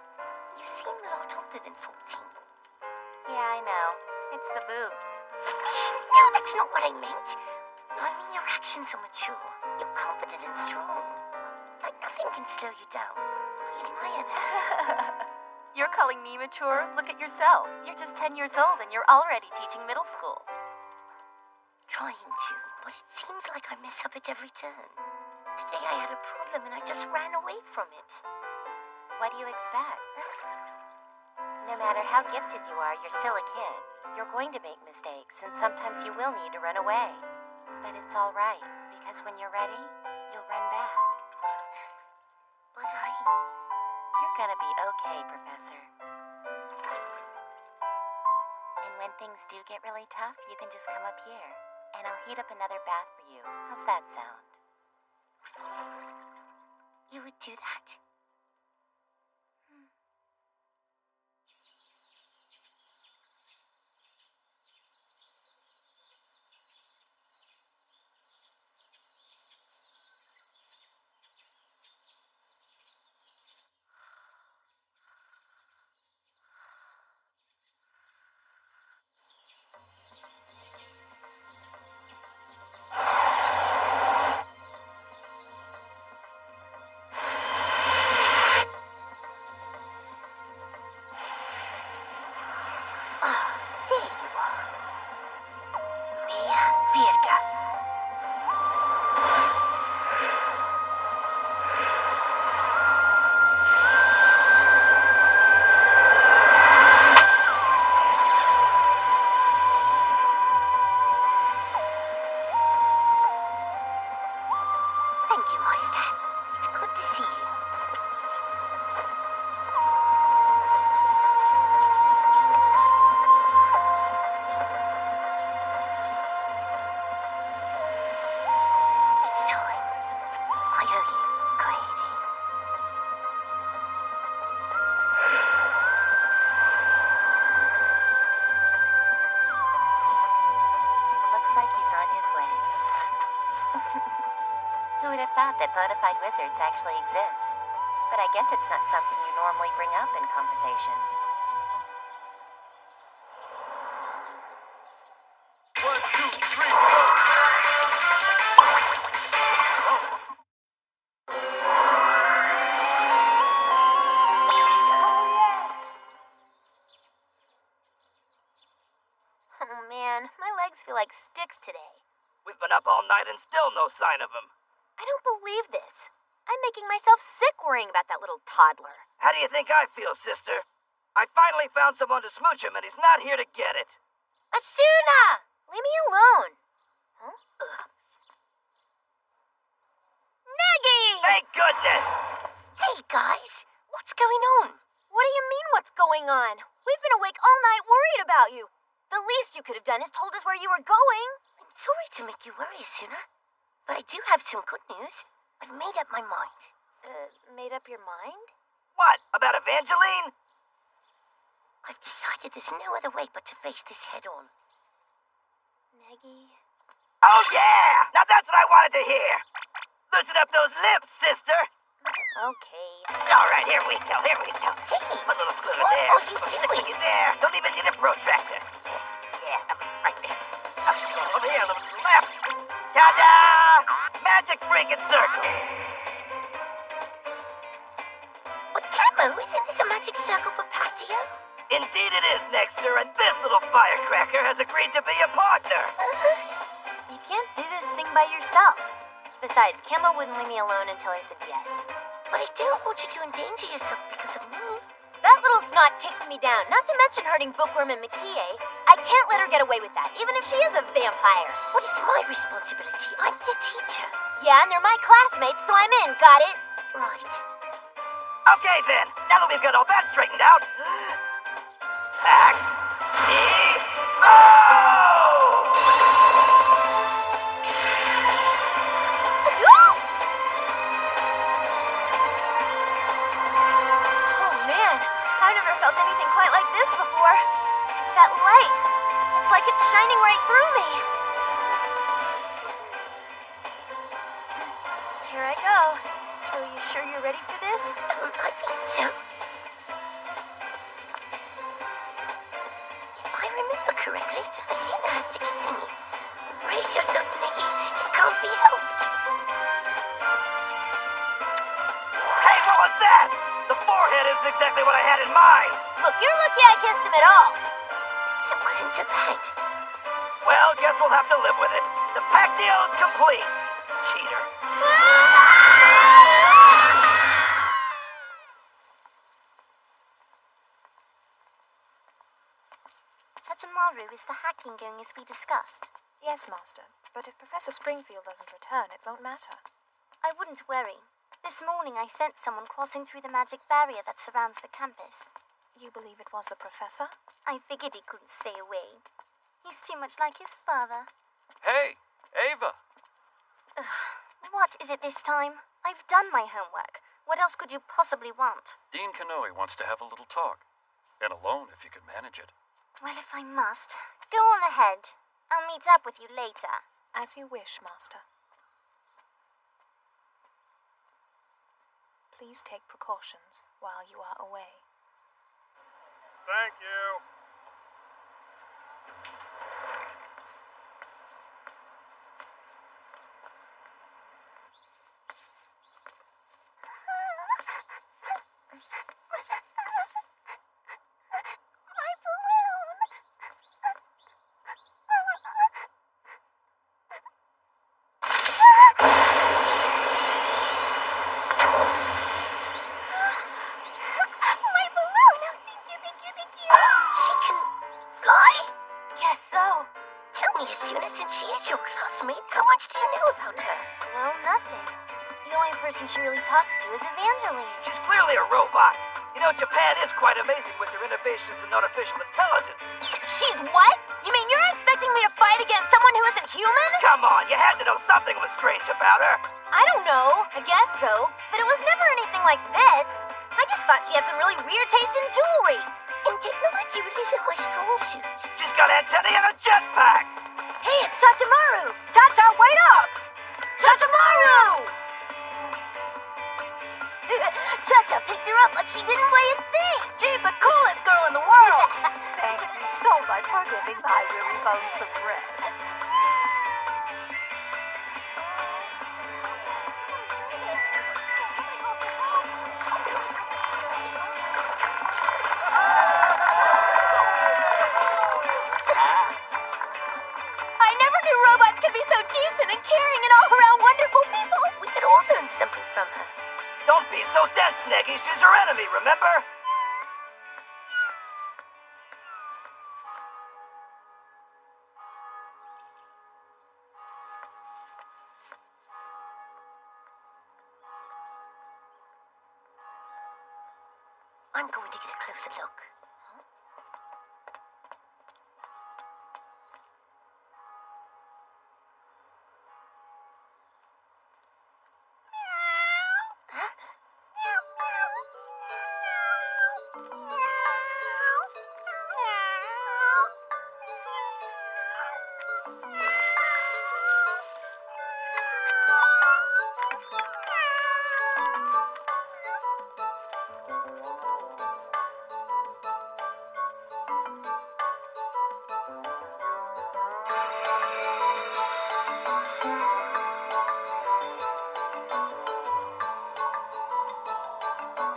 You seem a lot older than 14. Yeah, I know. It's the boobs. No, that's not what I meant. I mean, your actions are mature. You're confident and strong. Like nothing can slow you down. I admire that. You're calling me mature? Look at yourself. You're just 10 years old and you're already teaching middle school. Trying to, but it seems like I mess up at every turn. Today I had a problem and I just ran away from it. What do you expect? No matter how gifted you are, you're still a kid. You're going to make mistakes, and sometimes you will need to run away. But it's all right, because when you're ready, you'll run back. But You're gonna be okay, Professor. And when things do get really tough, you can just come up here, and I'll heat up another bath for you. How's that sound? you would do that? There you are. Mia Virga. Thank you, Mustang. It's good to see you. It's time. I owe you, Coyote. Looks like he's on his way. Who would have thought that bona fide wizards actually exist? But I guess it's not something you normally bring up in conversation. 1, 2, 3, 4. Oh man, my legs feel like sticks today. We've been up all night and still no sign of him. I don't believe this. I'm making myself sick worrying about that little toddler. How do you think I feel, sister? I finally found someone to smooch him, and he's not here to get it. Asuna! Leave me alone. Huh? Neggy! Thank goodness! Hey guys, what's going on? What do you mean what's going on? We've been awake all night worried about you. The least you could have done is told us where you were going. I'm sorry to make you worry, Asuna. But I do have some good news. I've made up my mind. Made up your mind? What, about Evangeline? I've decided there's no other way but to face this head on. Neggy. Oh yeah! Now that's what I wanted to hear! Loosen up those lips, sister! Okay. Alright, here we go, here we go. Hey, put a little scooter what there. are you Put doing? the there. Don't even need a protractor. Yeah, right there. Over here, a little to the left. Ta-da! Magic freaking circle. But Camo, isn't this a magic circle for patio? Indeed it is, Nexter, and this little firecracker has agreed to be a partner. You can't do this thing by yourself. Besides, Camo wouldn't leave me alone until I said yes. But I don't want you to endanger yourself because of me. That little snot kicked me down, not to mention hurting Bookworm and Makie. I can't let her get away with that, even if she is a vampire. But it's my responsibility. I'm their teacher. Yeah, and they're my classmates, so I'm in. Got it? Right. Okay then, now that we've got all that straightened out, Oh man, I've never felt anything quite like this before. It's that light. It's like it's shining right through me. Here I go. So you sure you're ready for this? I think so. If I remember correctly, Asuna has to kiss me. Brace yourself, Neggy. It can't be helped. Hey, what was that? The forehead isn't exactly what I had in mind. Look, you're lucky I kissed him at all. It wasn't so bad. Well, guess we'll have to live with it. The pact deal's complete. Cheater. is the hacking going as we discussed? Yes, Master. But if Professor Springfield doesn't return, it won't matter. I wouldn't worry. This morning I sent someone crossing through the magic barrier that surrounds the campus. You believe it was the Professor? I figured he couldn't stay away. He's too much like his father. Hey, Ava! What is it this time? I've done my homework. What else could you possibly want? Dean Kanoe wants to have a little talk. And alone, if you can manage it. Well, if I must, go on ahead. I'll meet up with you later. As you wish, Master. Please take precautions while you are away. Thank you. My balloon! My balloon! Thank you. She can fly? Guess so. Tell me, Asuna, since she is your classmate, how much do you know about her? Well, nothing. The only person she really talks to is Evangeline. She's clearly a robot. You know, Japan is quite amazing with their innovations in artificial intelligence. She's what? You mean you're expecting me to fight against someone who isn't human? Come on, you had to know something was strange about her. I don't know. I guess so. But it was never anything like this. I just thought she had some really weird taste in jewelry. And technology really isn't my strong suit. She's got antennae and a jetpack. Hey, it's Tachamaru! Cha-cha, wait up! Tachamaru! Cha-cha picked her up like she didn't weigh a thing. She's the coolest girl in the world. Thank you so much for giving my weary bones some rest. I never knew robots could be so decent and caring and all around wonderful people. We could all learn something from her. Don't be so dense, Neggy. She's her enemy, remember? I'm going to get a closer look.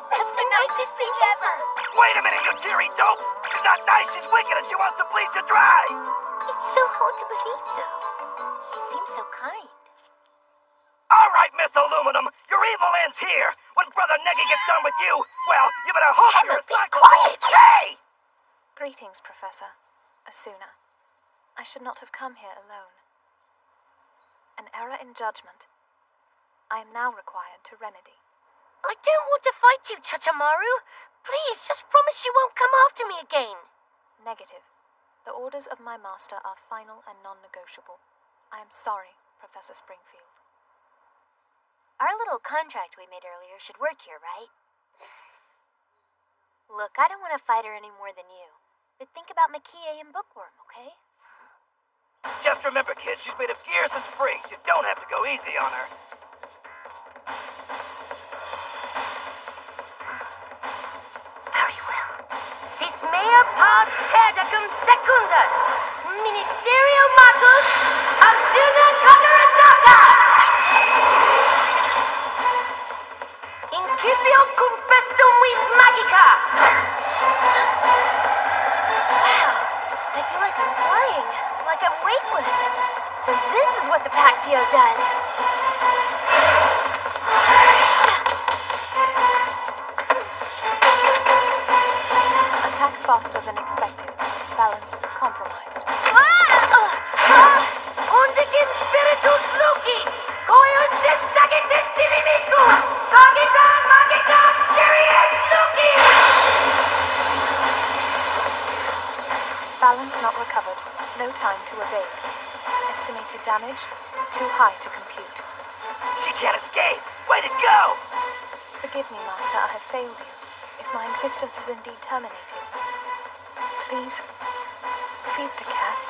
That's the nicest thing ever. Wait a minute, you teary dopes! She's not nice, she's wicked, and she wants to bleed you dry! It's so hard to believe, though. She seems so kind. All right, Miss Aluminum, your evil ends here. When Brother Neggy gets done with you, well, you better hope Emma, you're a be psycho. quiet. Hey! Greetings, Professor. Asuna. I should not have come here alone. An error in judgment. I am now required to remedy. I don't want to fight you, Chachamaru. Please, just promise you won't come after me again. Negative. The orders of my master are final and non-negotiable. I am sorry, Professor Springfield. Our little contract we made earlier should work here, right? Look, I don't want to fight her any more than you. But think about Makie and Bookworm, okay? Just remember, kids, she's made of gears and springs. You don't have to go easy on her. Very well. Sis mea pars pedicum secundus. Ministerio Magus, Asuna Kagarasaka! Incipio cum festum vis magica! Wow, I feel like I'm flying, like I'm weightless. So this is what the Pactio does. Attack faster than expected. Balance compromised. damage, too high to compute. She can't escape! Way to go! Forgive me, Master, I have failed you. If my existence is indeed terminated, please, feed the cats.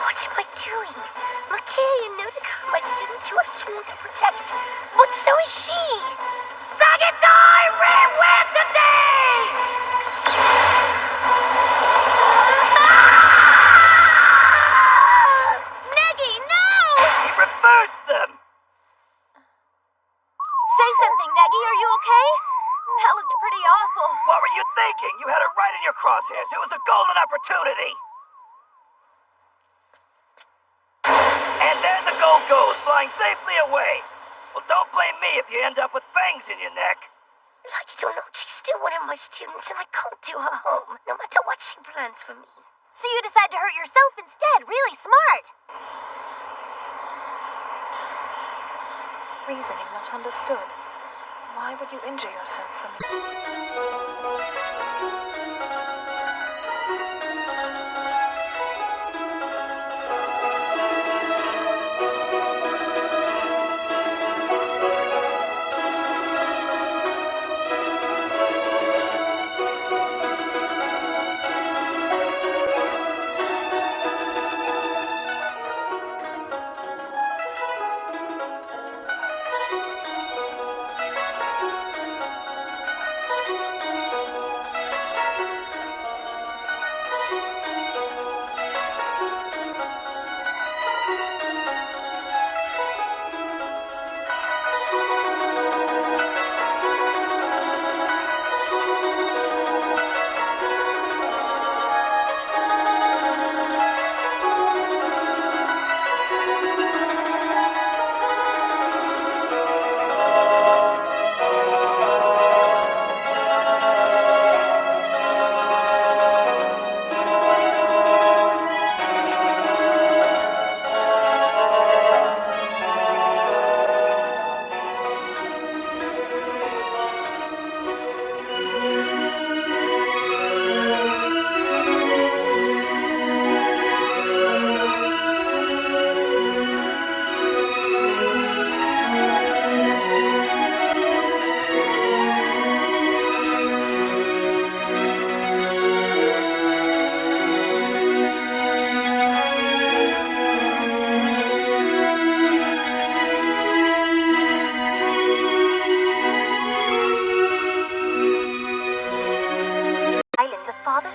What am I doing? Makei and Nodoka are my students who I've sworn to protect. But so is she! Sagitai Rewentity! Negi, no! He reversed them! Say something, Negi, are you okay? That looked pretty awful. What were you thinking? You had her right in your crosshairs. It was a golden opportunity! And there the gold goes, flying safely away. Well, don't blame me if you end up with fangs in your neck. Like it or not, she's still one of my students, and I can't do her harm, no matter what she plans for me. So you decide to hurt yourself instead. Really smart. Reasoning not understood. Why would you injure yourself for me?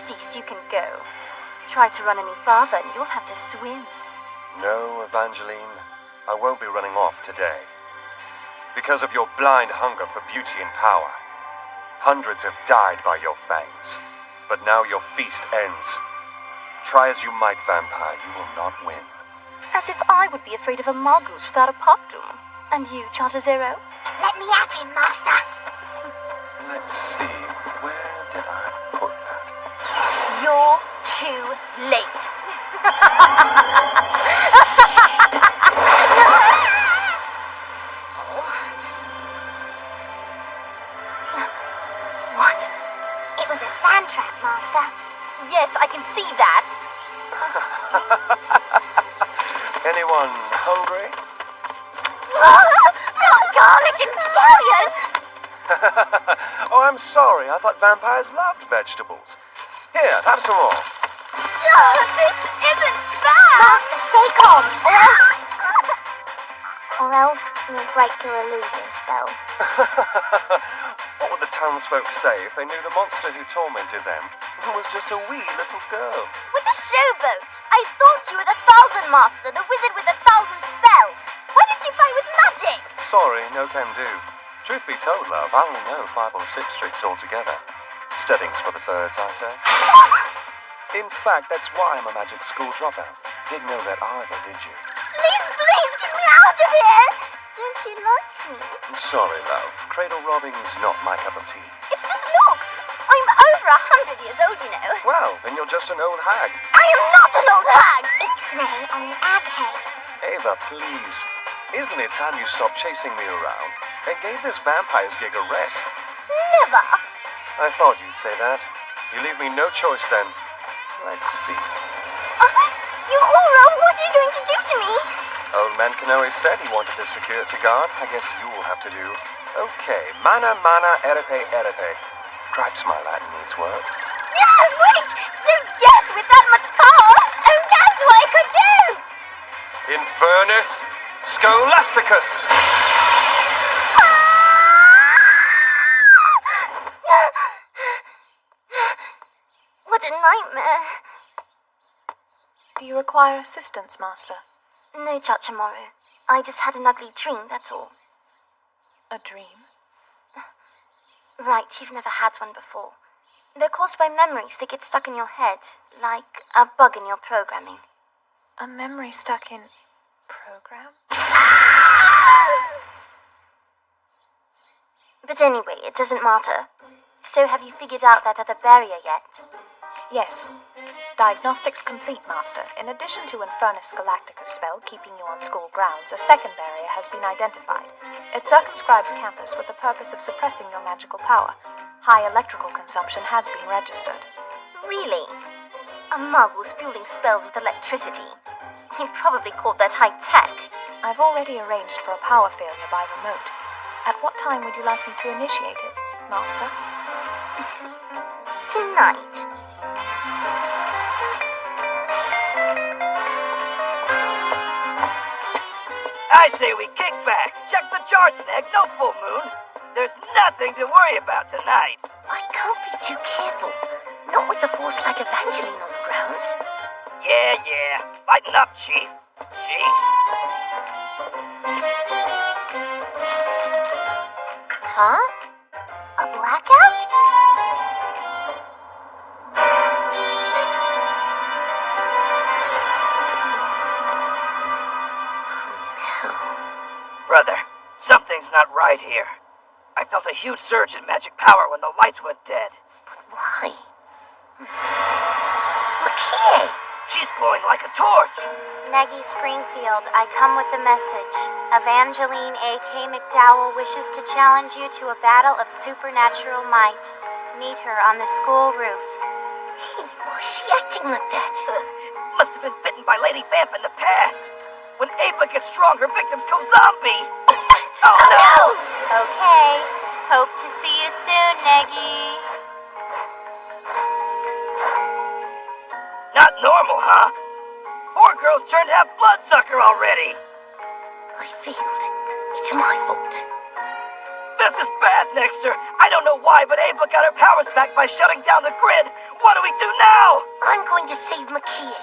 East you can go. Try to run any farther and you'll have to swim. No, Evangeline, I won't be running off today. Because of your blind hunger for beauty and power, hundreds have died by your fangs. But now your feast ends. Try as you might, vampire, you will not win. As if I would be afraid of a mongoose without a popdoom. And you, Charter Zero? Let me at him, Master. Let's see, where did I put that? You're too late. What? It was a sand trap, Master. Yes, I can see that. Anyone hungry? Not garlic and scallions! Oh, I'm sorry. I thought vampires loved vegetables. Here, have some more. This isn't bad! Master, stay calm, or else you'll break your illusion spell. What would the townsfolk say if they knew the monster who tormented them was just a wee little girl? What a showboat! I thought you were the Thousand Master, the wizard with 1,000 spells. Why did you fight with magic? Sorry, no can do. Truth be told, love, I only know 5 or 6 tricks altogether. Studying's for the birds, I say. In fact, that's why I'm a magic school dropout. Didn't know that either, did you? Please, get me out of here! Don't you like me? Sorry, love. Cradle robbing's not my cup of tea. It's just looks. I'm over 100 years old, you know. Well, then you're just an old hag. I am not an old hag! Ixnay on the aghay. Ava, please. Isn't it time you stopped chasing me around and gave this vampire's gig a rest? Never. I thought you'd say that. You leave me no choice then. Let's see. You Aura, what are you going to do to me? Old man Kanoe said he wanted a security guard. I guess you'll have to do. Okay, mana mana erepe erepe. Cripes, my Latin needs work. Yeah, wait! Don't guess with that much power! Oh, that's what I could do! Infernus Scholasticus! What a nightmare. Do you require assistance, Master? No, Chachamoru. I just had an ugly dream, that's all. A dream? Right, you've never had one before. They're caused by memories that get stuck in your head, like a bug in your programming. A memory stuck in program? But anyway, it doesn't matter. So have you figured out that other barrier yet? Yes. Diagnostics complete, Master. In addition to Infernus Galacticus spell keeping you on school grounds, a second barrier has been identified. It circumscribes campus with the purpose of suppressing your magical power. High electrical consumption has been registered. Really? A mug was fueling spells with electricity. You probably called that high-tech. I've already arranged for a power failure by remote. At what time would you like me to initiate it, Master? Tonight. I say we kick back. Check the charts, Neg. No full moon. There's nothing to worry about tonight. I can't be too careful. Not with the force like Evangeline on the grounds. Yeah. Lighten up, Chief. Chief. Huh? A blackout? Brother, something's not right here. I felt a huge surge in magic power when the lights went dead. But why? Makie! She's glowing like a torch. Nagy Springfield, I come with the message. Evangeline A.K. McDowell wishes to challenge you to a battle of supernatural might. Meet her on the school roof. Hey, why is she acting like that? Must have been bitten by Lady Vamp in the past. When Ava gets strong, her victims go zombie. Oh no! Okay. Hope to see you soon, Nagy. Not normal, huh? Poor girl's turned half bloodsucker already. I failed. It's my fault. This is bad, Nexter. I don't know why, but Ava got her powers back by shutting down the grid. What do we do now? I'm going to save Makie.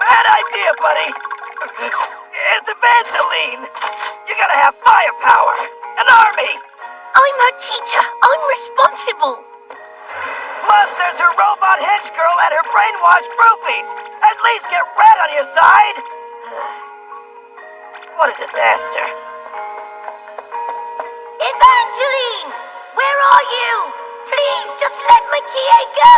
Bad idea, buddy. It's Evangeline. You gotta have firepower. An army. I'm her teacher. I'm responsible. Plus, there's her robot hench girl and her brainwashed groupies. At least get Red on your side. What a disaster. Evangeline! Where are you? Please, just let Makie go!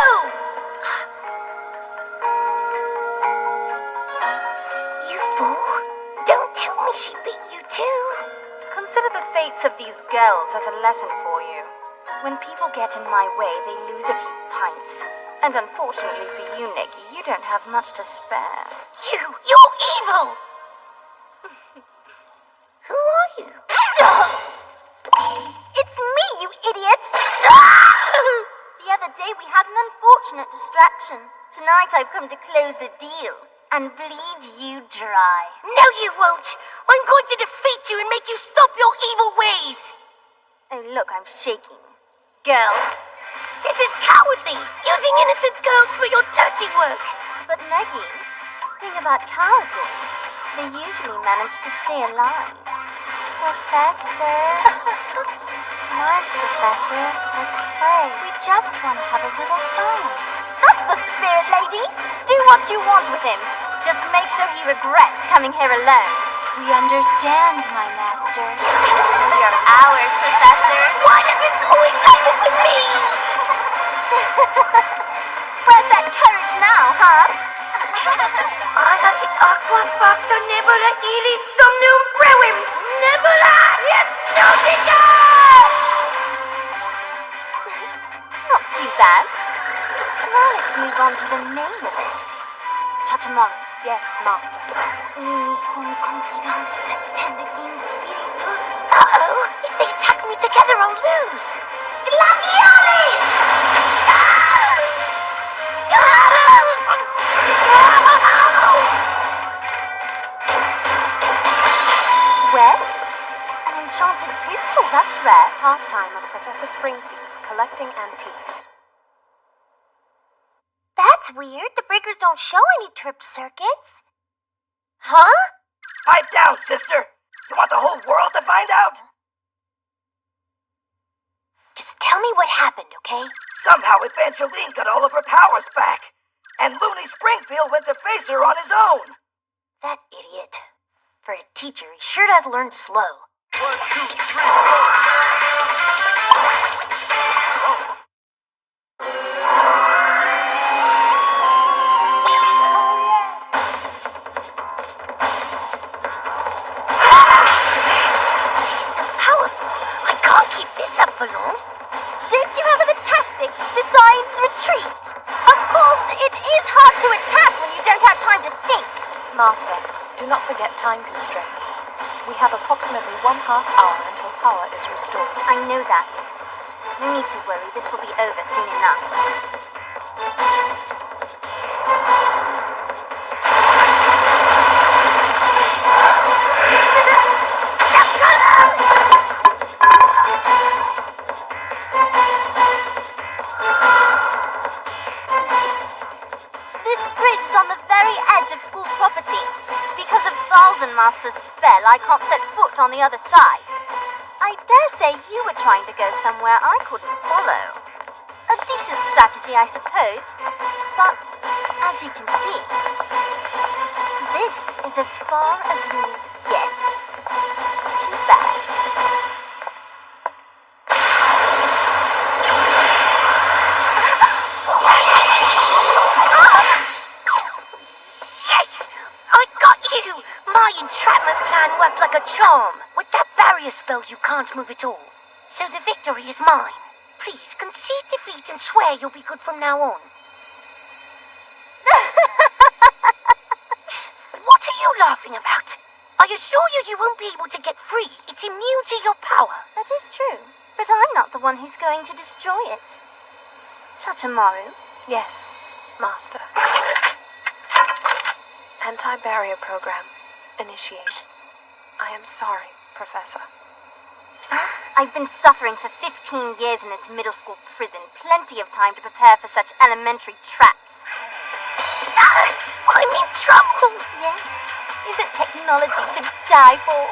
You fool. Don't tell me she beat you too. Consider the fates of these girls as a lesson for you. When people get in my way, they lose a few pints. And unfortunately for you, Nikki, you don't have much to spare. You're evil! Who are you? It's me, you idiot! The other day we had an unfortunate distraction. Tonight I've come to close the deal and bleed you dry. No, you won't! I'm going to defeat you and make you stop your evil ways! Oh, look, I'm shaking. Girls, this is cowardly! Using innocent girls for your dirty work! But Maggie, the thing about cowards is, they usually manage to stay alive. Professor. Come on, Professor. Let's play. We just want to have a little fun. That's the spirit, ladies! Do what you want with him. Just make sure he regrets coming here alone. We understand, my master. You're ours, Professor. Why does this always happen to me? Where's that courage now, huh? Agit aqua facta nebula ilis somnum brevim. Nebula hypnotica! Not too bad. Now let's move on to the main event. Chachimaru. Yes, Master. Nihon Confidant Septendagin Spiritus. Uh-oh! If they attack me together, I'll lose! Gladialis! Well, an enchanted pistol, that's rare. Pastime of Professor Springfield, collecting antiques. That's weird. The breakers don't show any trip circuits. Huh? Pipe down, sister! You want the whole world to find out? Just tell me what happened, okay? Somehow Evangeline got all of her powers back, and Looney Springfield went to face her on his own. That idiot. For a teacher, he sure does learn slow. 1, 2, 3, 4. She's so powerful. I can't keep this up for long. Don't you have other tactics besides retreat? Of course, it is hard to attack when you don't have time to think. Master, do not forget time constraints. We have approximately 1/2 hour until power is restored. I know that. No need to worry, this will be over soon enough. This bridge is on the very edge of school property. Because of Thousand Master's spell, I can't set foot on the other side. I dare say you were trying to go somewhere I couldn't follow. A decent strategy, I suppose. But, as you can see, this is as far as you get. Too bad. Yes! I got you! My entrapment plan worked like a charm. With that barrier spell, you can't move at all. So the victory is mine. Please concede defeat and swear you'll be good from now on. What are you laughing about? I assure you won't be able to get free. It's immune to your power. That is true, but I'm not the one who's going to destroy it. Chachimaru? Yes, Master. Anti-barrier program. Initiate. I am sorry, Professor. I've been suffering for 15 years in this middle school prison. Plenty of time to prepare for such elementary traps. I'm in trouble. Yes. Isn't technology to die for?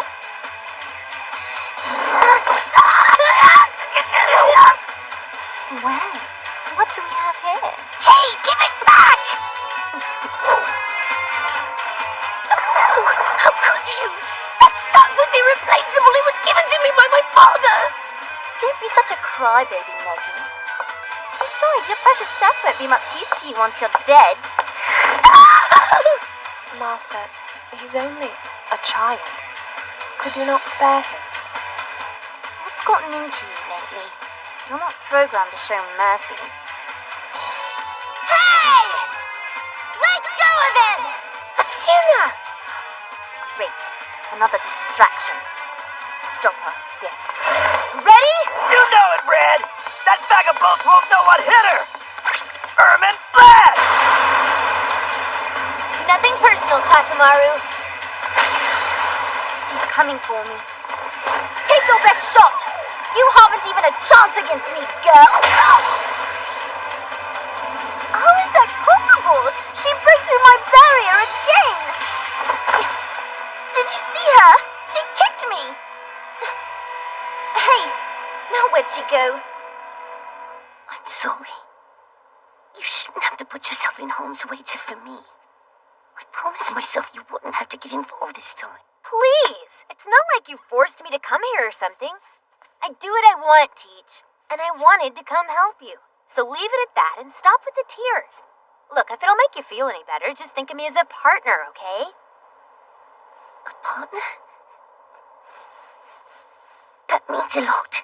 Well, what do we have here? Hey, give it back! No, how could you? That stuff was irreplaceable. It was given to me by my father. Don't be such a crybaby, Maggie. Besides, your precious stuff won't be much use to you once you're dead. Master, he's only a child. Could you not spare him? What's gotten into you lately? You're not programmed to show mercy. Hey! Let go of him! Asuna! Great. Another distraction. Stop her, yes. Ready? You know it, Red! That vagabond won't know what hit her! Ermin Blast! Nothing personal, Chachimaru. She's coming for me. Take your best shot! You haven't even a chance against me, girl! How is that possible? She broke through my barrier again! Did you see her? She kicked me! Hey, now where'd she go? I'm sorry. You shouldn't have to put yourself in harm's way just for me. I promised myself you wouldn't have to get involved this time. Please! It's not like you forced me to come here or something. I do what I want, Teach, and I wanted to come help you. So leave it at that and stop with the tears. Look, if it'll make you feel any better, just think of me as a partner, okay? A partner? That means a lot.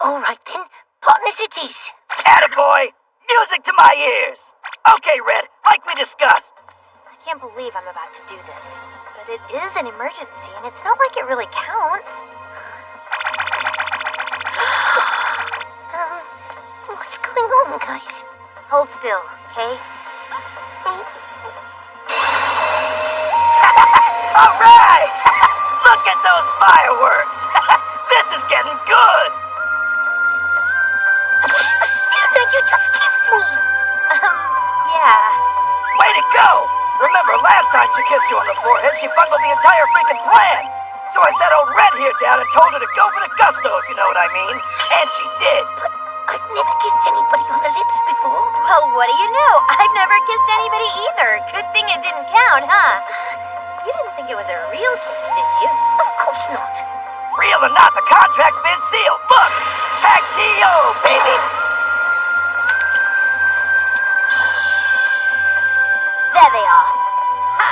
All right then, partners it is. Attaboy! Music to my ears! Okay, Red, like we discussed. I Can't believe I'm about to do this. But it is an emergency, and it's not like it really counts. What's going on, guys? Hold still, okay? All right! Look at those fireworks! This is getting good! Asuna, you just kissed me! Yeah. Way to go! Remember, last time she kissed you on the forehead, she bungled the entire freaking plan! So I set old Red here down and told her to go for the gusto, if you know what I mean. And she did! But I've never kissed anybody on the lips before. Well, what do you know? I've never kissed anybody either. Good thing it didn't count, huh? You didn't think it was a real kiss, did you? Of course not. Real or not, the contract's been sealed. Look! Hack-T-O, baby! There they are. Ha!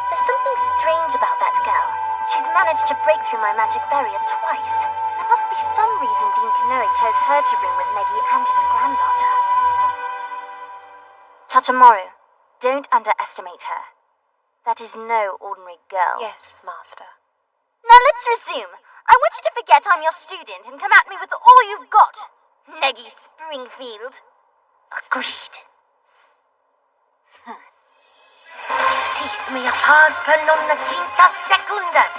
There's something strange about that girl. She's managed to break through my magic barrier twice. There must be some reason Dean Kanoe chose her to room with Negi and his granddaughter. Chachamoru, don't underestimate her. That is no ordinary girl. Yes, Master. Now let's resume. I want you to forget I'm your student and come at me with all you've got. Negi Springfield. Agreed. Sis me paz per non quintas secundas.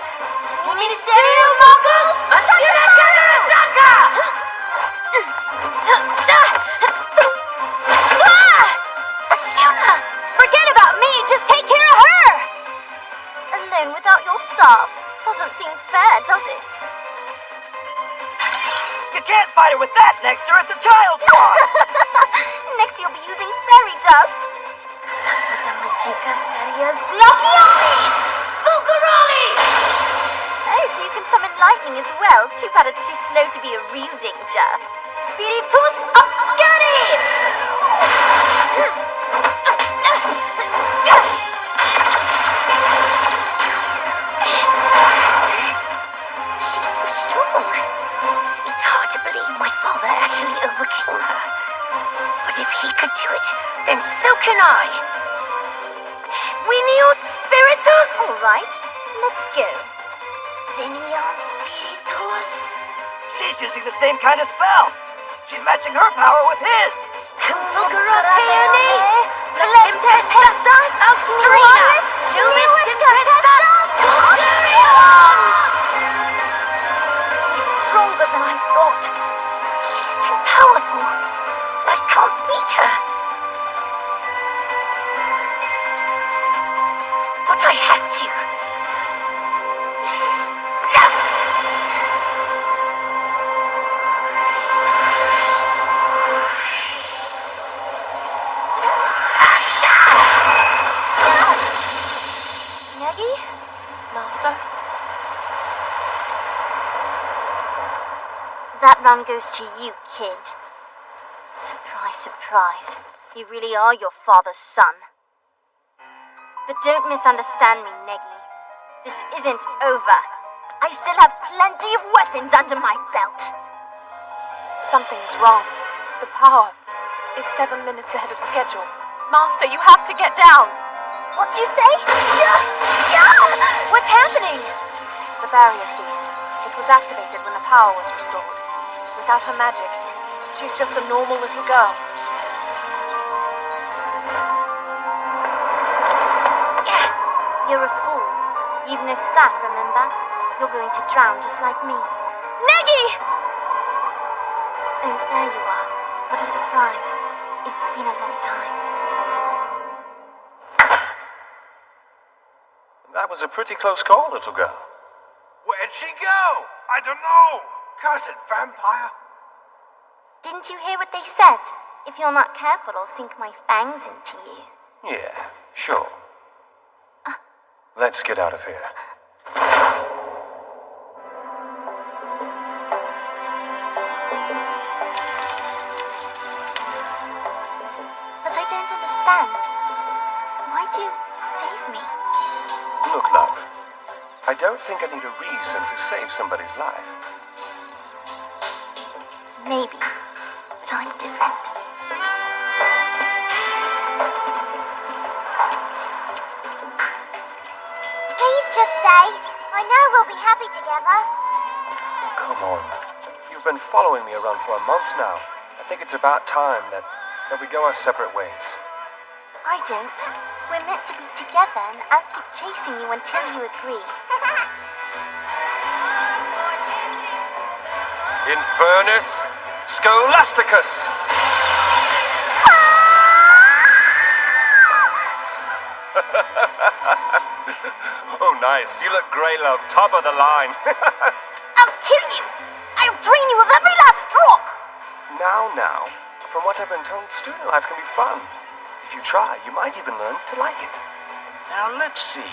Ministerio Magus! Asuna! Forget about me, just take care of her! Alone without your staff doesn't seem fair, does it? You can't fight her with that, Nexter. It's a child's walk! Next you'll be using fairy dust. Sakita Magica Serias Glociolis! Fulgurolis! Oh, so you can summon lightning as well. Too bad it's too slow to be a real danger. Spiritus Obscuri! She's so strong. It's hard to believe my father actually overcame her. But if he could do it, then so can I. Veniut Spiritus! All right, let's go. Veniut Spiritus? She's using the same kind of spell. She's matching her power with his. Convulgarateone, Flempestas, Austrina, Juvis Tempestas, He's stronger than I thought. She's too powerful. I can't beat her. But I have to. Negi? Master? That round goes to you, kid. Surprise, surprise. You really are your father's son. But don't misunderstand me, Negi. This isn't over. I still have plenty of weapons under my belt. Something's wrong. The power is 7 minutes ahead of schedule. Master, you have to get down! What'd you say? What's happening? The barrier field. It was activated when the power was restored. Without her magic, she's just a normal little girl. You're a fool. You've no staff, remember? You're going to drown just like me. Negi! Oh, there you are. What a surprise. It's been a long time. That was a pretty close call, little girl. Where'd she go? I don't know. Cursed vampire. Didn't you hear what they said? If you're not careful, I'll sink my fangs into you. Yeah, sure. Let's get out of here. But I don't understand. Why'd you save me? Look, love, I don't think I need a reason to save somebody's life. Maybe. But I'm different. just stay. I know we'll be happy together. Come on. You've been following me around for a month now. I think it's about time that we go our separate ways. I don't. We're meant to be together, and I'll keep chasing you until you agree. Infernus Scholasticus! Oh, nice. You look great, love. Top of the line. I'll kill you! I'll drain you of every last drop! Now. From what I've been told, student life can be fun. If you try, you might even learn to like it. Now, let's see.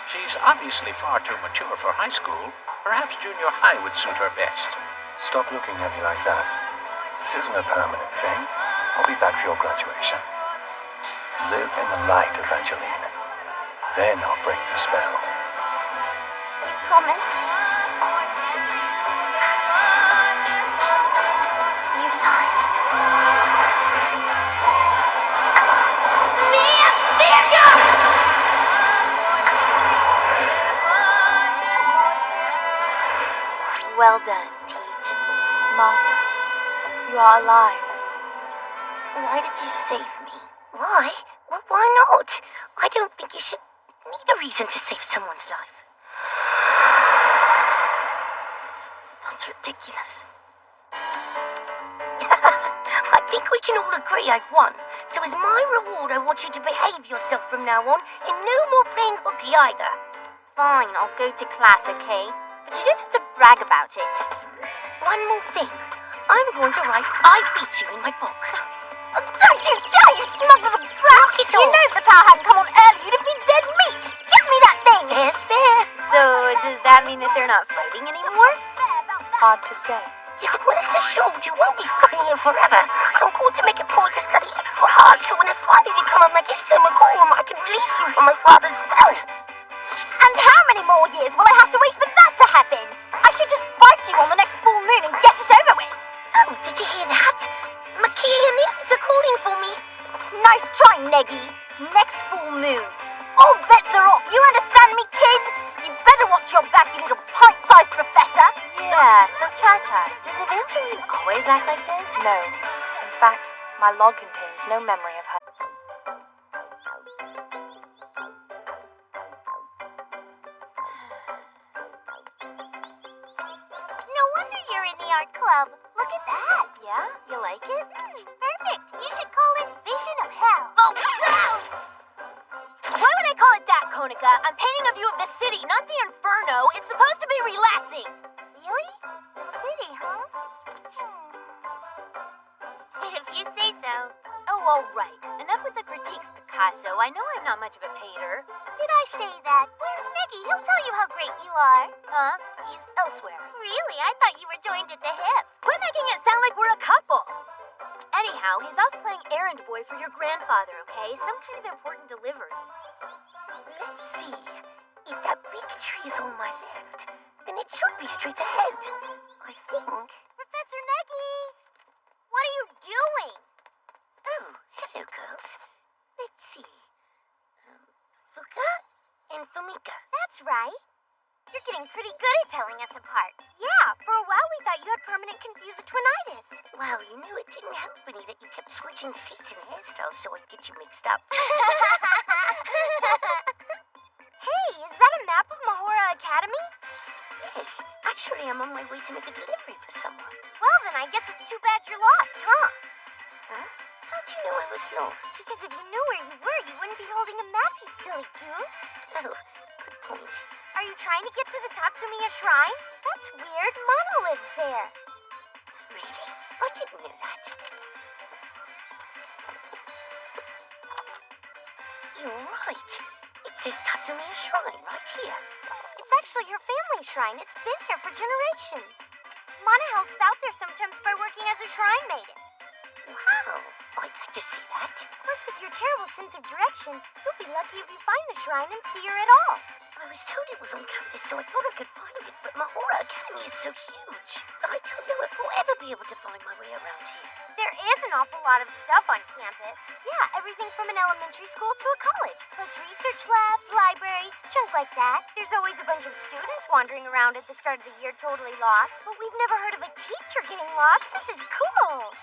She's obviously far too mature for high school. Perhaps junior high would suit her best. Stop looking at me like that. This isn't a permanent thing. I'll be back for your graduation. Live in the light, Evangeline. Then I'll break the spell. You promise? You lied. Mia Virgo! Well done, Teach. Master, you are alive. Why did you save me? Why? Well, why not? I don't think you should need a reason to save someone's life. That's ridiculous. I think we can all agree I've won. So as my reward, I want you to behave yourself from now on, and no more playing hooky either. Fine, I'll go to class, okay? But you don't have to brag about it. One more thing. I'm going to write I beat you in my book. Don't you dare, you smug little brat! You know if the power hadn't come on early, you'd have been dead meat! Give me that thing! Fair's fair. So, does that mean that they're not fighting anymore? Hard to say. Yeah, rest assured, you won't be stuck in here forever. I'm going to make a point to study extra hard, so when I finally become a Magister McCorum, I can release you from my father's spell. And how many more years will I have to wait for that to happen? I should just fight you on the next full moon and get it over with. Oh, did you hear that? Makia and the others are calling for me. Nice try, Neggy. Next full moon. All bets are off. You understand me, kid? You better watch your back, you little pint-sized professor. Yeah, so Cha-Cha, does Evangeline always act like this? No. In fact, my log contains no memory of her. No wonder you're in the art club. Look at that. Yeah? You like it? Perfect. You should call it Vision of Hell. Oh, why would I call it that, Konica? I'm painting a view of the city, not the inferno. It's supposed to be relaxing. Really? The city, huh? If you say so. Oh, all right. Enough with the critiques, Picasso. I know I'm not much of a painter. Did I say that? Where's Neggy? He'll tell you how great you are. Huh? He's elsewhere. Really? I thought you were joined at the hip. Quit making it sound like we're a couple. Anyhow, he's off playing errand boy for your grandfather, okay? Some kind of important delivery. Let's see. If that big tree is on my left, then it should be straight ahead. I think. Professor Neggy! What are you doing? Oh, hello, girls. Let's see. Fuka and Fumika. That's right. You're getting pretty good at telling us apart. Yeah, for a while we thought you had permanent confusitwinitis. Well, you know, it didn't help any that you kept switching seats and hairstyles so I'd get you mixed up. Hey, is that a map of Mahora Academy? Yes, actually, I'm on my way to make a delivery for someone. Well, then I guess it's too bad you're lost, huh? Huh? How do you know I was lost? Because if you knew where you were, you wouldn't be holding a map, you silly goose. Oh, good point. Are you trying to get to the Tatsumiya Shrine? That's weird. Mono lives there. Really? I didn't know that. You're right. It says Tatsumiya Shrine right here. It's actually your family shrine. It's been here for generations. Mana helps out there sometimes by working as a shrine maiden. Wow, I'd like to see that. Of course, with your terrible sense of direction, you'll be lucky if you find the shrine and see her at all. I I was told it was on campus, so I thought I could find it, but Mahora Academy is so huge. I don't know if we'll ever be able to find my way around here. There is an awful lot of stuff on campus. Yeah, everything from an elementary school to a college, plus research labs, libraries, junk like that. There's always a bunch of students wandering around at the start of the year totally lost, but we've never heard of a teacher getting lost. This is cool.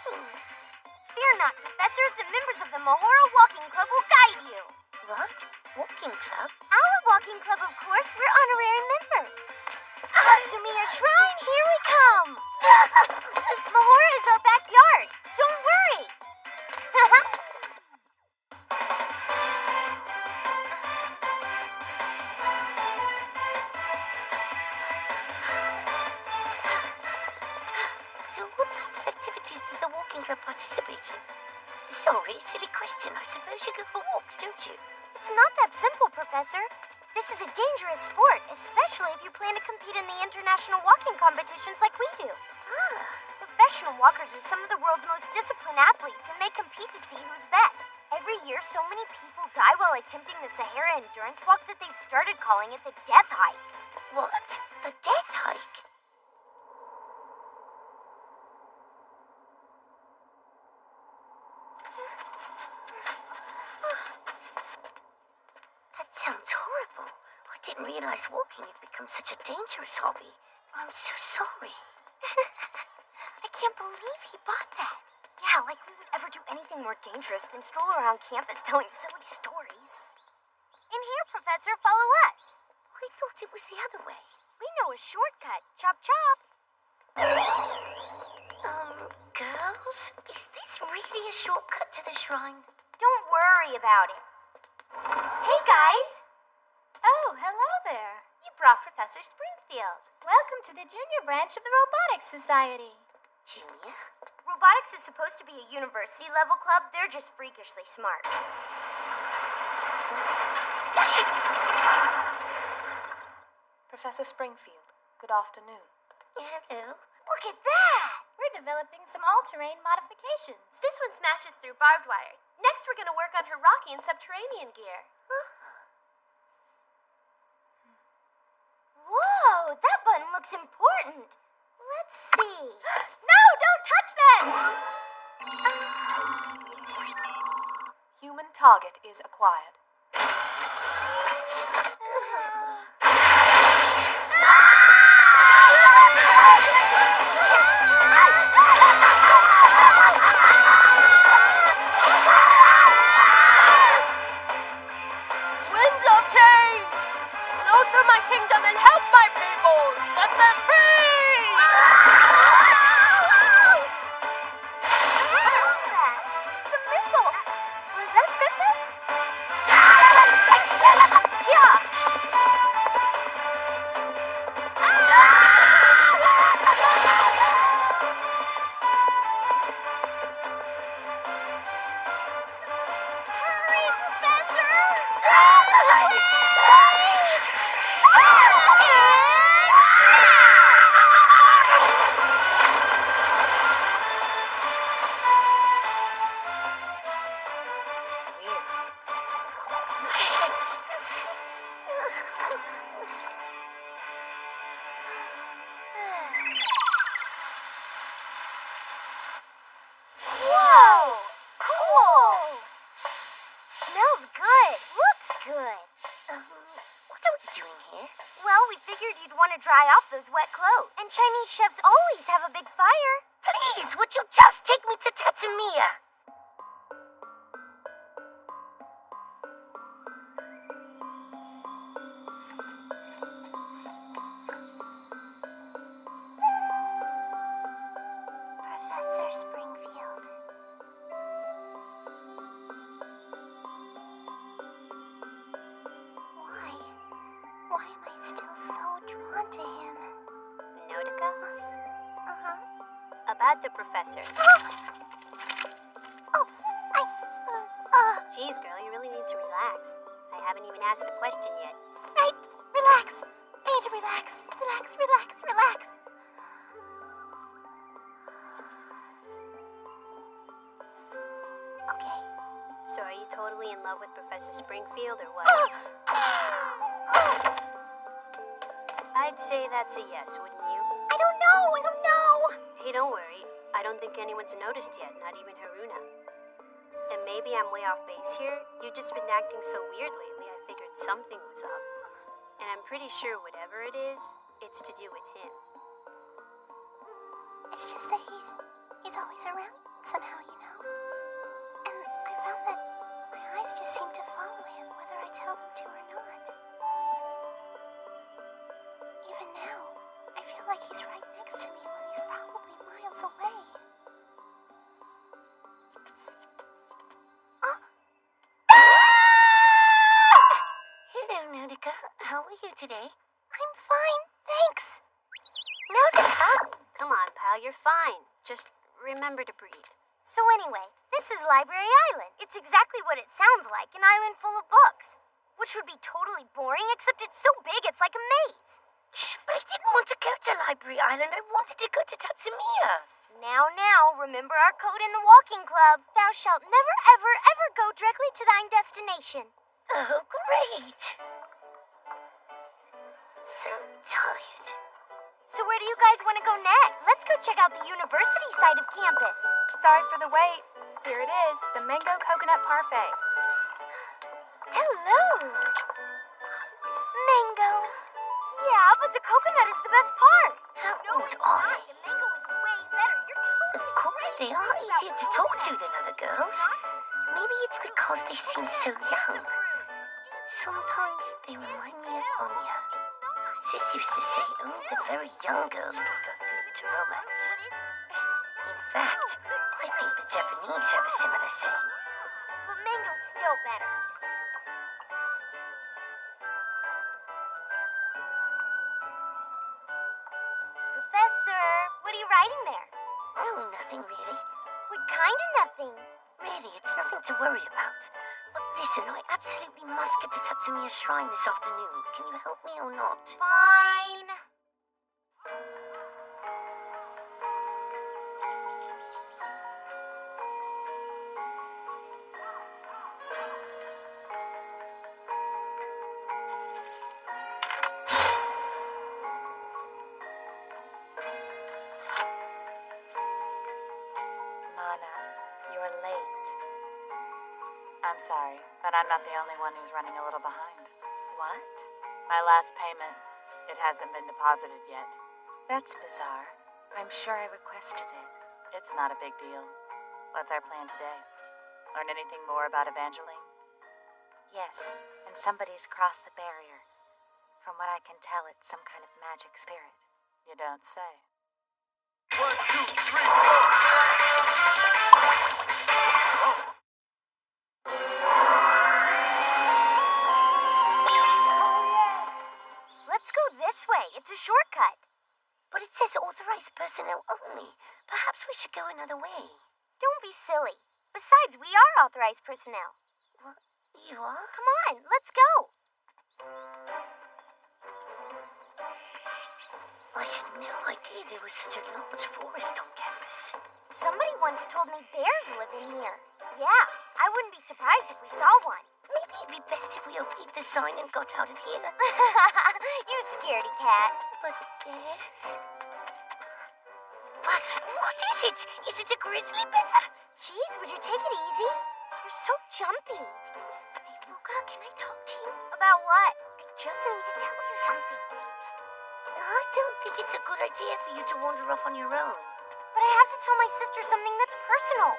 Fear not, Professor. The members of the Mahora Walking Club will guide you. What? Walking club? Our walking club, of course. We're honorary members. Katsumiya Shrine, here we come. Mahora is our backyard. Don't worry. So what sorts of activities does the walking club participate in? Sorry, silly question. I suppose you go for walks, don't you? It's not that simple, Professor. This is a dangerous sport, especially if you plan to compete in the international walking competitions like we do. Professional walkers are some of the world's most disciplined athletes, and they compete to see who's best. Every year, so many people die while attempting the Sahara Endurance Walk that they've started calling it the Death Hike. What? The Death Hike? That sounds horrible. I didn't realize walking had become such a dangerous hobby. I'm so sorry. I can't believe he bought that. Yeah, like we would ever do anything more dangerous than stroll around campus telling silly stories. In here, Professor, follow us. I thought it was the other way. We know a shortcut. Chop chop. Girls? Is this really a shortcut to the shrine? Don't worry about it. Hey, guys. Oh, hello there. You brought Professor Springfield. Welcome to the junior branch of the Robotics Society. Junior? Robotics is supposed to be a university-level club. They're just freakishly smart. Professor Springfield, good afternoon. Hello. Look at that! We're developing some all-terrain modifications. This one smashes through barbed wire. Next, we're going to work on her rocky and subterranean gear. Whoa, that button looks important. Let's see. No, don't touch them! Human target is acquired. Winds of change! Blow through my kingdom and help my people! Set them free! What's that? It's a missile. Was that scripted? Yeah. Hurry, Professor! Whoa! Cool! Smells good. Looks good. What are we doing here? Well, we figured you'd want to dry off those wet clothes. And Chinese chefs always have a big fire. Please, would you just take me to Tatsumiya? Professor Springfield. Why am I still so drawn to him? Notica? Uh-huh. About the professor. Jeez, girl, you really need to relax. I haven't even asked the question yet. Right, relax. I need to relax. Relax. Okay. So are you totally in love with Professor Springfield or what? I'd say that's a yes, wouldn't you? I don't know! Hey, don't worry. I don't think anyone's noticed yet, not even Haruna. And maybe I'm way off base here. You've just been acting so weird lately, I figured something was up. And I'm pretty sure whatever it is, it's to do with him. It's just that he's always around somehow, you know? And I found that my eyes just seem to follow him, whether I tell them to or not. Even now, I feel like he's right next to me when he's probably miles away. Oh. Hello, Nautica. How are you today? I'm fine, thanks. Nautica? Come on, pal, you're fine. Just remember to breathe. So anyway, this is Library Island. It's exactly what it sounds like, an island full of books. Which would be totally boring, except it's so big it's like a maze. But I didn't want to go to Library Island. I wanted to go to Tatsumiya. Now, remember our code in the walking club. Thou shalt never, ever go directly to thine destination. Oh, great. So tired. So where do you guys want to go next? Let's go check out the university side of campus. Sorry for the wait. Here it is, the mango coconut parfait. Hello. Mango. Yeah, but the coconut is the best part. How old are they? The mango is way better. You're totally Of course, they are easier to talk to than other girls. Maybe it's because they seem so young. Sometimes they remind me of Anya. Sis used to say only the very young girls prefer food to romance. In fact, I think the Japanese have a similar saying. But mango's still better. Professor, what are you writing there? Oh, nothing really. What kind of nothing? Really, it's nothing to worry about. But listen, I absolutely must get to Tatsumiya Shrine this afternoon. Can you help me or not? Fine. Mana, you're late. I'm sorry, but I'm not the only one who's running a little behind. What? My last payment. It hasn't been deposited yet. That's bizarre. I'm sure I requested it. It's not a big deal. What's our plan today? Learn anything more about Evangeline? Yes, and somebody's crossed the barrier. From what I can tell, it's some kind of magic spirit. You don't say. 1, 2, 3, 4. Let's go this way. It's a shortcut. But it says authorized personnel only. Perhaps we should go another way. Don't be silly. Besides, we are authorized personnel. What? You are? Come on, let's go. I had no idea there was such a large forest on campus. Somebody once told me bears live in here. Yeah, I wouldn't be surprised if we saw one. Maybe it'd be best if we obeyed the sign and got out of here. You scaredy cat. But yes. What is it? Is it a grizzly bear? Jeez, would you take it easy? You're so jumpy. Hey, Fuka, can I talk to you? About what? I just need to tell you something. I don't think it's a good idea for you to wander off on your own. But I have to tell my sister something that's personal.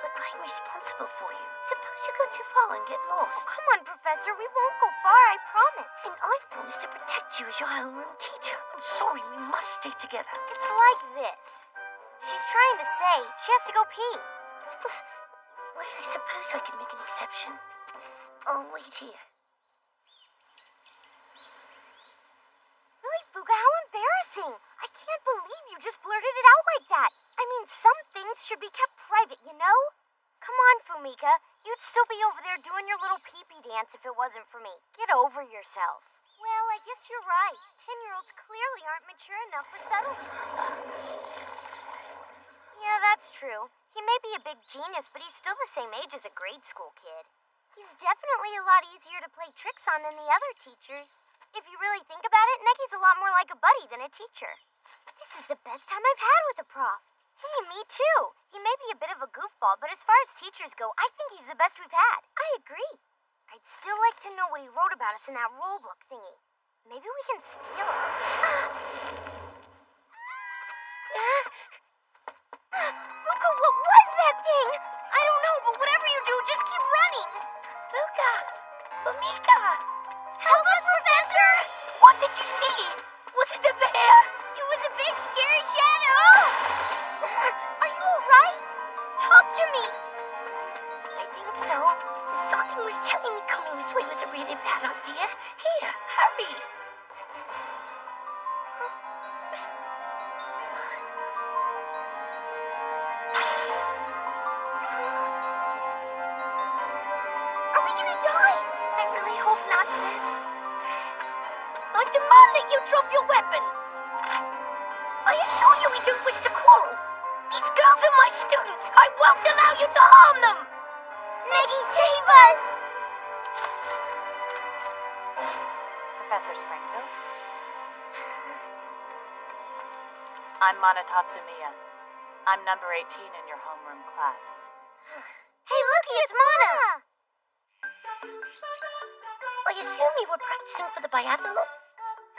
But I'm responsible for you. Suppose you go too far and get lost. Oh, come on, Professor. We won't go far, I promise. And I've promised to protect you as your homeroom teacher. I'm sorry, we must stay together. It's like this. She's trying to say she has to go pee. Well, I suppose I can make an exception. I'll wait here. Really, Fuga, how embarrassing. I can't believe you just blurted it out like that. I mean, some things should be kept private, you know? Come on, Fumika. You'd still be over there doing your little pee-pee dance if it wasn't for me. Get over yourself. Well, I guess you're right. 10-year-olds clearly aren't mature enough for subtlety. Yeah, that's true. He may be a big genius, but he's still the same age as a grade school kid. He's definitely a lot easier to play tricks on than the other teachers. If you really think about it, Necky's a lot more like a buddy than a teacher. This is the best time I've had with a prof. Hey, me too. He may be a bit of a goofball, but as far as teachers go, I think he's the best we've had. I agree. I'd still like to know what he wrote about us in that rulebook thingy. Maybe we can steal it. Fuka, what was that thing? I don't know, but whatever you do, just keep running. Fuka! Bumika! Help us, Professor! What did you see? Was it the bear? It was a big, scary shadow. Are you alright? Talk to me. I think so. Something was telling me coming this way was a really bad idea. Here, hurry. Are we gonna die? I really hope not, sis. I demand that you drop your weapon. I assure you we don't wish to quarrel. These girls are my students. I won't allow you to harm them. Neggy, save us! Professor Springfield? I'm Mana Tatsumiya. I'm number 18 in your homeroom class. Hey, looky, it's Mana! I assume you were practicing for the biathlon?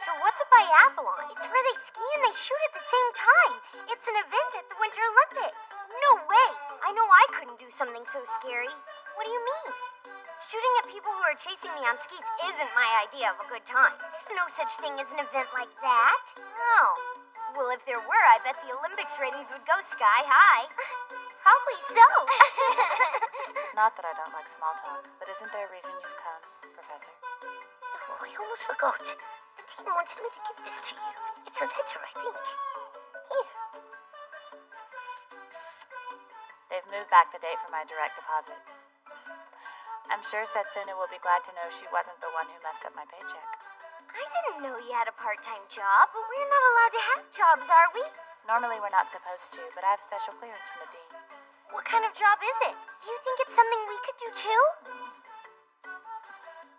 So what's a biathlon? It's where they ski and they shoot at the same time. It's an event at the Winter Olympics. No way! I know I couldn't do something so scary. What do you mean? Shooting at people who are chasing me on skis isn't my idea of a good time. There's no such thing as an event like that. Oh. Well, if there were, I bet the Olympics ratings would go sky high. Probably so. Not that I don't like small talk, but isn't there a reason you've come, Professor? Oh, I almost forgot. The dean wanted me to give this to you. It's a letter, I think. Here. They've moved back the date for my direct deposit. I'm sure Setsuna will be glad to know she wasn't the one who messed up my paycheck. I didn't know you had a part-time job, but we're not allowed to have jobs, are we? Normally we're not supposed to, but I have special clearance from the dean. What kind of job is it? Do you think it's something we could do too?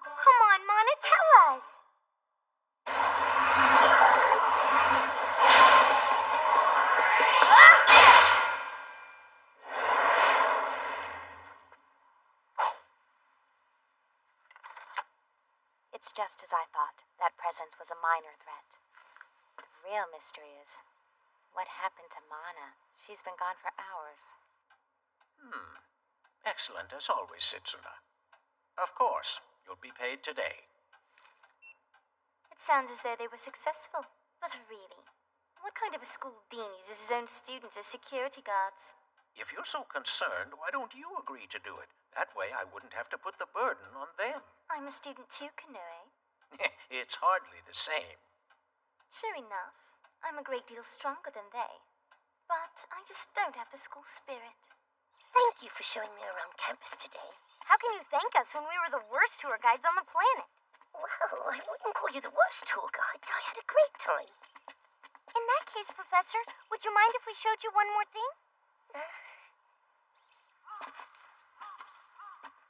Come on, Mana, tell us. It's just as I thought. That presence was a minor threat. The real mystery is what happened to Mana. She's been gone for hours. Excellent as always, Setsuna. Of course, you'll be paid today. It sounds as though they were successful. But really, what kind of a school dean uses his own students as security guards? If you're so concerned, why don't you agree to do it? That way I wouldn't have to put the burden on them. I'm a student too, Kanoe. It's hardly the same. Sure enough, I'm a great deal stronger than they. But I just don't have the school spirit. Thank you for showing me around campus today. How can you thank us when we were the worst tour guides on the planet? Well, I wouldn't call you the worst tour guides. I had a great time. In that case, Professor, would you mind if we showed you one more thing?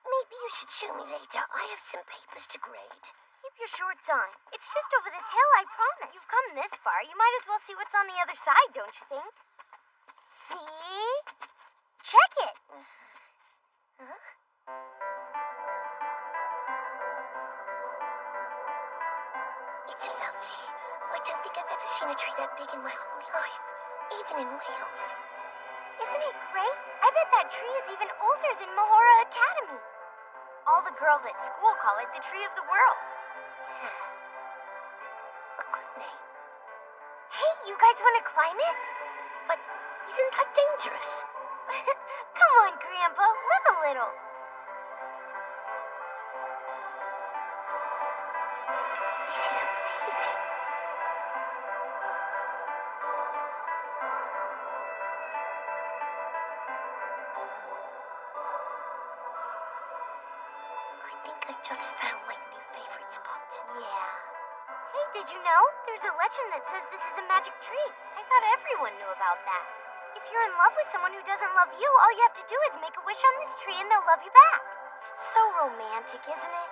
Maybe you should show me later. I have some papers to grade. Keep your shorts on. It's just over this hill, I promise. You've come this far. You might as well see what's on the other side, don't you think? See? Check it. Huh? It's lovely. I don't think I've ever seen a tree that big in my whole life, even in Wales. Isn't it great? I bet that tree is even older than Mahora Academy. All the girls at school call it the tree of the world. A good name. Hey, you guys want to climb it? But isn't that dangerous? Come on, Grandpa, live a little. This is amazing. I think I've just found my new favorite spot. Yeah. Hey, did you know? There's a legend that says this is a magic tree. I thought everyone knew about that. If you're in love with someone who doesn't love you, all you have to do is make a wish on this tree and they'll love you back. It's so romantic, isn't it?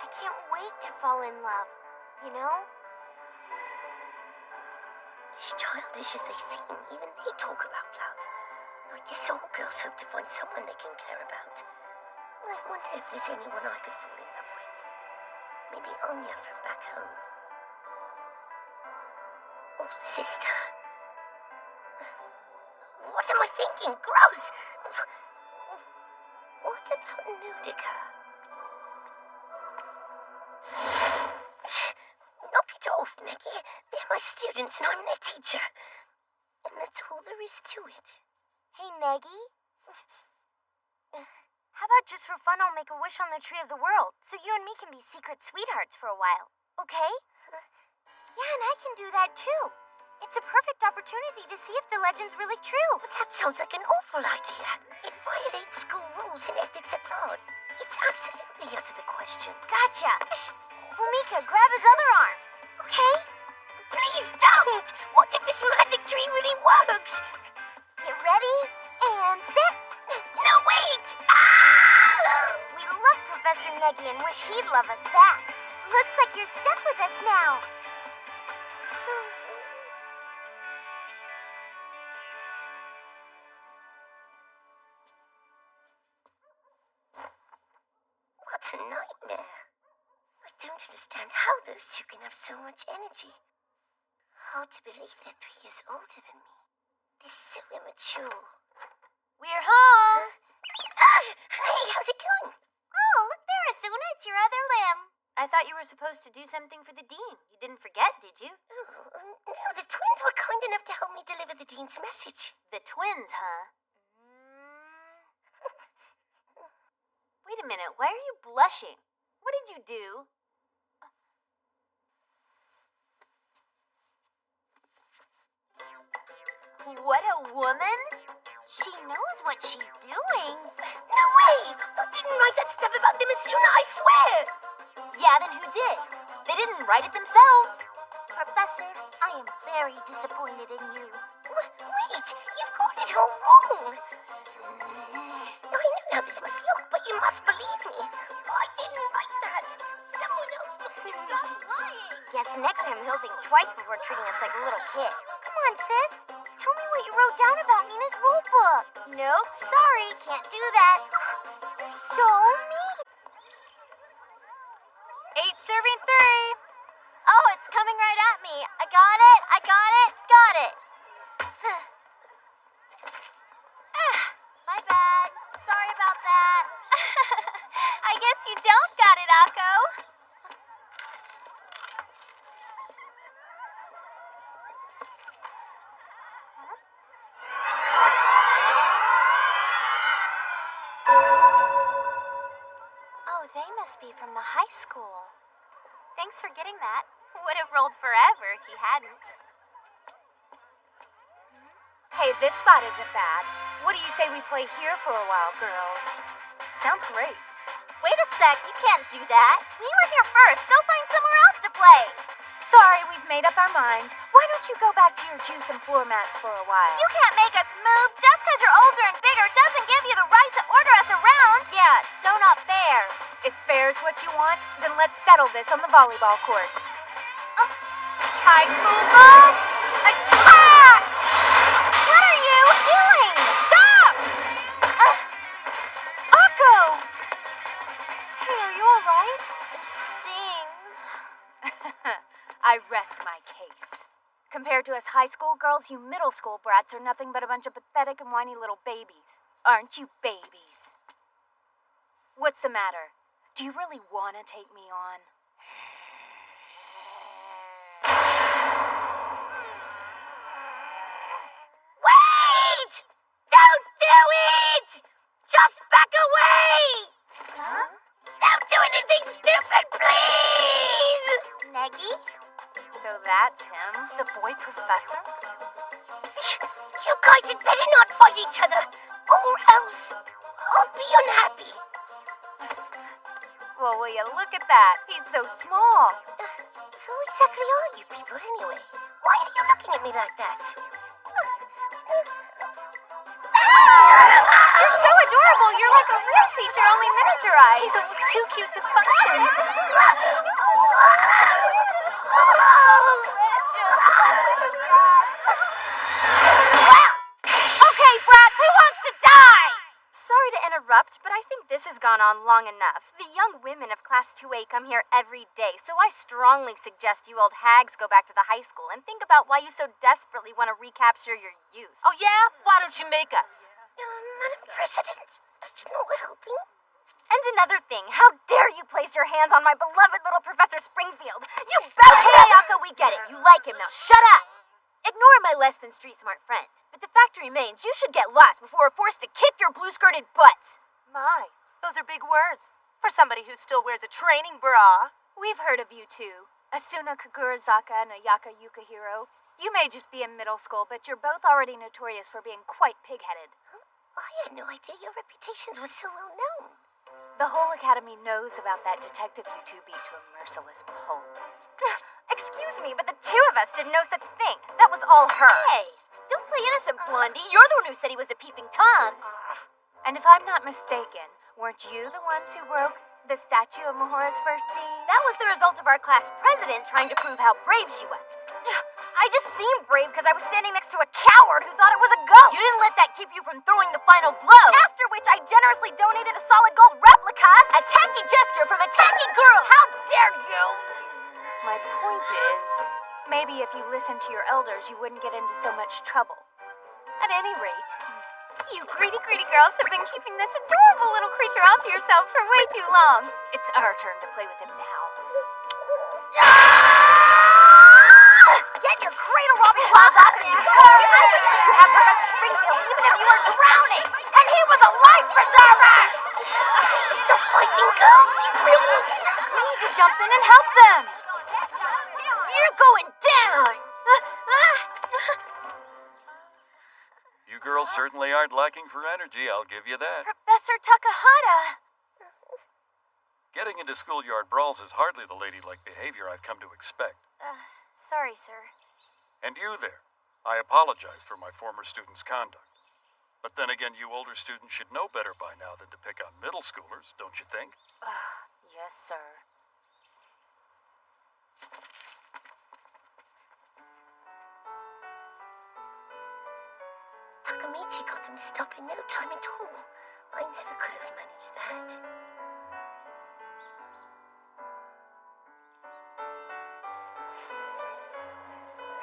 I can't wait to fall in love, you know? As childish as they seem, even they talk about love. I guess all girls hope to find someone they can care about. I wonder if there's anyone I could fall in love with. Maybe Anya from back home. Or sister. What am I thinking? Gross! What about Nudica? Knock it off, Maggie. They're my students and I'm their teacher. And that's all there is to it. Hey, Maggie. How about just for fun I'll make a wish on the Tree of the World, so you and me can be secret sweethearts for a while, okay? Yeah, and I can do that too. It's a perfect opportunity to see if the legend's really true. But that sounds like an awful idea. It violates school rules and ethics at large. It's absolutely out of the question. Gotcha. Fumika, grab his other arm. Okay? Please don't! What if this magic tree really works? Get ready, and set. No, wait! Ah! We love Professor Negi and wish he'd love us back. Looks like you're stuck with us now. What a nightmare. I don't understand how those two can have so much energy. Hard to believe they're 3 years older than me. They're so immature. We're home! Hey, how's it going? Oh, look there, Asuna. It's your other limb. I thought you were supposed to do something for the dean. You didn't forget, did you? No, the twins were kind enough to help me deliver the dean's message. The twins, huh? Wait a minute, why are you blushing? What did you do? What a woman! She knows what she's doing. No way! I didn't write that stuff about them, Asuna, I swear! Yeah, then who did? They didn't write it themselves. Professor, I am very disappointed in you. Wait, you've got it all wrong. I know how this must look, but you must believe me. I didn't write that. Someone else must be. Stop lying! Guess next time he'll think twice before treating us like little kids. Come on, sis. Tell me what you wrote down about me in his rule book. Nope, sorry, can't do that. You're so mean. 8 serving 3. Oh, it's coming right at me. I got it, got it. My bad. Sorry about that. I guess you don't got it, Akko. Oh, they must be from the high school. Thanks for getting that. Would have rolled forever if you hadn't. Hey, this spot isn't bad. What do you say we play here for a while, girls? Sounds great. Wait a sec, you can't do that. We were here first. Go find somewhere else to play. Sorry, we've made up our minds. Why don't you go back to your juice and floor mats for a while? You can't make us move. Just because you're older and bigger doesn't give you the right to order us around. Yeah, it's so not fair. If fair's what you want, then let's settle this on the volleyball court. High school girls, attack! What are you doing? Stop! Akko! Hey, are you alright? It stings. I rest my case. Compared to us high school girls, you middle school brats are nothing but a bunch of pathetic and whiny little babies. Aren't you babies? What's the matter? Do you really want to take me on? Wait! Don't do it! Just back away! Huh? Don't do anything stupid, please! Negi? So that's him, the boy professor? You guys had better not fight each other, or else I'll be unhappy. Well, will you look at that? He's so small. Who exactly are you people anyway? Why are you looking at me like that? You're so adorable. you're like a real teacher, only miniaturized. He's almost too cute to function. Okay, brats, who wants to die? Sorry to interrupt, but I think this has gone on long enough. The young women of Class 2A come here every day, so I strongly suggest you old hags go back to the high school and think about why you so desperately want to recapture your youth. Oh, yeah? Why don't you make us? Madam President, that's not helping. And another thing, how dare you place your hands on my beloved little Professor Springfield? You better— Okay, Ayaka, we get it. You like him, now shut up! Ignore my less than street smart friend. But the fact remains, you should get lost before we're forced to kick your blue-skirted butts. My, those are big words. For somebody who still wears a training bra. We've heard of you two. Asuna Kagurazaka and Ayaka Yukihiro. You may just be in middle school, but you're both already notorious for being quite pig-headed. I had no idea your reputations were so well known. The whole academy knows about that detective you two beat to a merciless pulp. Excuse me, but the two of us did no such thing. That was all her. Hey, don't play innocent, Blondie. You're the one who said he was a peeping Tom. And if I'm not mistaken, weren't you the ones who broke the statue of Mahora's first deed? That was the result of our class president trying to prove how brave she was. I just seemed brave because I was standing next to a coward who thought it was a ghost. You didn't let that keep you from throwing the final blow. After which I generously donated a solid gold replica. A tacky gesture from a tacky girl. How dare you? My point is, maybe if you listened to your elders, you wouldn't get into so much trouble. At any rate, you greedy girls have been keeping this adorable little creature all to yourselves for way too long. It's our turn to play with him now. Get your cradle-robbing claws out of me! I would say you have Professor Springfield even if you were drowning, and he was a life preserver! Stop fighting, girls. It's no. We need to jump in and help them. You're going down. You girls certainly aren't lacking for energy, I'll give you that. Professor Takahata. Getting into schoolyard brawls is hardly the ladylike behavior I've come to expect. Sorry, sir. And you there, I apologize for my former students' conduct. But then again, you older students should know better by now than to pick on middle schoolers, don't you think? Yes, sir. Takamichi got them to stop in no time at all. I never could have managed that.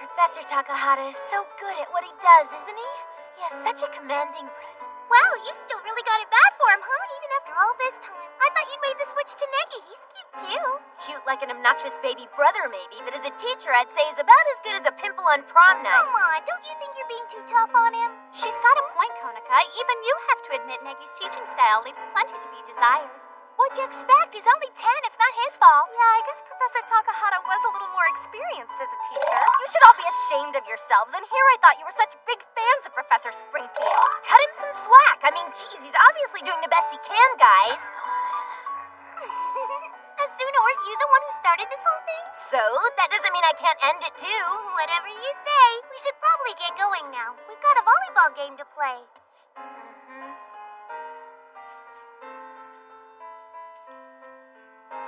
Professor Takahata is so good at what he does, isn't he? He has such a commanding presence. Wow, you still really got it bad for him, huh? Even after all this time. I thought you'd made the switch to Negi. He's cute, too. Cute like an obnoxious baby brother, maybe, but as a teacher, I'd say he's about as good as a pimple on prom night. Come on, don't you think you're being too tough on him? She's got a point, Konica. Even you have to admit Negi's teaching style leaves plenty to be desired. What'd you expect? He's only 10. It's not his fault. Yeah, I guess Professor Takahata was a little more experienced as a teacher. You should all be ashamed of yourselves, and here I thought you were such big fans of Professor Springfield. Cut him some slack. I mean, geez, he's obviously doing the best he can, guys. Asuna, weren't you the one who started this whole thing? So, that doesn't mean I can't end it, too. Whatever you say. We should probably get going now. We've got a volleyball game to play.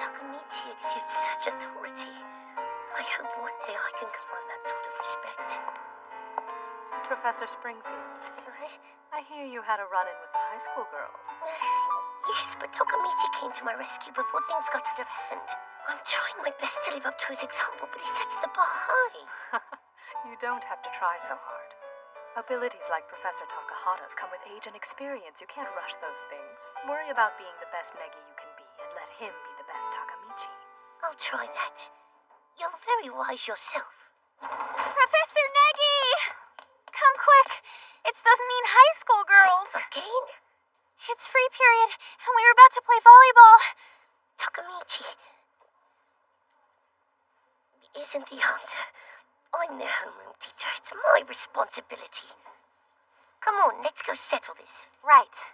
Takamichi exudes such authority. I hope one day I can command that sort of respect. Professor Springfield, I hear you had a run-in with the high school girls. Yes, but Takamichi came to my rescue before things got out of hand. I'm trying my best to live up to his example, but he sets the bar high. You don't have to try so hard. Abilities like Professor Takahata's come with age and experience. You can't rush those things. Worry about being the best Negi you can be, and let him be the best Takamichi. I'll try that. You're very wise yourself. Professor Negi! Come quick. It's those mean high school girls. Again? It's free period, and we were about to play volleyball. Takamichi isn't the answer. I'm the homeroom teacher. It's my responsibility. Come on, let's go settle this. Right.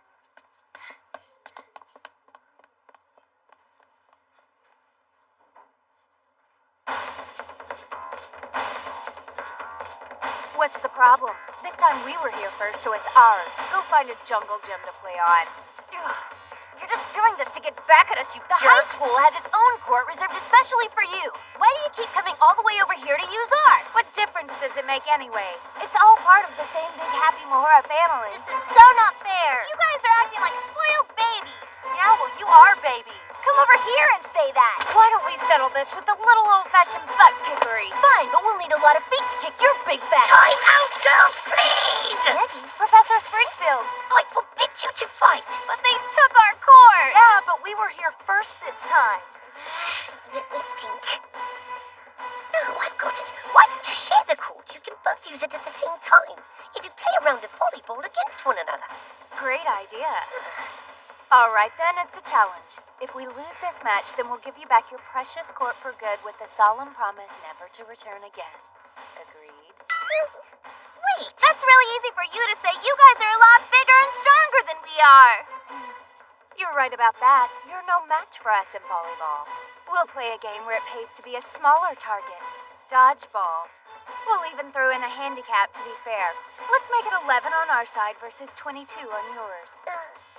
What's the problem? This time we were here first, so it's ours. Go find a jungle gym to play on. You're just doing this to get back at us, you The high jerks. school has its own court reserved especially for you. Why do you keep coming all the way over here to use ours? What difference does it make anyway? It's all part of the same big happy Mahora family. This is so not fair. You guys are acting like spoiled babies. Yeah, well, you are babies. Come over here and say that. Why don't we settle this with a little old-fashioned butt kickery? Fine, but we'll need a lot of feet to kick your big fat. Time out, girls, please! Maggie, Professor Springfield. I forbid you to fight. But they took our court. Yeah, but we were here first this time. Let me think. No, I've got it. Why don't you share the court? You can both use it at the same time. If you play a round of volleyball against one another. Great idea. All right, then, it's a challenge. If we lose this match, then we'll give you back your precious court for good with the solemn promise never to return again. Agreed? Wait. That's really easy for you to say. You guys are a lot bigger and stronger than we are. You're right about that. You're no match for us in volleyball. We'll play a game where it pays to be a smaller target. Dodgeball. We'll even throw in a handicap to be fair. Let's make it 11 on our side versus 22 on yours.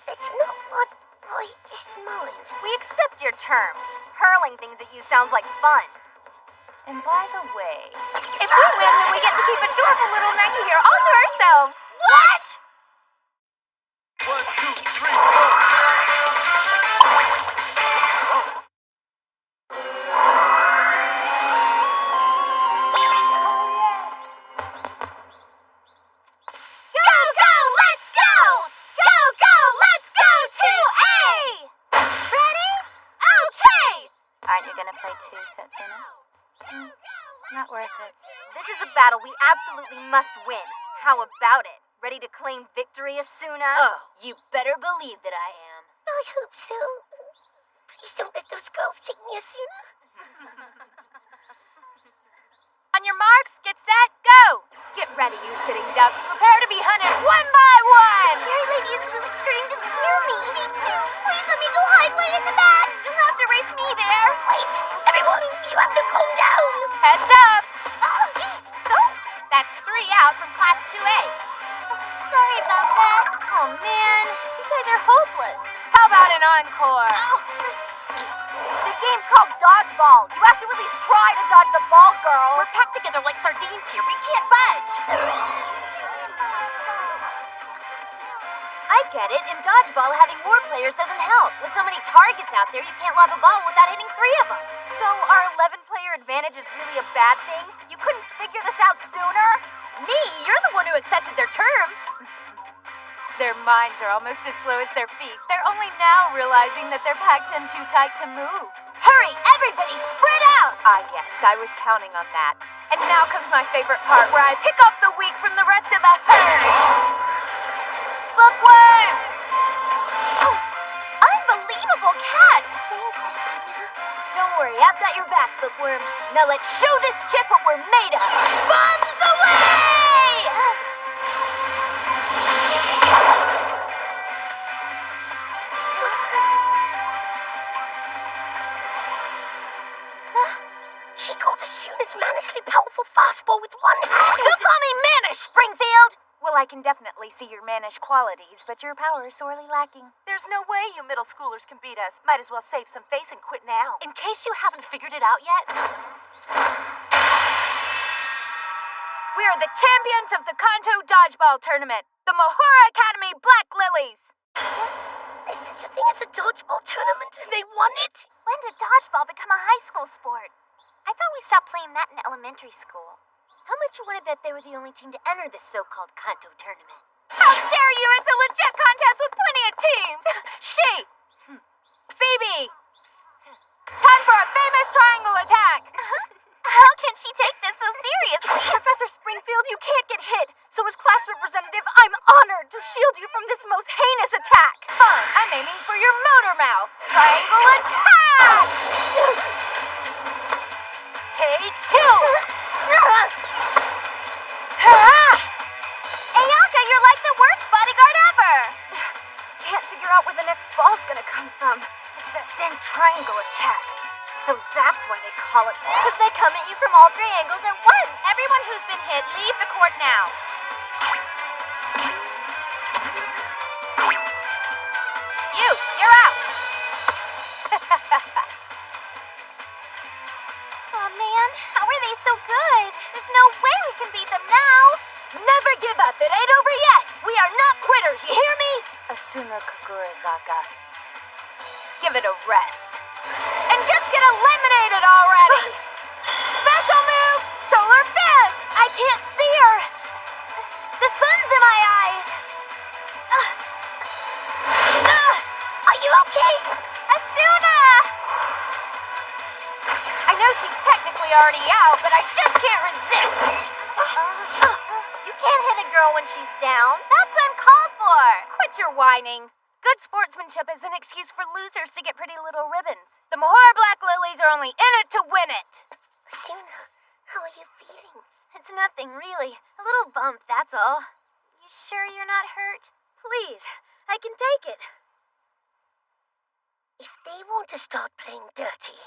That's not what I had in mind. We accept your terms. Hurling things at you sounds like fun. And by the way, if we win, then we get to keep adorable little Maggie here all to ourselves. What? 1, 2, 3, 4. Go, go, let's go! Go, go, let's go to A! Ready? Okay! Aren't you gonna play too, Setsuna? Not worth it. This is a battle we absolutely must win. How about it? Ready to claim victory, Asuna? Oh, you better believe that I am. I hope so. Please don't let those girls take me as soon. On your marks, get set, go! Get ready, you sitting ducks. Prepare to be hunted one by one! Scary lady is really starting to scare me. Me too. Please let me go hide way in the back. You'll have to race me there. Wait, everyone, you have to calm down. Heads up! That's 3 out from Class 2A. Sorry about that. Oh man, you guys are hopeless. How about an encore? The game's called dodgeball. You have to at least try to dodge the ball, girls. We're packed together like sardines here. We can't budge. I get it. In dodgeball, having more players doesn't help. With so many targets out there, you can't lob a ball without hitting 3 of them. So our 11-player advantage is really a bad thing? You couldn't figure this out sooner? Me? You're the one who accepted their terms. Their minds are almost as slow as their feet. They're only now realizing that they're packed in too tight to move. Hurry, everybody, spread out! Ah, yes, I was counting on that. And now comes my favorite part, where I pick off the weak from the rest of the herd. Bookworm! Oh, unbelievable catch. Thanks, Asuna. Don't worry, I've got your back, Bookworm. Now let's show this chick what we're made of. Bombs away! She caught Asuna's manishly powerful fastball with one hand. Don't call me mannish, Springfield! Well, I can definitely see your mannish qualities, but your power is sorely lacking. There's no way you middle schoolers can beat us. Might as well save some face and quit now. In case you haven't figured it out yet, We are the champions of the Kanto Dodgeball Tournament, the Mahora Academy Black Lilies. There's such a thing as a dodgeball tournament, and they won it. When did dodgeball become a high school sport? I thought we stopped playing that in elementary school. how much you want to bet they were the only team to enter this so-called Kanto tournament? How dare you! It's a legit contest with plenty of teams! She! Phoebe! Time for a famous triangle attack! How can she take this so seriously? Professor Springfield, you can't get hit. So as class representative, I'm honored to shield you from this most heinous attack. Fine, I'm aiming for your motor mouth. Triangle attack! Take two! Ayaka, you're like the worst bodyguard ever! Can't figure out where the next ball's gonna come from. It's that dang triangle attack. So that's why they call it that. Because they come at you from all 3 angles at once. Everyone who's been hit, leave the court now. Arizaka. Give it a rest. And just get eliminated already! Special move! Solar Fist! I can't see her! The sun's in my eyes! Are you okay? Asuna! I know she's technically already out, but I just can't resist! You can't hit a girl when she's down. That's uncalled for! Quit your whining. Good sportsmanship is an excuse for losers to get pretty little ribbons. The Mahora Black Lilies are only in it to win it! Suna, how are you feeling? It's nothing, really. A little bump, that's all. You sure you're not hurt? Please, I can take it. If they want to start playing dirty,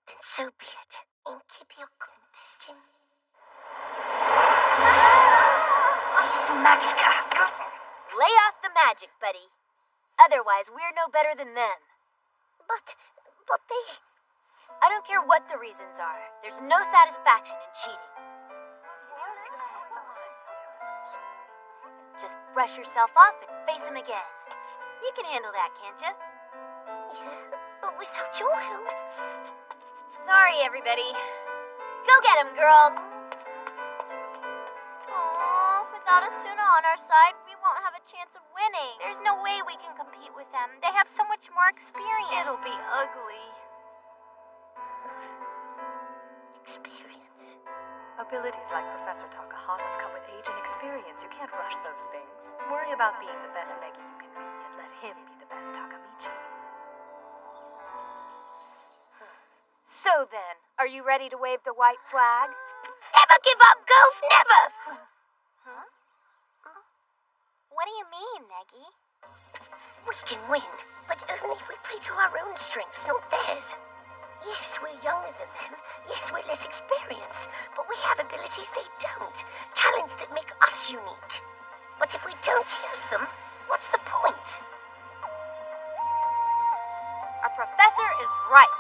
then so be it. Incipio confession. Res magica. Lay off the magic, buddy. Otherwise, we're no better than them. But they... I don't care what the reasons are. There's no satisfaction in cheating. Just brush yourself off and face him again. You can handle that, can't you? Yeah, but without your help. Sorry, everybody. Go get him, girls. Aww, without Asuna on our side, we won't have a chance of winning. There's no way we can compete with them. They have so much more experience. It'll be ugly. Experience. Abilities like Professor Takahata's come with age and experience. You can't rush those things. Worry about being the best Negi you can be, and let him be the best Takamichi. So then, are you ready to wave the white flag? Never give up, girls, never! Huh? What do you mean, Negi? We can win, but only if we play to our own strengths, not theirs. Yes, we're younger than them. Yes, we're less experienced. But we have abilities they don't. Talents that make us unique. But if we don't use them, what's the point? Our professor is right.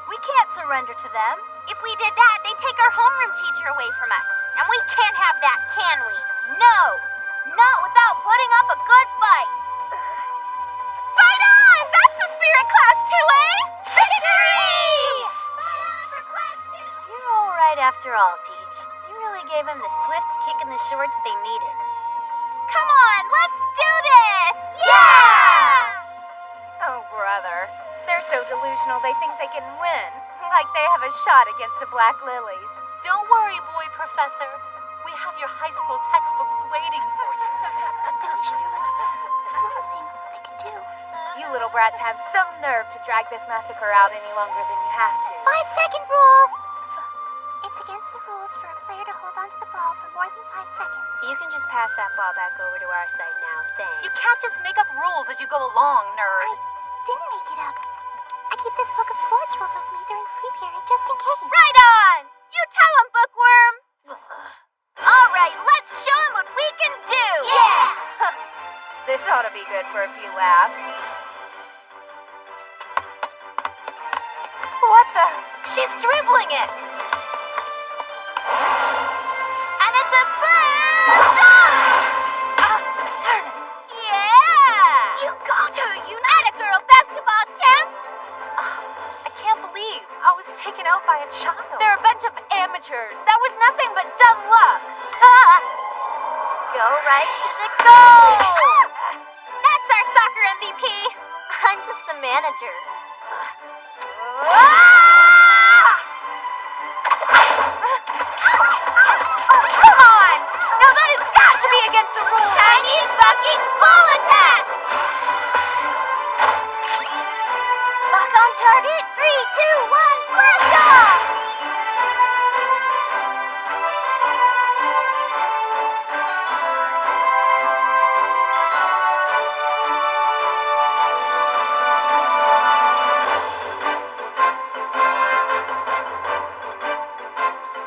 We can't surrender to them. If we did that, they'd take our homeroom teacher away from us. And we can't have that, can we? No! Not without putting up a good fight. Right on! That's the spirit class 2A! Victory! You're all right after all, Teach. You really gave him the swift kick in the shorts they needed. Come on, let's do this! Yeah! Oh, brother. They're so delusional they think they can win. Like they have a shot against the Black Lilies. Don't worry, boy professor. We have your high school textbooks waiting for you. I wish there was something they could do. You little brats have some nerve to drag this massacre out any longer than you have to. 5-second rule! It's against the rules for a player to hold onto the ball for more than 5 seconds. You can just pass that ball back over to our side now, thanks. You can't just make up rules as you go along, nerd. Didn't make it up. I keep this book of sports rules with me during free period just in case. Right on! You tell him, Bookworm! All right, let's show him what we can do! Yeah! This ought to be good for a few laughs. What the? She's dribbling it! And it's a slam dunk! Darn it! Yeah! You got her, Atta girl basketball champ! I can't believe I was taken out by a child. They're a bunch of amateurs. That was nothing but dumb luck. Go right to the goal! That's our soccer MVP. I'm just the manager. Come on! Now that has got to be against the rules. Chinese fucking ball attack! Lock on target. 3, 2, 1, blast off!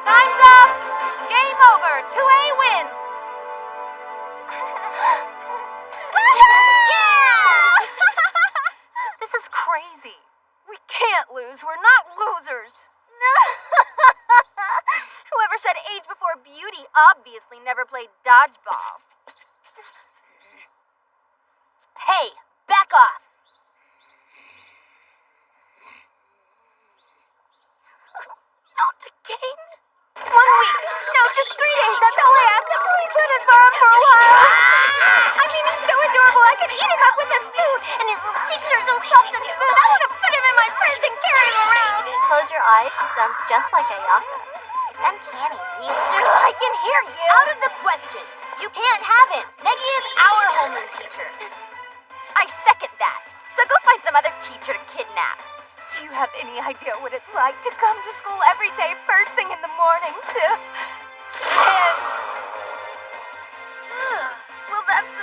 Time's up! Game over! 2A wins! Yeah! This is crazy. We can't lose. We're not losers. Whoever said age before beauty obviously never played dodgeball. Hey, back off! Not again. 1 week. No, just 3 days. That's all I ask. Please let us borrow him for a while. I mean, he's so adorable. I could eat him up with a spoon. And his little cheeks are so soft and smooth. I want to put him in my purse and carry him around. Close your eyes. She sounds just like Ayaka. It's uncanny, really. I can hear you. Out of the question. You can't have him. Negi is our homeroom teacher. I second that. So go find some other teacher to kidnap. Do you have any idea what it's like to come to school every day first thing in the morning to... Well, that's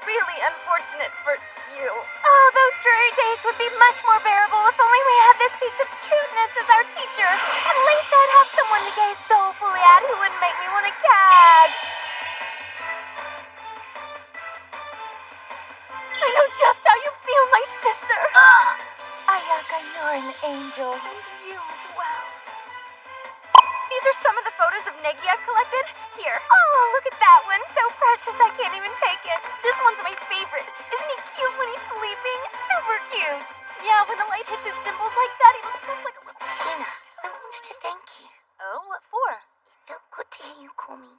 really unfortunate for you. Oh, those dreary days would be much more bearable if only we had this piece of cuteness as our teacher. At least I'd have someone to gaze soulfully at who wouldn't make me want to gag. I know just how you feel, my sister. Ayaka, you're an angel, and you as well. These are some of the photos of Negi I've collected. Here. Oh, look at that one. So precious, I can't even take it. This one's my favorite. Isn't he cute when he's sleeping? Super cute. Yeah, when the light hits his dimples like that, he looks just like a little... Sina, I wanted to thank you. Oh, what for? It felt good to hear you call me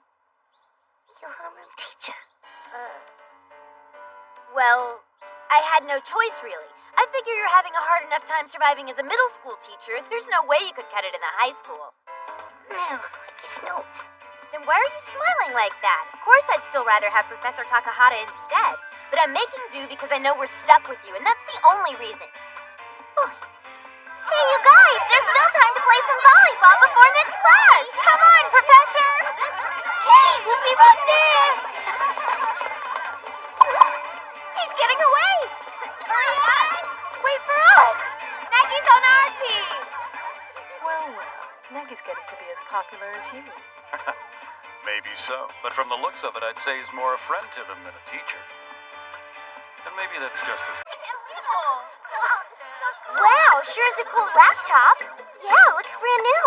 your homeroom teacher. Well, I had no choice, really. I figure you're having a hard enough time surviving as a middle school teacher. There's no way you could cut it in the high school. No, I guess not. Then why are you smiling like that? Of course I'd still rather have Professor Takahata instead. But I'm making do because I know we're stuck with you, and that's the only reason. Hey, you guys, there's still time to play some volleyball before next class. Come on, Professor! Okay, we'll be right there. He's getting away! Hurry up! Wait for us! Negi's on our team! Well, Negi's getting to be as popular as you. Maybe so, but from the looks of it, I'd say he's more a friend to them than a teacher. And maybe that's just as... Wow, sure is a cool laptop. Yeah, looks brand new.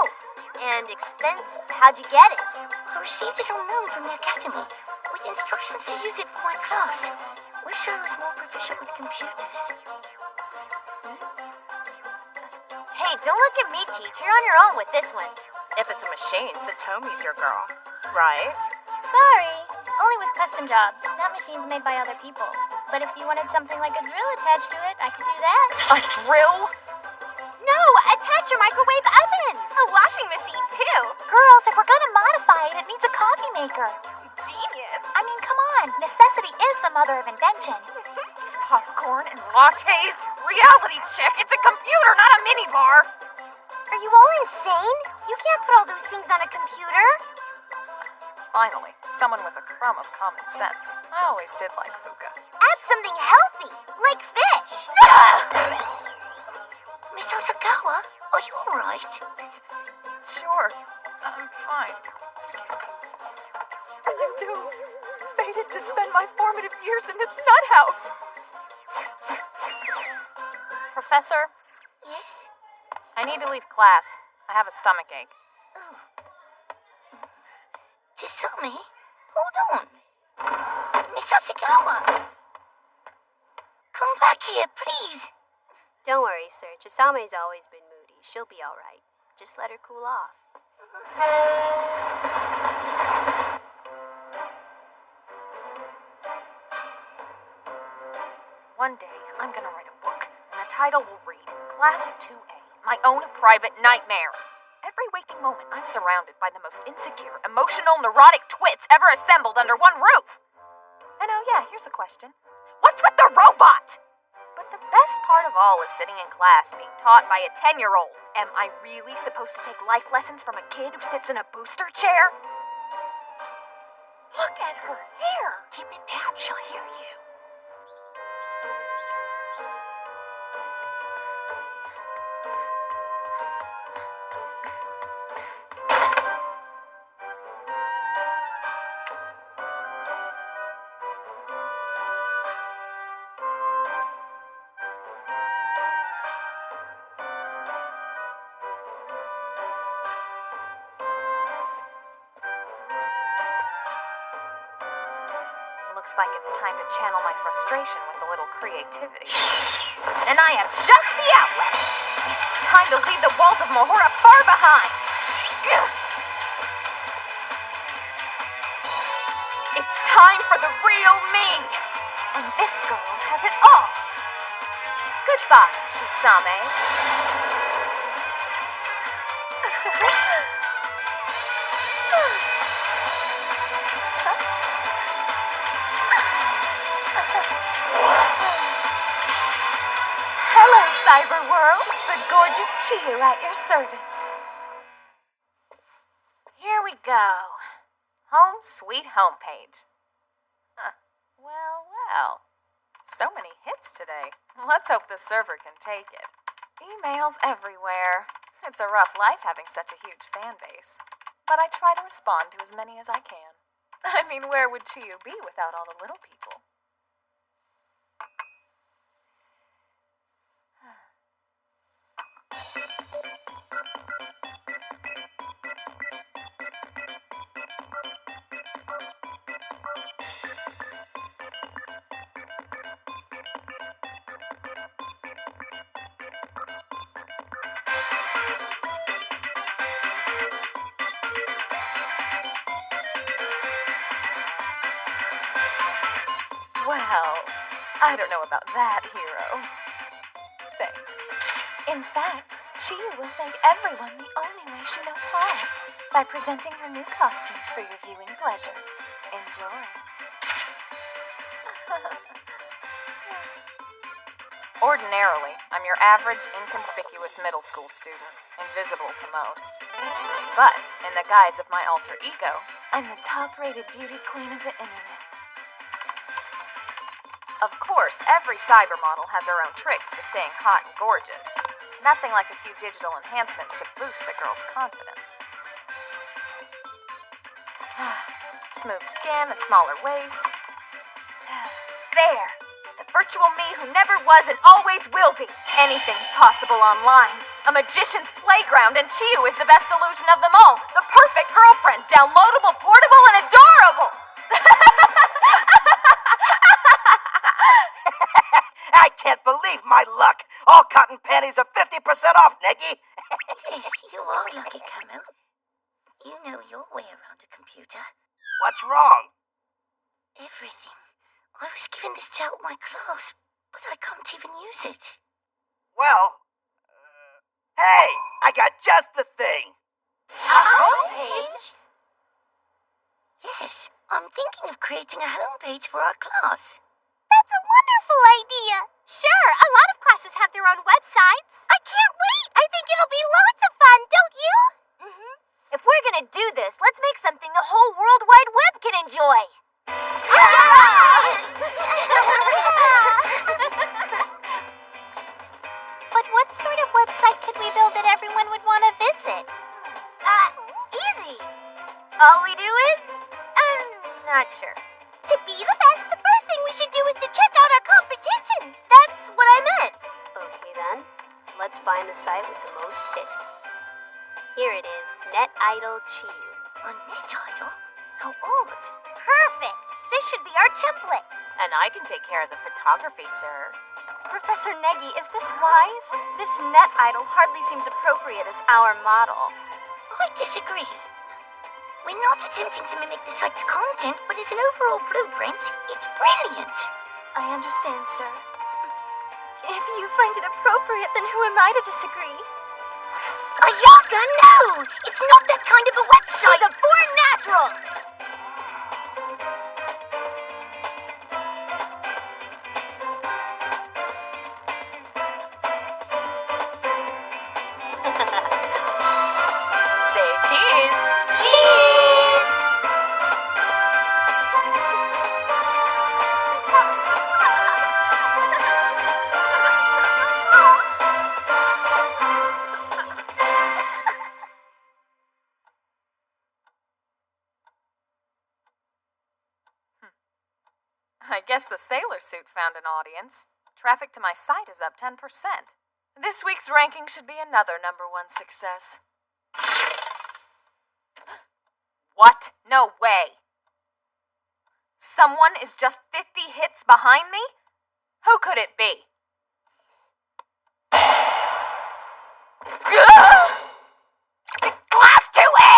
And expensive. How'd you get it? I received it on loan from the academy, with instructions to use it for my class. Wish I was more proficient with computers. Hey, don't look at me, teacher. You're on your own with this one. If it's a machine, Satomi's your girl, right? Sorry, only with custom jobs, not machines made by other people. But if you wanted something like a drill attached to it, I could do that. A drill? No, attach your microwave oven! A washing machine, too. Girls, if we're gonna modify it, it needs a coffee maker. Genius. I mean, come on, necessity is the mother of invention. Popcorn and lattes? Reality check, it's a computer, not a minibar. Are you all insane? You can't put all those things on a computer. Finally, someone with a crumb of common sense. I always did like Fuka. Add something healthy, like fish. Miss Asakawa, are you alright? Sure, I'm fine. Excuse me. I'm doomed. Fated to spend my formative years in this nut house. Professor, Yes? I need to leave class. I have a stomach ache. Oh. Chisame? Hold on. Miss Asakawa! Come back here, please. Don't worry, sir. Chisame's always been moody. She'll be alright. Just let her cool off. One day, I'm gonna write a book, and the title will read Class 2A, My Own Private Nightmare. Every waking moment, I'm surrounded by the most insecure, emotional, neurotic twits ever assembled under one roof. And oh yeah, here's a question. What's with the robot? But the best part of all is sitting in class being taught by a 10-year-old. Am I really supposed to take life lessons from a kid who sits in a booster chair? Look at her hair. Keep it down, she'll hear you. looks like it's time to channel my frustration with a little creativity. And I have just the outlet! Time to leave the walls of Mahora far behind! It's time for the real me! And this girl has it all! Goodbye, Chisame. Hello, Cyberworld! The gorgeous Chiyu at your service. Here we go. Home sweet homepage. Well. So many hits today. Let's hope the server can take it. Emails everywhere. It's a rough life having such a huge fan base. But I try to respond to as many as I can. I mean, where would Chiyu be without all the little people? Well, I don't know about that, hero. Thanks. In fact, Chiyu will thank everyone the only way she knows how, by presenting her new costumes for your viewing pleasure. Enjoy. Ordinarily, I'm your average, inconspicuous middle school student, invisible to most. But, in the guise of my alter ego, I'm the top-rated beauty queen of the internet. Of course, every cyber model has her own tricks to staying hot and gorgeous. Nothing like a few digital enhancements to boost a girl's confidence. Smooth skin, a smaller waist. There! The virtual me who never was and always will be. Anything's possible online. A magician's playground, and Chiyu is the best illusion of them all. The perfect girlfriend, downloadable, portable, and adorable! I can't believe my luck. All cotton panties are 50% off, Neggy. Yes, you are lucky, Camo. You know your way around a computer. What's wrong? Everything. I was given this to help my class, but I can't even use it. Well, hey, I got just the thing. A homepage? Yes, I'm thinking of creating a homepage for our class. That's a wonderful idea. Sure, a lot of classes have their own websites. I can't wait. I think it'll be loads of fun, don't you? Mm-hmm. If we're gonna do this, let's make something the whole World Wide Web can enjoy. But what sort of website could we build that everyone would want to visit? Easy. All we do is, I'm not sure. To be the best, the first thing we should do is to check out our competition. That's what I meant. Okay then, let's find the site with the most hits. Here it is, NetIdol Chiyu. A NetIdol? How odd. Perfect. This should be our template. And I can take care of the photography, sir. Professor Negi, is this wise? This net idol hardly seems appropriate as our model. I disagree. We're not attempting to mimic the site's content, but as an overall blueprint, it's brilliant. I understand, sir. If you find it appropriate, then who am I to disagree? Ayaka, no! It's not that kind of a website! She's a born natural! Say cheese! Cheese! I guess the sailor suit found an audience. Traffic to my site is up 10%. This week's ranking should be another #1 success. What? No way! Someone is just 50 hits behind me? Who could it be? Class 2A?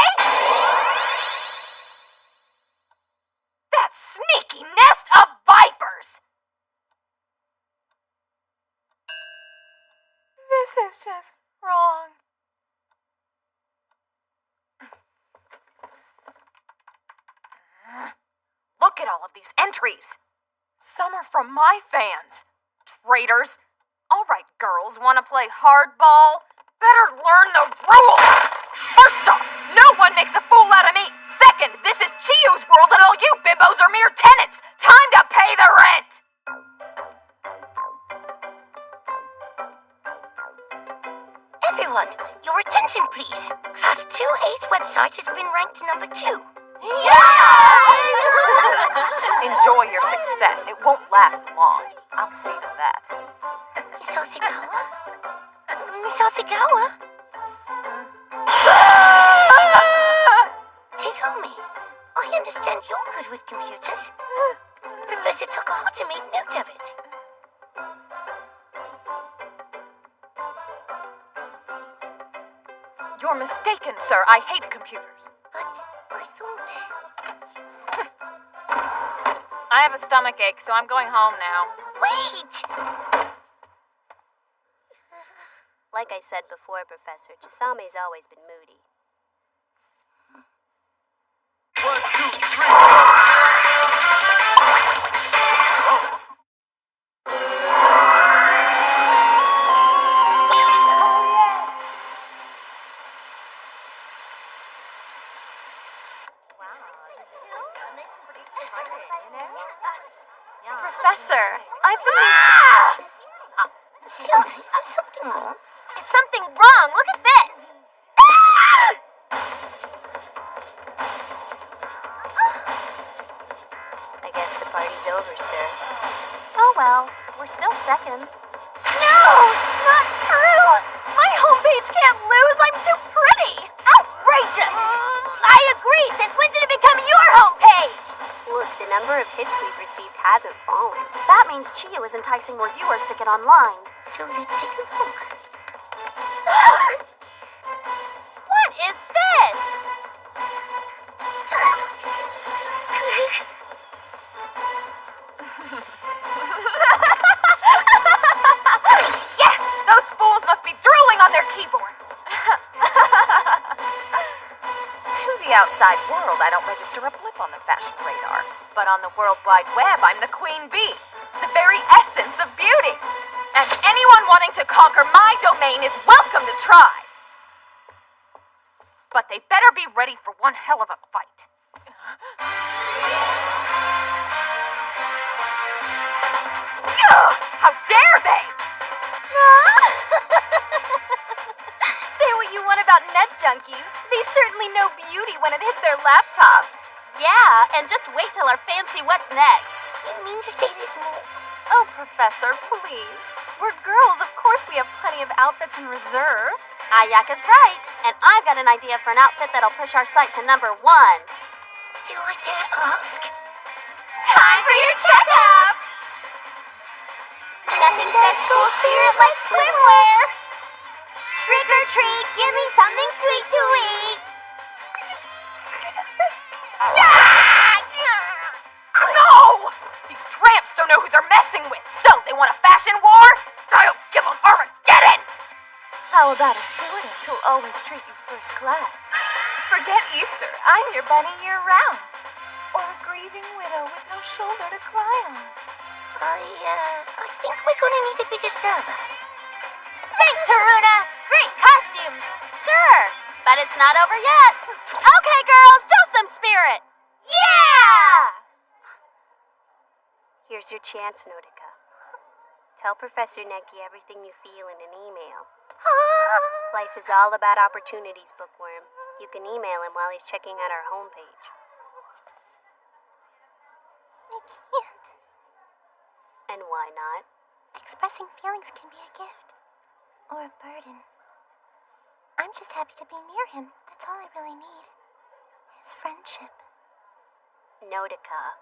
That sneaky nest of vipers! This is just wrong. Look at all of these entries. Some are from my fans. Traitors. All right, girls, want to play hardball? Better learn the rules. First off, no one makes a fool out of me. Second, this is Chiyo's world and all you bimbos are mere tenants. Time to pay the rent. Everyone, your attention please. Class 2A's website has been ranked number 2. Enjoy your success. It won't last long. I'll see to that. Miss Osagawa? Miss Osagawa? Chizomi, I understand you're good with computers. Professor Takahata made note of it. You're mistaken, sir. I hate computers. But I thought... I have a stomach ache, so I'm going home now. Wait! Like I said before, Professor, Chisame's always been moody. 1, 2, 3. Professor, I've been... Sienna, is there something wrong? Is something wrong? Look at this! I guess the party's over, sir. Oh well, we're still second. No! Not true! My homepage can't lose! I'm too pretty! Outrageous! I agree! Since when did it become your homepage? Look, the number of hits we've received hasn't fallen. That means Chiyo is enticing more viewers to get online. So let's take a look. What is this? Yes! Those fools must be drooling on their keyboards. To the outside world, I don't register a blip on the fashion radar. But on the World Wide Web, I'm the queen bee. The very essence of beauty. And anyone wanting to conquer my domain is welcome to try. But they better be ready for one hell of a fight. Ugh, how dare they! Say what you want about net junkies. They certainly know beauty when it hits their laptop. Yeah, and just wait till our fancy what's next. You mean to say there's more? Oh, Professor, please. We're girls, of course we have plenty of outfits in reserve. Ayaka's right, and I've got an idea for an outfit that'll push our site to number 1. Do I dare ask? Time for your checkup! Nothing says school spirit like swimwear. Trick or treat, give me something sweet to eat. No! These tramps don't know who they're messing with, so they want a fashion war? I'll give them Armageddon! How about a stewardess who'll always treat you first class? Forget Easter, I'm your bunny year-round. Or a grieving widow with no shoulder to cry on. I think we're gonna need a bigger server. Thanks, Haruna! Great costumes! Sure, but it's not over yet. Okay, girls, show some spirit! Yeah! Here's your chance, Notica. Tell Professor Neki everything you feel in an email. Life is all about opportunities, Bookworm. You can email him while he's checking out our homepage. I can't. And why not? Expressing feelings can be a gift. Or a burden. I'm just happy to be near him. That's all I really need. His friendship. Notica.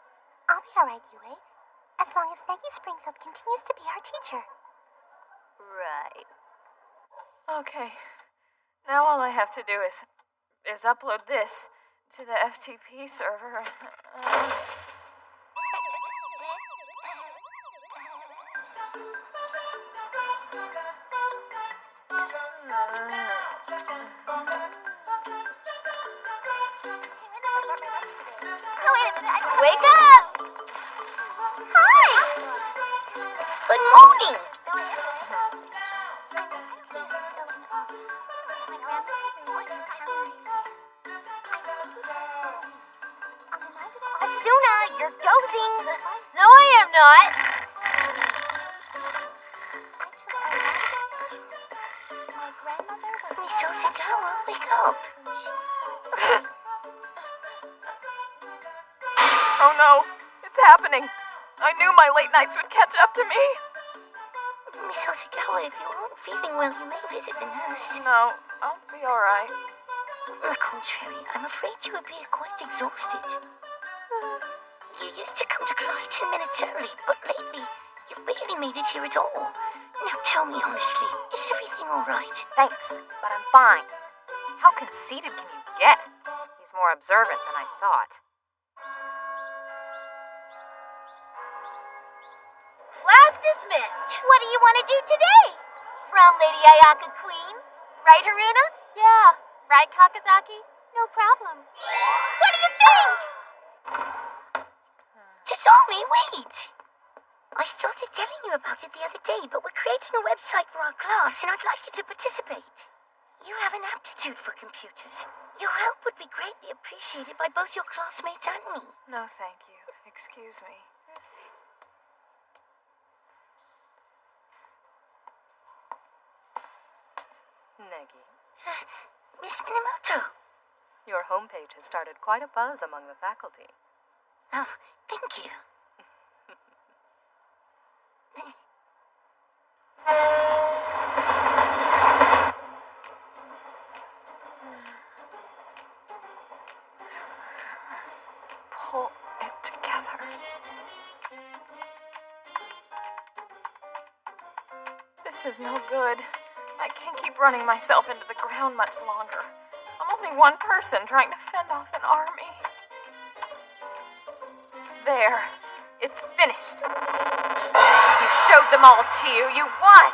I'll be alright, Yue. As long as Negi Springfield continues to be our teacher. Right. Okay. Now all I have to do is upload this to the FTP server. Wake up! Hi! Good morning! Asuna, you're dozing. No, I am not. Miss Osagawa, wake up. Oh no, it's happening. I knew my late nights would catch up to me. Miss Osagawa, if you aren't feeling well, you may visit the nurse. No, I'll be alright. On the contrary, I'm afraid you appear quite exhausted. You used to come to class 10 minutes early, but lately, you've barely made it here at all. Now tell me honestly, is everything alright? Thanks, but I'm fine. How conceited can you get? He's more observant than I thought. Class dismissed. What do you want to do today? From Lady Ayaka Queen. Right, Haruna? Yeah. Right, Kakazaki? No problem. What do you think? Tazami, wait! I started telling you about it the other day, but we're creating a website for our class, and I'd like you to participate. You have an aptitude for computers. Your help would be greatly appreciated by both your classmates and me. No, thank you. Excuse me. Negi, Miss Minamoto. your homepage has started quite a buzz among the faculty. Oh, thank you. Pull it together. This is no good. I can't keep running myself into the ground much longer. I'm only one person trying to fend off an army. There. It's finished. You showed them all, Chiyu. You won!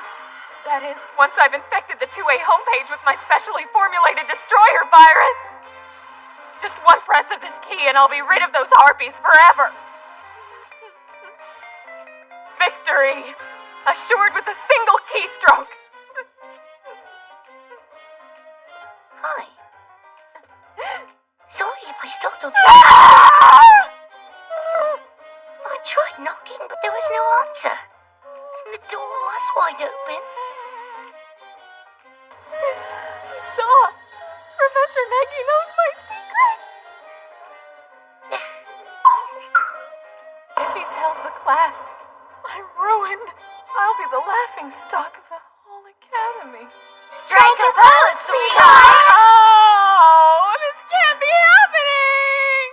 That is, once I've infected the 2A homepage with my specially formulated destroyer virus. Just one press of this key and I'll be rid of those harpies forever. Victory! Assured with a single keystroke. Hi. Sorry if I startled you. I tried knocking, but there was no answer. And the door was wide open. You saw. Professor Negi knows my secret. If he tells the class, I'm ruined. I'll be the laughing stock of the whole academy. Strike a pose, sweetheart! Oh, this can't be happening!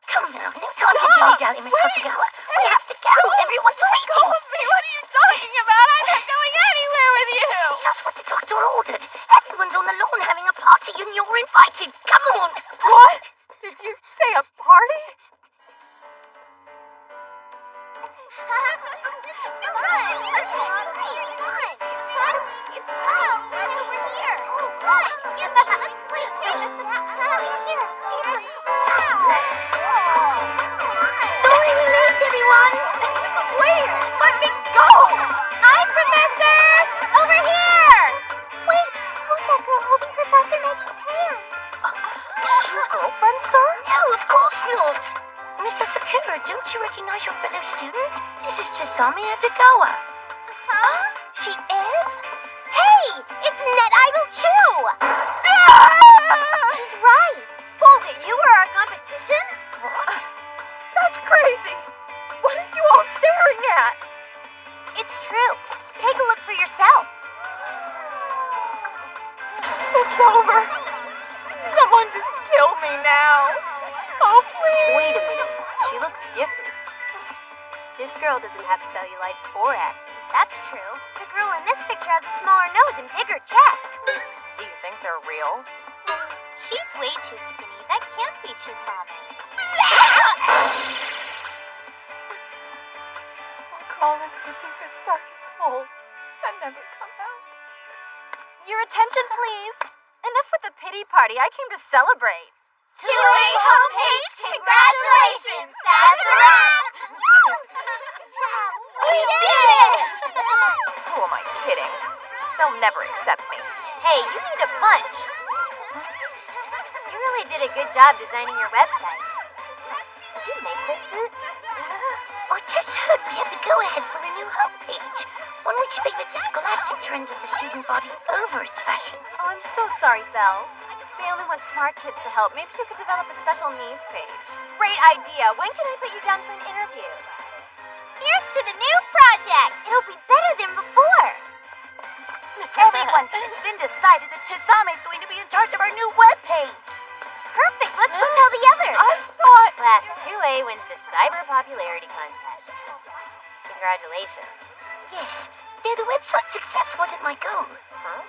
Come now, no time to dilly-dally, Miss Hosogawa. We have to go. Everyone's waiting. Go with me. What are you talking about? I'm not going anywhere with you. This is just what the doctor ordered. Everyone's on the lawn having a party and you're invited. Come on. What? Did you say a party? This is fun! Let's go on a date. Fun! It's fun! Let's over here! Fun! Let's play chase! Here! Sorry we're late, everyone. Please, let me go! Hi, Professor! Over here! Wait! Who's that girl holding Professor Negi's hand? Is she your girlfriend, sir? No, of course not. Mr. Sakura, don't you recognize your fellow student? This is Chisami Azugawa. Huh? She is? Hey! It's Net Idol Chu! She's right. Hold it, you were our competition? What? That's crazy. What are you all staring at? It's true. Take a look for yourself. It's over. Someone just kill me now. Oh, please. Wait a minute. She looks different. This girl doesn't have cellulite or acne. That's true. The girl in this picture has a smaller nose and bigger chest. Do you think they're real? She's way too skinny. That can't be Chisame. I'll crawl into the deepest, darkest hole and never come out. Your attention, please. Enough with the pity party. I came to celebrate. 2A homepage, congratulations! That's a wrap! We did it! Who am I kidding? They'll never accept me. Hey, you need a punch. You really did a good job designing your website. Did you make those boots? I just heard we have the go-ahead for a new homepage, one which favors the scholastic trend of the student body over its fashion. Oh, I'm so sorry, Bells. They only want smart kids to help. Maybe you could develop a special needs page. Great idea. When can I put you down for an interview? Here's to the new project! It'll be better than before! Everyone, it's been decided that Chisame's going to be in charge of our new webpage. Perfect, let's go tell the others! I thought Class 2A wins the Cyber Popularity Contest. Congratulations. Yes, though the website's success wasn't my goal. Huh?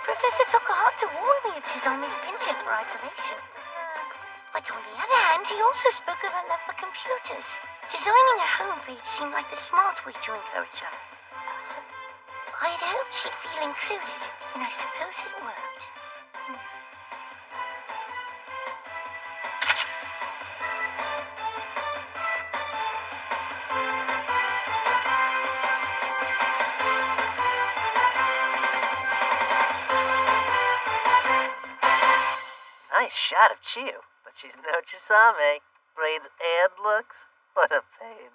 Professor took a heart to warn me of Chisame's penchant for isolation. But on the other hand, he also spoke of her love for computers. Designing a homepage seemed like the smart way to encourage her. I'd hoped she'd feel included, and I suppose it worked. Nice shot of Chiyu, but she's no Chisame. Braids and looks. What a babe.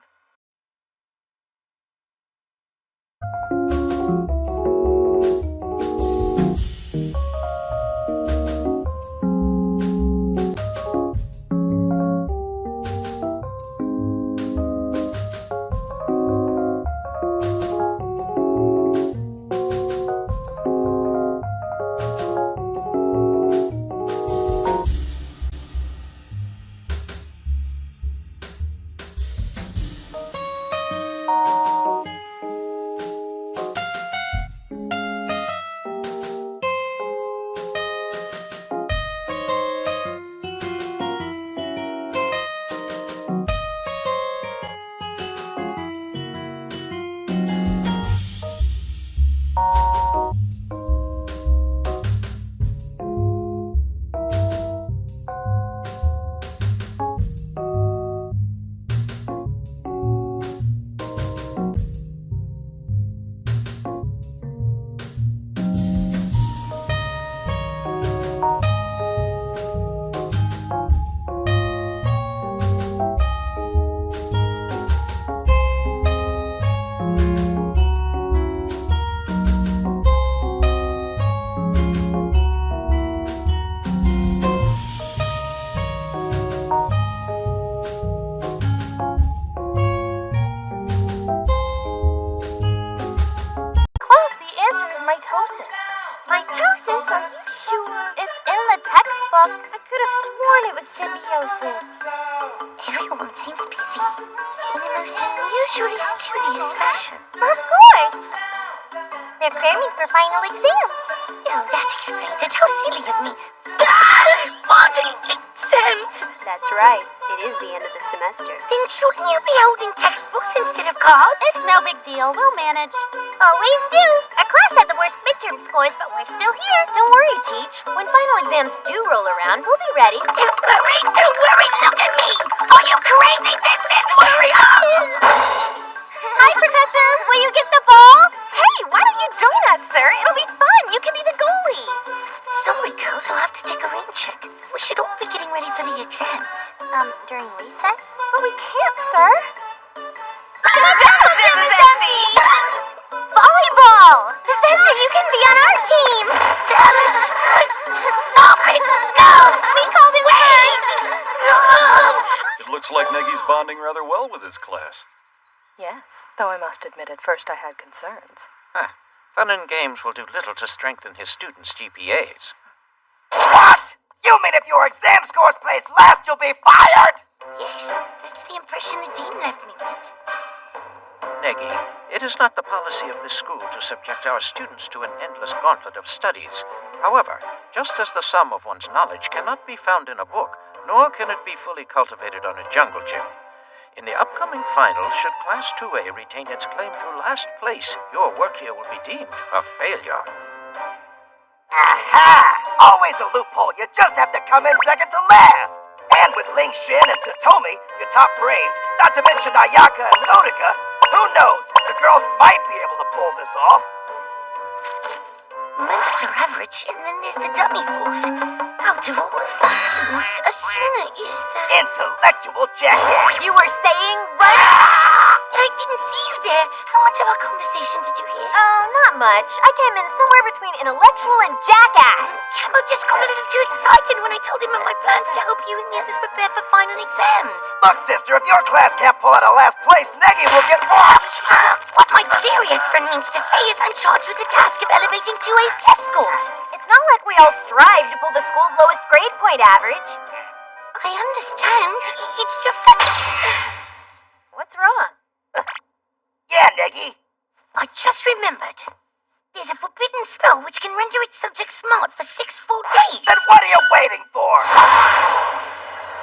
Mitosis? Are you sure? It's in the textbook. I could have sworn it was symbiosis. Everyone seems busy in the most unusually studious fashion. Of course! They're cramming for final exams. Oh, that explains it. How silly of me. Wanting exams! That's right. It is the end of the semester. Then shouldn't you be holding textbooks instead of cards? It's no big deal. We'll manage. Always do. Our class had the worst midterm scores, but we're still here. Don't worry, Teach. When final exams do roll around, we'll be ready. Don't worry, look at me! Are you crazy? This is worry! Hi, Professor. Will you get the ball? Hey, why don't you join us, sir? It'll be fun. You can be the goalie. Sorry, girls, I'll have to take a rain check. We should all be getting ready for the exams. During recess? But we can't, sir. The jungle gym is empty! Volleyball! Professor, you can be on our team! Stop it, girls! We called it first! It looks like Negi's bonding rather well with his class. Yes, though I must admit at first I had concerns. Fun and games will do little to strengthen his students' GPAs. What? You mean if your exam scores place last, you'll be fired? Yes, that's the impression the Dean left me with. Negi, it is not the policy of this school to subject our students to an endless gauntlet of studies. However, just as the sum of one's knowledge cannot be found in a book, nor can it be fully cultivated on a jungle gym. In the upcoming final, should Class 2A retain its claim to last place, your work here will be deemed a failure. Aha! Always a loophole. You just have to come in second to last. And with Ling Xin and Satomi, your top brains, not to mention Ayaka and Nodoka, who knows? The girls might be able to pull this off. Most are average, and then there's the dummy force. Out of all of the students, Asuna is the... intellectual jackass. You were saying what? I didn't see you there. How much of our conversation did you hear? Oh, not much. I came in somewhere between intellectual and jackass. Camo just got a little too excited when I told him of my plans to help you and the others prepare for final exams. Look, sister, if your class can't pull out a last place, Negi will get... What my mysterious friend means to say is I'm charged with the task of elevating 2A's test scores. It's not like we all strive to pull the school's lowest grade point average. I understand. It's just that... What's wrong? Yeah, Negi. I just remembered. There's a forbidden spell which can render its subject smart for 6 full days. Then what are you waiting for?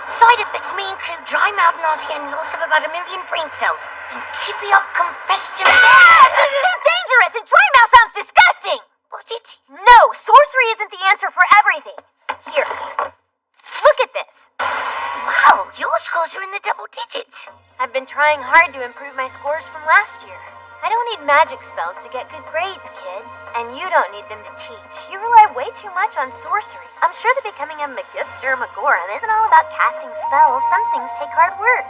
Side effects may include dry mouth, nausea, and loss of about 1 million brain cells. And Kibiok confessed to me. That's too dangerous, and dry mouth sounds disgusting! But it... No, sorcery isn't the answer for everything. Here, look at this. Wow, your scores are in the double digits. I've been trying hard to improve my scores from last year. I don't need magic spells to get good grades, kid. And you don't need them to teach. You rely way too much on sorcery. I'm sure that becoming a Magister Magorum isn't all about casting spells. Some things take hard work.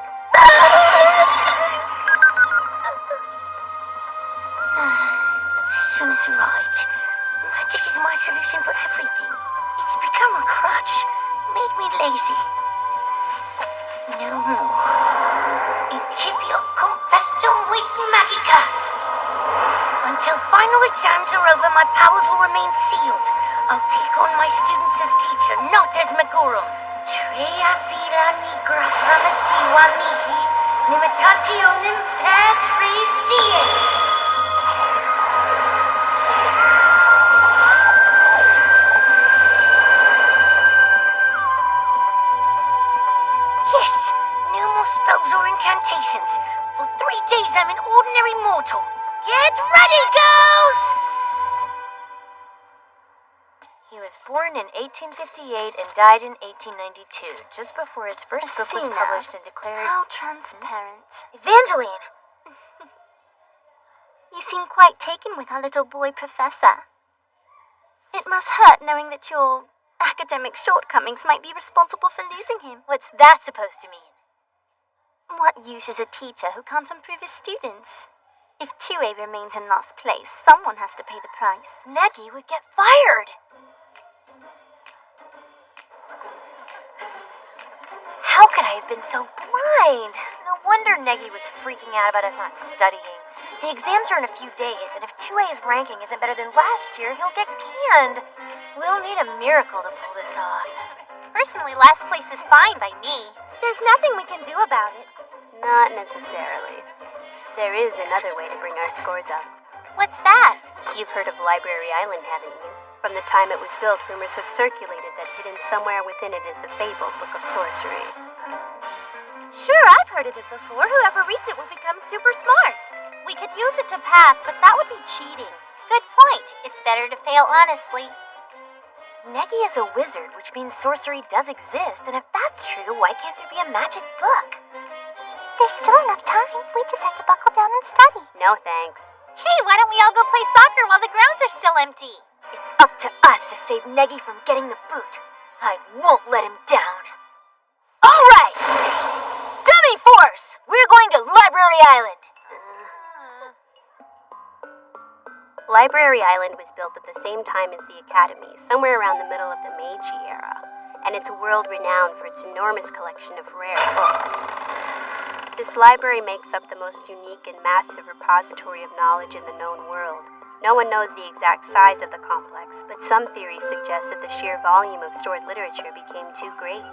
Suna's right. Magic is my solution for everything. It's become a crutch. Made me lazy. No more. Incipio confestum vis magica. Until final exams are over, my powers will remain sealed. I'll take on my students as teacher, not as Magorum. Trea fila nigra pramasiwa mihi, nimitationem per tres dies. Yes, no more spells or incantations. For 3 days I'm an ordinary mortal. Get ready, girls! He was born in 1858 and died in 1892, just before his first book was published and declared... How transparent. Evangeline! You seem quite taken with our little boy, Professor. It must hurt knowing that your academic shortcomings might be responsible for losing him. What's that supposed to mean? What use is a teacher who can't improve his students? If 2A remains in last place, someone has to pay the price. Negi would get fired! How could I have been so blind? No wonder Negi was freaking out about us not studying. The exams are in a few days, and if 2A's ranking isn't better than last year, he'll get canned. We'll need a miracle to pull this off. Personally, last place is fine by me. There's nothing we can do about it. Not necessarily. There is another way to bring our scores up. What's that? You've heard of Library Island, haven't you? From the time it was built, rumors have circulated that hidden somewhere within it is the fabled Book of Sorcery. Sure, I've heard of it before. Whoever reads it will become super smart. We could use it to pass, but that would be cheating. Good point. It's better to fail honestly. Negi is a wizard, which means sorcery does exist, and if that's true, why can't there be a magic book? There's still enough time. We just have to buckle down and study. No thanks. Hey, why don't we all go play soccer while the grounds are still empty? It's up to us to save Negi from getting the boot. I won't let him down. All right! Dummy force! We're going to Library Island. Library Island was built at the same time as the Academy, somewhere around the middle of the Meiji era, and it's a world renowned for its enormous collection of rare books. This library makes up the most unique and massive repository of knowledge in the known world. No one knows the exact size of the complex, but some theories suggest that the sheer volume of stored literature became too great.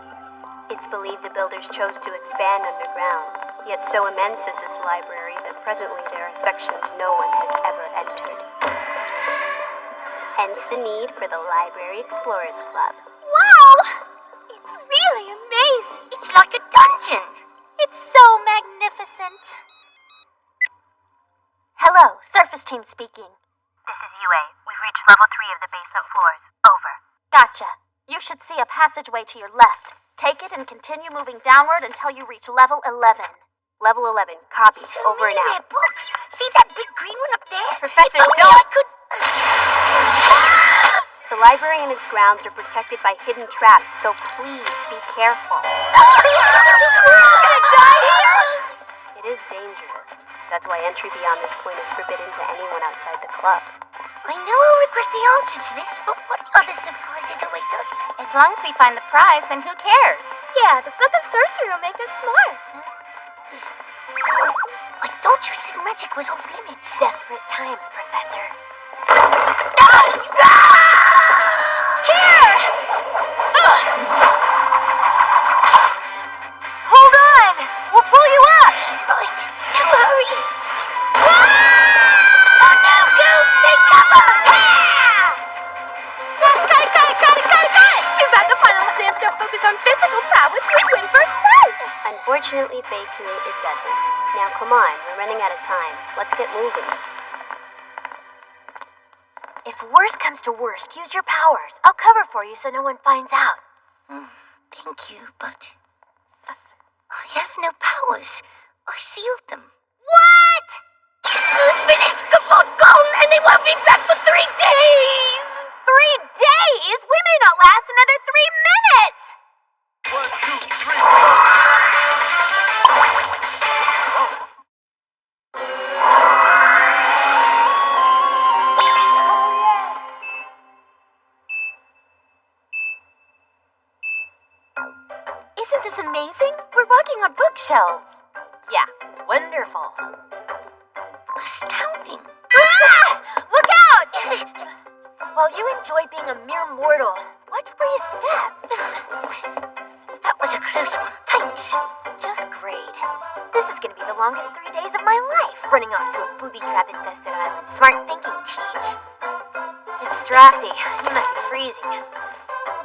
It's believed the builders chose to expand underground, Yet so immense is this library that presently there are sections no one has ever entered. Hence the need for the Library Explorers Club. Wow! It's really amazing. It's like a dungeon. It's so magnificent. Hello, Surface Team speaking. This is UA. We've reached level 3 of the basement floors. Over. Gotcha. You should see a passageway to your left. Take it and continue moving downward until you reach level 11. Level 11, copy. So Over and many out. rare books. See that big green one up there? Professor, If only don't! I could... The library and its grounds are protected by hidden traps, so please be careful. We're all gonna die here! It is dangerous. That's why entry beyond this point is forbidden to anyone outside the club. I know I'll regret the answer to this, but what other surprises await us? As long as we find the prize, then who cares? Yeah, the Book of Sorcery will make us smart. I thought you said magic was off limits. Desperate times, Professor. Here! Hold on! We'll pull you up! Right, don't hurry. Oh no, girls, take cover! Cut! Too bad the final exams don't focus on physical prowess. We'd win first prize! Unfortunately, Fei-Kun, it doesn't. Now come on, we're running out of time. Let's get moving. If worst comes to worst, use your powers. I'll cover for you so no one finds out. Thank you, but... I have no powers. I sealed them. What? Finish, kaput, gone, and they won't be back for 3 days! 3 days? We may not last another 3 minutes! 1, 2, 3, 4. Isn't this amazing? We're walking on bookshelves. Yeah, wonderful. Astounding. Look out! While you enjoy being a mere mortal, watch where you step. That was a close one. Thanks. Just great. This is gonna be the longest 3 days of my life, running off to a booby trap infested island. Smart thinking, Teach. It's drafty. You must be freezing.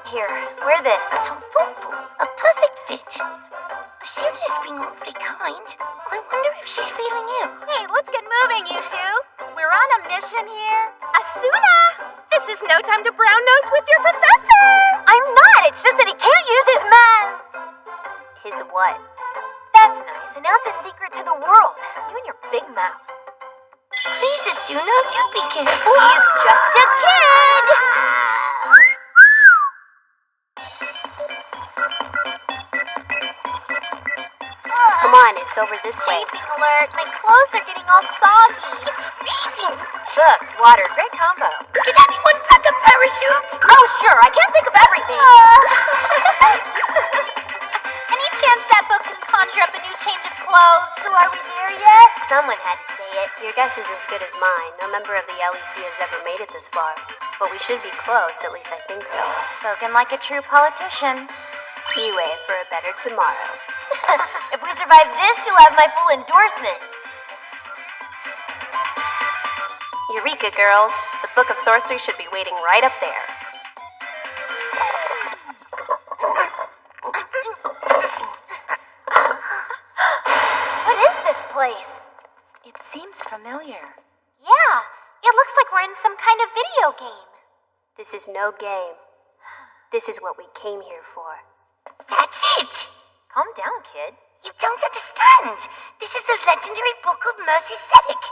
Here, wear this. How thoughtful. A perfect fit. Asuna's being awfully kind. I wonder if she's feeling ill. Hey, let's get moving, you two. We're on a mission here. Asuna! This is no time to brown nose with your professor! I'm not! It's just that he can't use his His what? That's nice. Announce a secret to the world. You and your big mouth. Please, Asuna, do be careful. He's just a kid! Come on, it's over this way. Chafing alert. My clothes are getting all soggy. It's freezing. Books, water, great combo. Did anyone pack a parachute? Oh, sure. I can't think of everything. Any chance that book can conjure up a new change of clothes? So are we there yet? Someone had to say it. Your guess is as good as mine. No member of the LEC has ever made it this far. But we should be close, at least I think so. Spoken like a true politician. Kiwe for a better tomorrow. If we survive this, you'll have my full endorsement. Eureka, girls. The Book of Sorcery should be waiting right up there. What is this place? It seems familiar. Yeah, it looks like we're in some kind of video game. This is no game. This is what we came here for. That's it. Calm down, kid. You don't understand. This is the legendary Book of Mercy Sedek.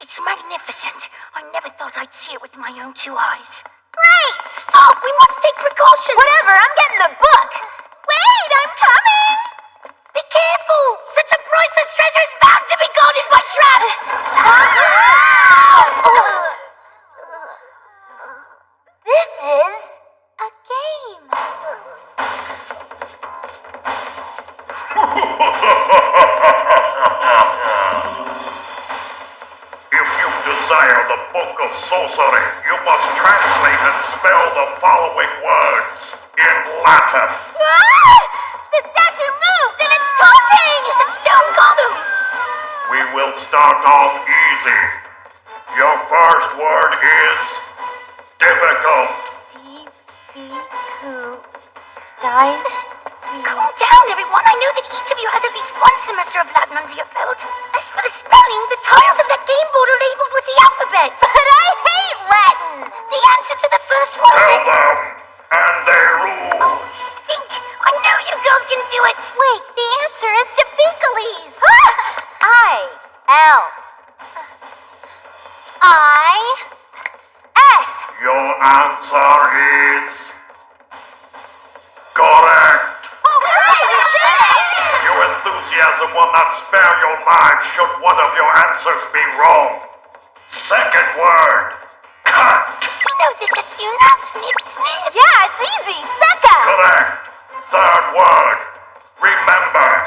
It's magnificent. I never thought I'd see it with my own 2 eyes. Great! Stop! We must take precautions! Whatever, I'm getting the book! Wait, I'm coming! Be careful! Such a priceless treasure is bound to be guarded by traps! This is a game. If you desire the Book of Sorcery, you must translate and spell the following words in Latin. The statue moved and it's talking! It's a stone golem We'll start off easy. Your first word is difficult. Calm down, everyone. I know that each of you has at least one semester of Latin under your belt. As for the spelling, the tiles of that game board are labeled with the alphabet. But I hate Latin! The answer to the first word Tell is... them, and they lose. Think. I know you girls can do it. Wait, the answer is Stephiocles! L. I-S! Your answer is correct. Your enthusiasm will not spare your lives should one of your answers be wrong. Second word, cut. I know this is Asuna. Snip, snip. Yeah, it's easy! Secca! Correct. Third word, remember.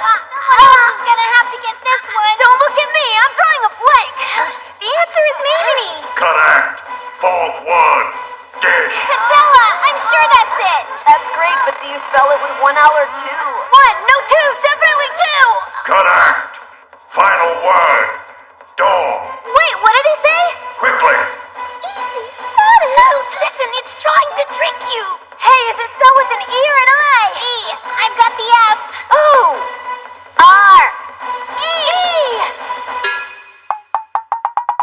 Someone is gonna have to get this one. Don't look at me, I'm drawing a blank. The answer is Mamie. Correct. Fourth word, dish. Patella, I'm sure that's it. That's great, but do you spell it with one L or two? One, no two, definitely two. Correct. Final word, door. Wait, what did he say? Quickly. Easy. Girls, listen, it's trying to trick you. Hey, is it spelled with an E or an I? E. I've got the F. Oh. R. E.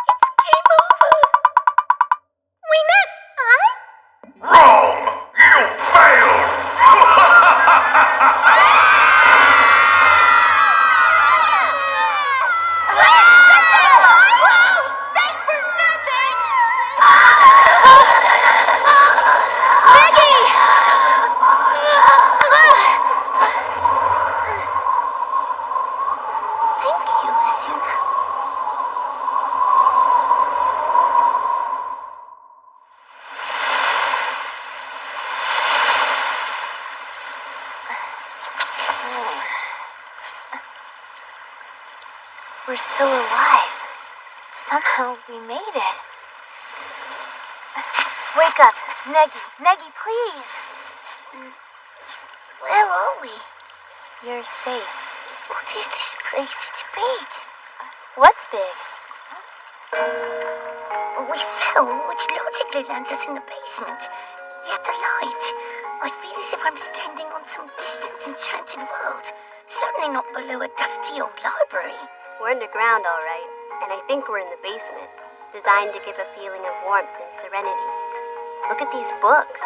It's game over. We meant I? Wrong. You failed. Thanks for nothing! Maggie! Thank you, Asuna. We're still alive. Somehow we made it. Wake up, Neggy. Neggy, please. Where are we? You're safe. What is this place? It's big. What's big? We fell, which logically lands us in the basement. Yet the light. I feel as if I'm standing on some distant enchanted world. Certainly not below a dusty old library. We're underground, all right, and I think we're in the basement, designed to give a feeling of warmth and serenity. Look at these books.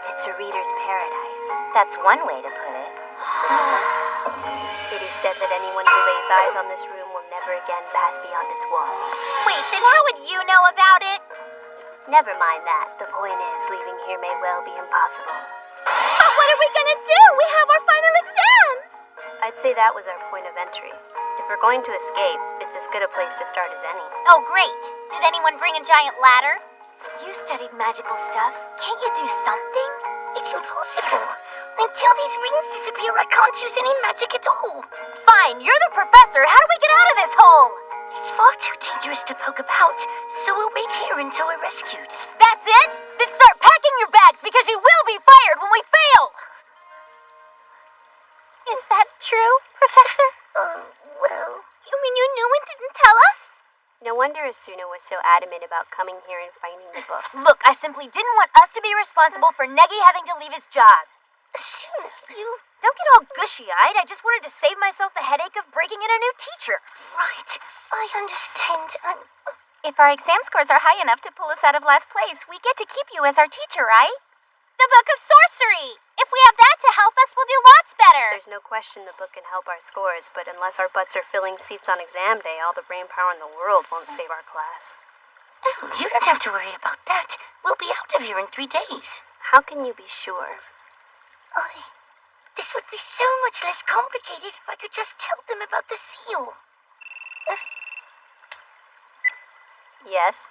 It's a reader's paradise. That's one way to put it. It is said that anyone who lays eyes on this room will never again pass beyond its walls. Wait, then how would you know about it? Never mind that. The point is, leaving here may well be impossible. But what are we gonna do? We have our final exams! I'd say that was our point of entry. If we're going to escape, it's as good a place to start as any. Oh, great. Did anyone bring a giant ladder? You studied magical stuff. Can't you do something? It's impossible. Until these rings disappear, I can't use any magic at all. Fine, you're the professor. How do we get out of this hole? It's far too dangerous to poke about, so we'll wait here until we're rescued. That's it? Then start packing your bags because you will be fired when we fail! Is that true, Professor? Well... You mean you knew and didn't tell us? No wonder Asuna was so adamant about coming here and finding the book. Look, I simply didn't want us to be responsible for Neggy having to leave his job. Asuna, you... Don't get all gushy-eyed. I just wanted to save myself the headache of breaking in a new teacher. Right. I understand. If our exam scores are high enough to pull us out of last place, we get to keep you as our teacher, right? The Book of Sorcery! If we have that to help us, we'll do lots better! There's no question the book can help our scores, but unless our butts are filling seats on exam day, all the brain power in the world won't save our class. Oh, you don't have to worry about that. We'll be out of here in 3 days. How can you be sure? This would be so much less complicated if I could just tell them about the seal. Yes?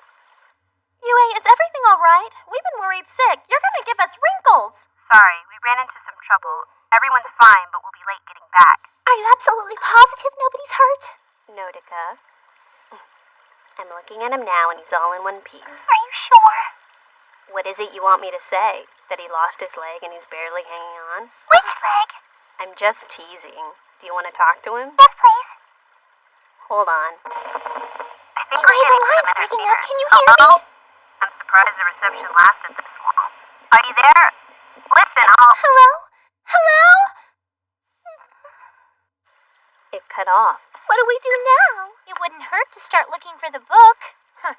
Yue, is everything all right? We've been worried sick. You're gonna give us wrinkles. Sorry, we ran into some trouble. Everyone's fine, but we'll be late getting back. Are you absolutely positive nobody's hurt? Notica. I'm looking at him now and he's all in one piece. Are you sure? What is it you want me to say? That he lost his leg and he's barely hanging on? Which leg? I'm just teasing. Do you want to talk to him? Yes, please. Hold on. the line's breaking up. Can you hear me? I'm surprised the reception lasted this long. Are you there? Listen, I'll... Hello? Hello? It cut off. What do we do now? It wouldn't hurt to start looking for the book.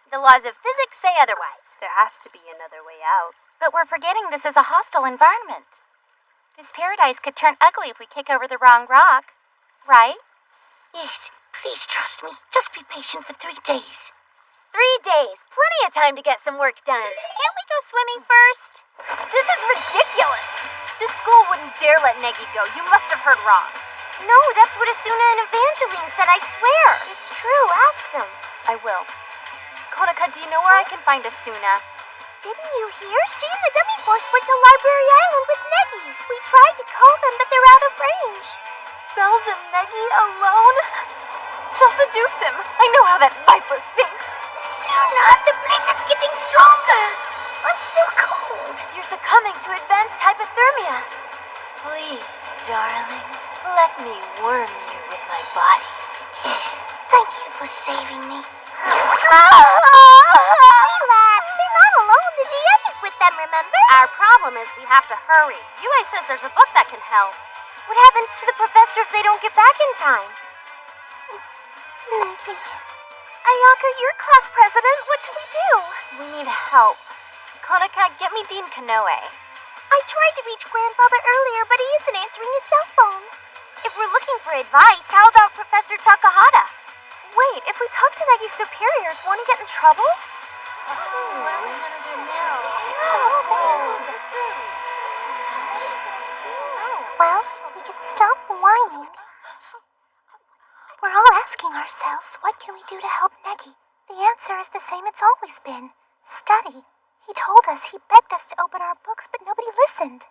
The laws of physics say otherwise. There has to be another way out. But we're forgetting this is a hostile environment. This paradise could turn ugly if we kick over the wrong rock. Right? Yes, please trust me. Just be patient for 3 days. 3 days. Plenty of time to get some work done. Can't we go swimming first? This is ridiculous. This school wouldn't dare let Negi go. You must have heard wrong. No, that's what Asuna and Evangeline said, I swear. It's true, ask them. I will. Konoka, do you know where I can find Asuna? Didn't you hear? She and the Demi Force went to Library Island with Negi. We tried to call them, but they're out of range. Bells and Negi alone? She'll seduce him. I know how that viper thinks. Suna, the blizzard's getting stronger. I'm so cold. You're succumbing to advanced hypothermia. Please, darling, let me warm you with my body. Yes, thank you for saving me. Relax, they're not alone. The DF is with them, remember? Our problem is we have to hurry. UA says there's a book that can help. What happens to the professor if they don't get back in time? Negi. Ayaka, you're class president. What should we do? We need help. Konoka, get me Dean Kanoe. I tried to reach Grandfather earlier, but he isn't answering his cell phone. If we're looking for advice, how about Professor Takahata? Wait, if we talk to Negi's superiors, won't he get in trouble? Well, we can stop whining. We're all asking ourselves, what can we do to help Negi? The answer is the same it's always been. Study. He told us, he begged us to open our books, but nobody listened.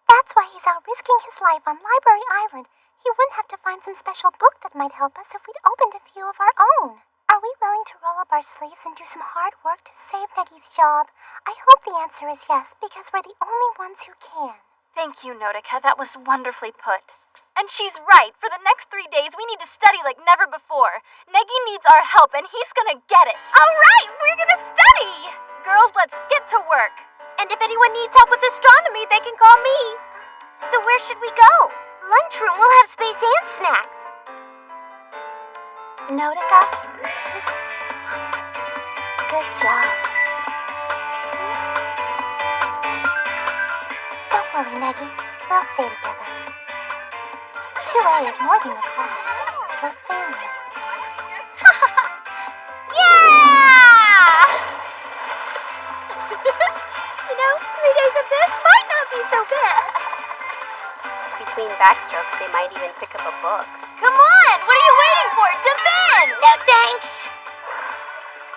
That's why he's out risking his life on Library Island. He wouldn't have to find some special book that might help us if we'd opened a few of our own. Are we willing to roll up our sleeves and do some hard work to save Negi's job? I hope the answer is yes, because we're the only ones who can. Thank you, Nodoka. That was wonderfully put. And she's right. For the next 3 days, we need to study like never before. Negi needs our help, and he's gonna get it. All right, we're gonna study! Girls, let's get to work. And if anyone needs help with astronomy, they can call me. So where should we go? Lunchroom will have space and snacks. Nodoka? Good job. Don't worry, Negi. We'll stay together. 2A is more than the class. We're family. Yeah! 3 days of this might not be so bad. Between backstrokes, they might even pick up a book. Come on! What are you waiting for? Jump in! No thanks.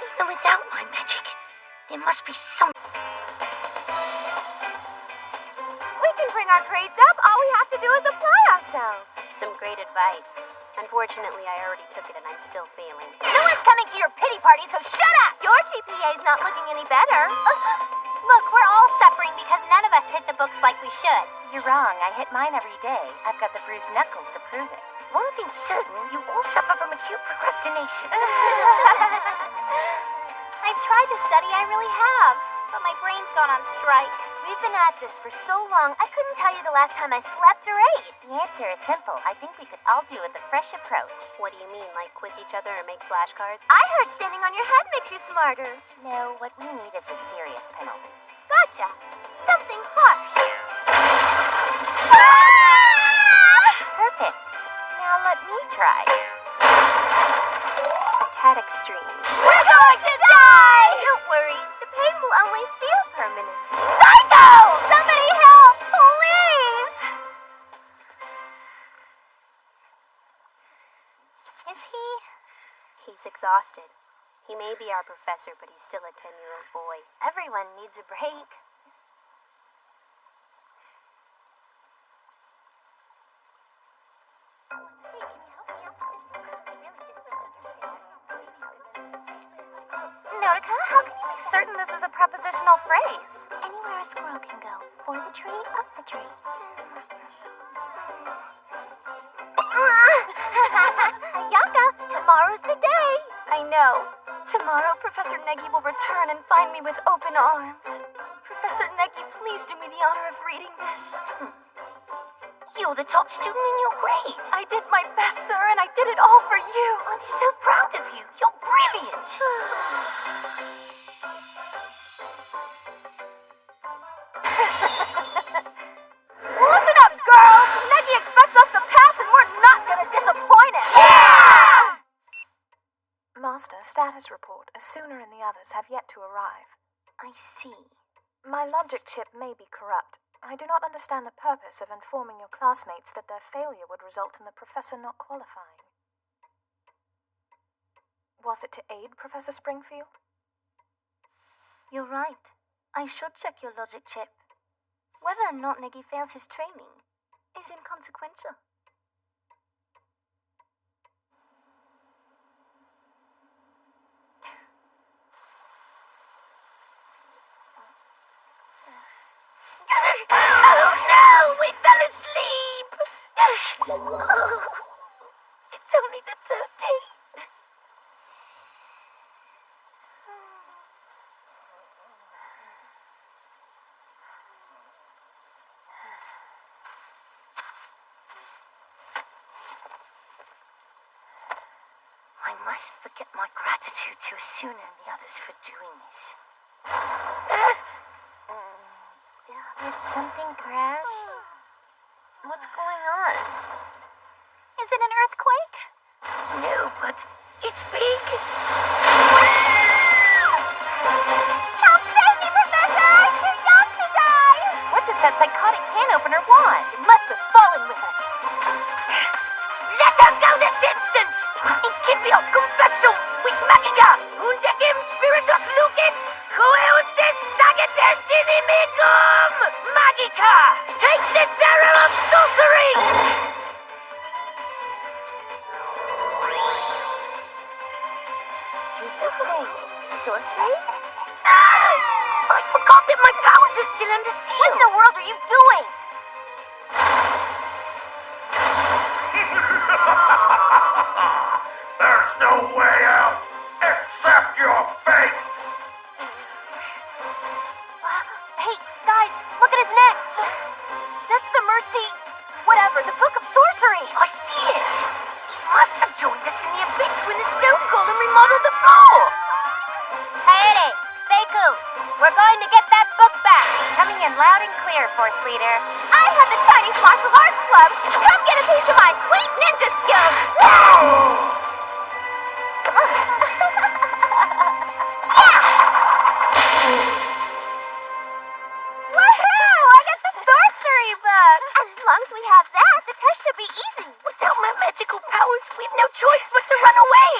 Even without my magic, there must be some... We can bring our grades up. All we have to do is apply ourselves. Some great advice. Unfortunately, I already took it and I'm still failing. No one's coming to your pity party, so shut up! Your GPA's not looking any better. Look, we're all suffering because none of us hit the books like we should. You're wrong. I hit mine every day. I've got the bruised knuckles to prove it. One thing's certain, you all suffer from acute procrastination. I've tried to study, I really have. But my brain's gone on strike. We've been at this for so long, I couldn't tell you the last time I slept or ate. The answer is simple. I think we could all do with a fresh approach. What do you mean, like quiz each other or make flashcards? I heard standing on your head makes you smarter. No, what we need is a serious penalty. Gotcha. Something harsh. Perfect. Now let me try. A tad extreme. We're going to die! Don't worry, the pain will only feel permanent. Psycho! Somebody help! Please! Is he? He's exhausted. He may be our professor, but he's still a 10-year-old boy. Everyone needs a break. Nodoka, how can you be certain this is a prepositional phrase? Anywhere a squirrel can go. For the tree, up the tree. Ayaka, tomorrow's the day. I know. Tomorrow, Professor Negi will return and find me with open arms. Professor Negi, please do me the honor of reading this. You're the top student in your grade. I did my best, sir, and I did it all for you. I'm so proud of you. You're brilliant. Listen up, girls! Negi expects us to pass, and we're not gonna disappoint him! Yeah! Master, status report. Asuna and the others have yet to arrive. I see. My logic chip may be corrupt. I do not understand the purpose of informing your classmates that their failure would result in the professor not qualifying. Was it to aid Professor Springfield? You're right. I should check your logic chip. Whether or not Negi fails his training is inconsequential. Oh no! We fell asleep! Oh, it's only the 13th. I mustn't forget my gratitude to Asuna and the others for doing this. Did something crash? What's going on? Is it an earthquake? No, but it's big. Help save me, Professor! I'm too young to die! What does that psychotic can opener want? It must have fallen with us. Let her go this instant! Incipio confesso vis magica, undecim spiritus lucis, coeuntis sagetent inimicum! Magica! Take this arrow of sorcery! Did you say sorcery? I forgot that my powers are still under seal! What in the world are you doing? There's no way out except your fate! Hey, guys, look at his neck! That's the Mercy... whatever, the Book of Sorcery! I see it! He must have joined us in the abyss when the stone golem remodeled the floor! Hey, Feiku, we're going to get that book back! Coming in loud and clear, Force Leader. I have the Chinese Martial Arts Club! Come get a piece of my sweet ninja skills! Woohoo! I get the sorcery book! And as long as we have that, the test should be easy. Without my magical powers, we've no choice but to run away!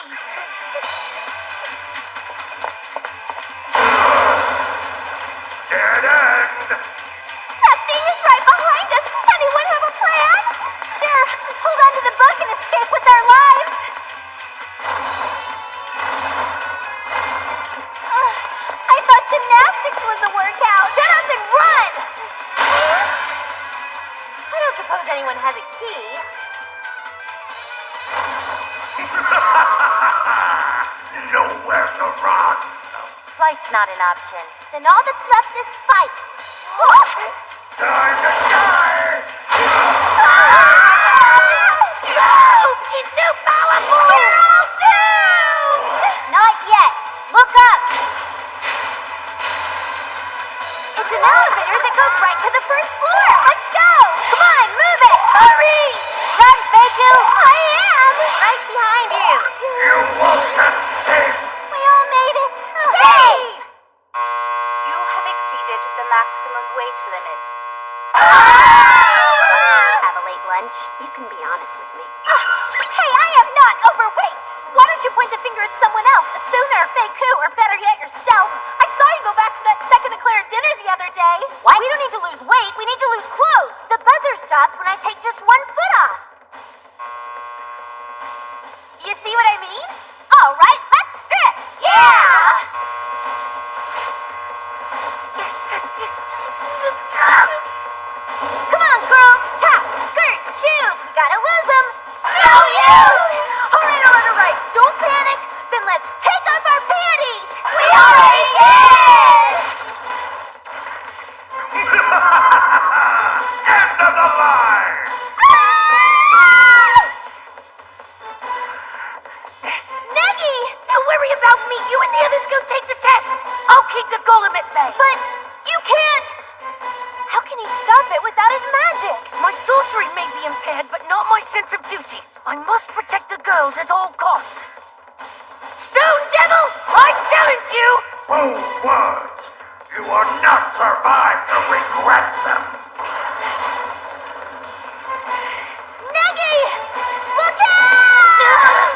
Dead end! That thing is right behind us! Anyone have a plan? Sure, hold on to the book and escape with our lives! I thought gymnastics was a workout! Shut up and run! I don't suppose anyone has a key. Nowhere to run! Flight's not an option. Then all that's left is fight! Time to die! No! He's too powerful! We're all doomed! Not yet. Look up! It's an elevator that goes right to the first floor! Let's go! Come on, move it! Hurry! Run, Feiku! I am! Right behind you! You won't escape! We all made it! Save! You have exceeded the maximum weight limit. Have a late lunch? You can be honest with me. Hey, I am not overweight! Why don't you point the finger at someone else? Asuna or Feiku, or better yet, yourself? I saw you go back for that second eclair dinner the other day. What? We don't need to lose weight, we need to lose clothes. The buzzer stops when I take just one foot off. You see what I mean? All right, let's strip! Yeah! Come on, girls! Tops, skirts, shoes! We gotta lose them! No use! All right. Don't panic! Then let's take off our pants! help me, you and the others go take the test. I'll keep the golem at bay. But you can't! How can he stop it without his magic? My sorcery may be impaired, but not my sense of duty. I must protect the girls at all costs. Stone Devil, I challenge you! Bold words! You will not survive to regret them! Neggy! Look out!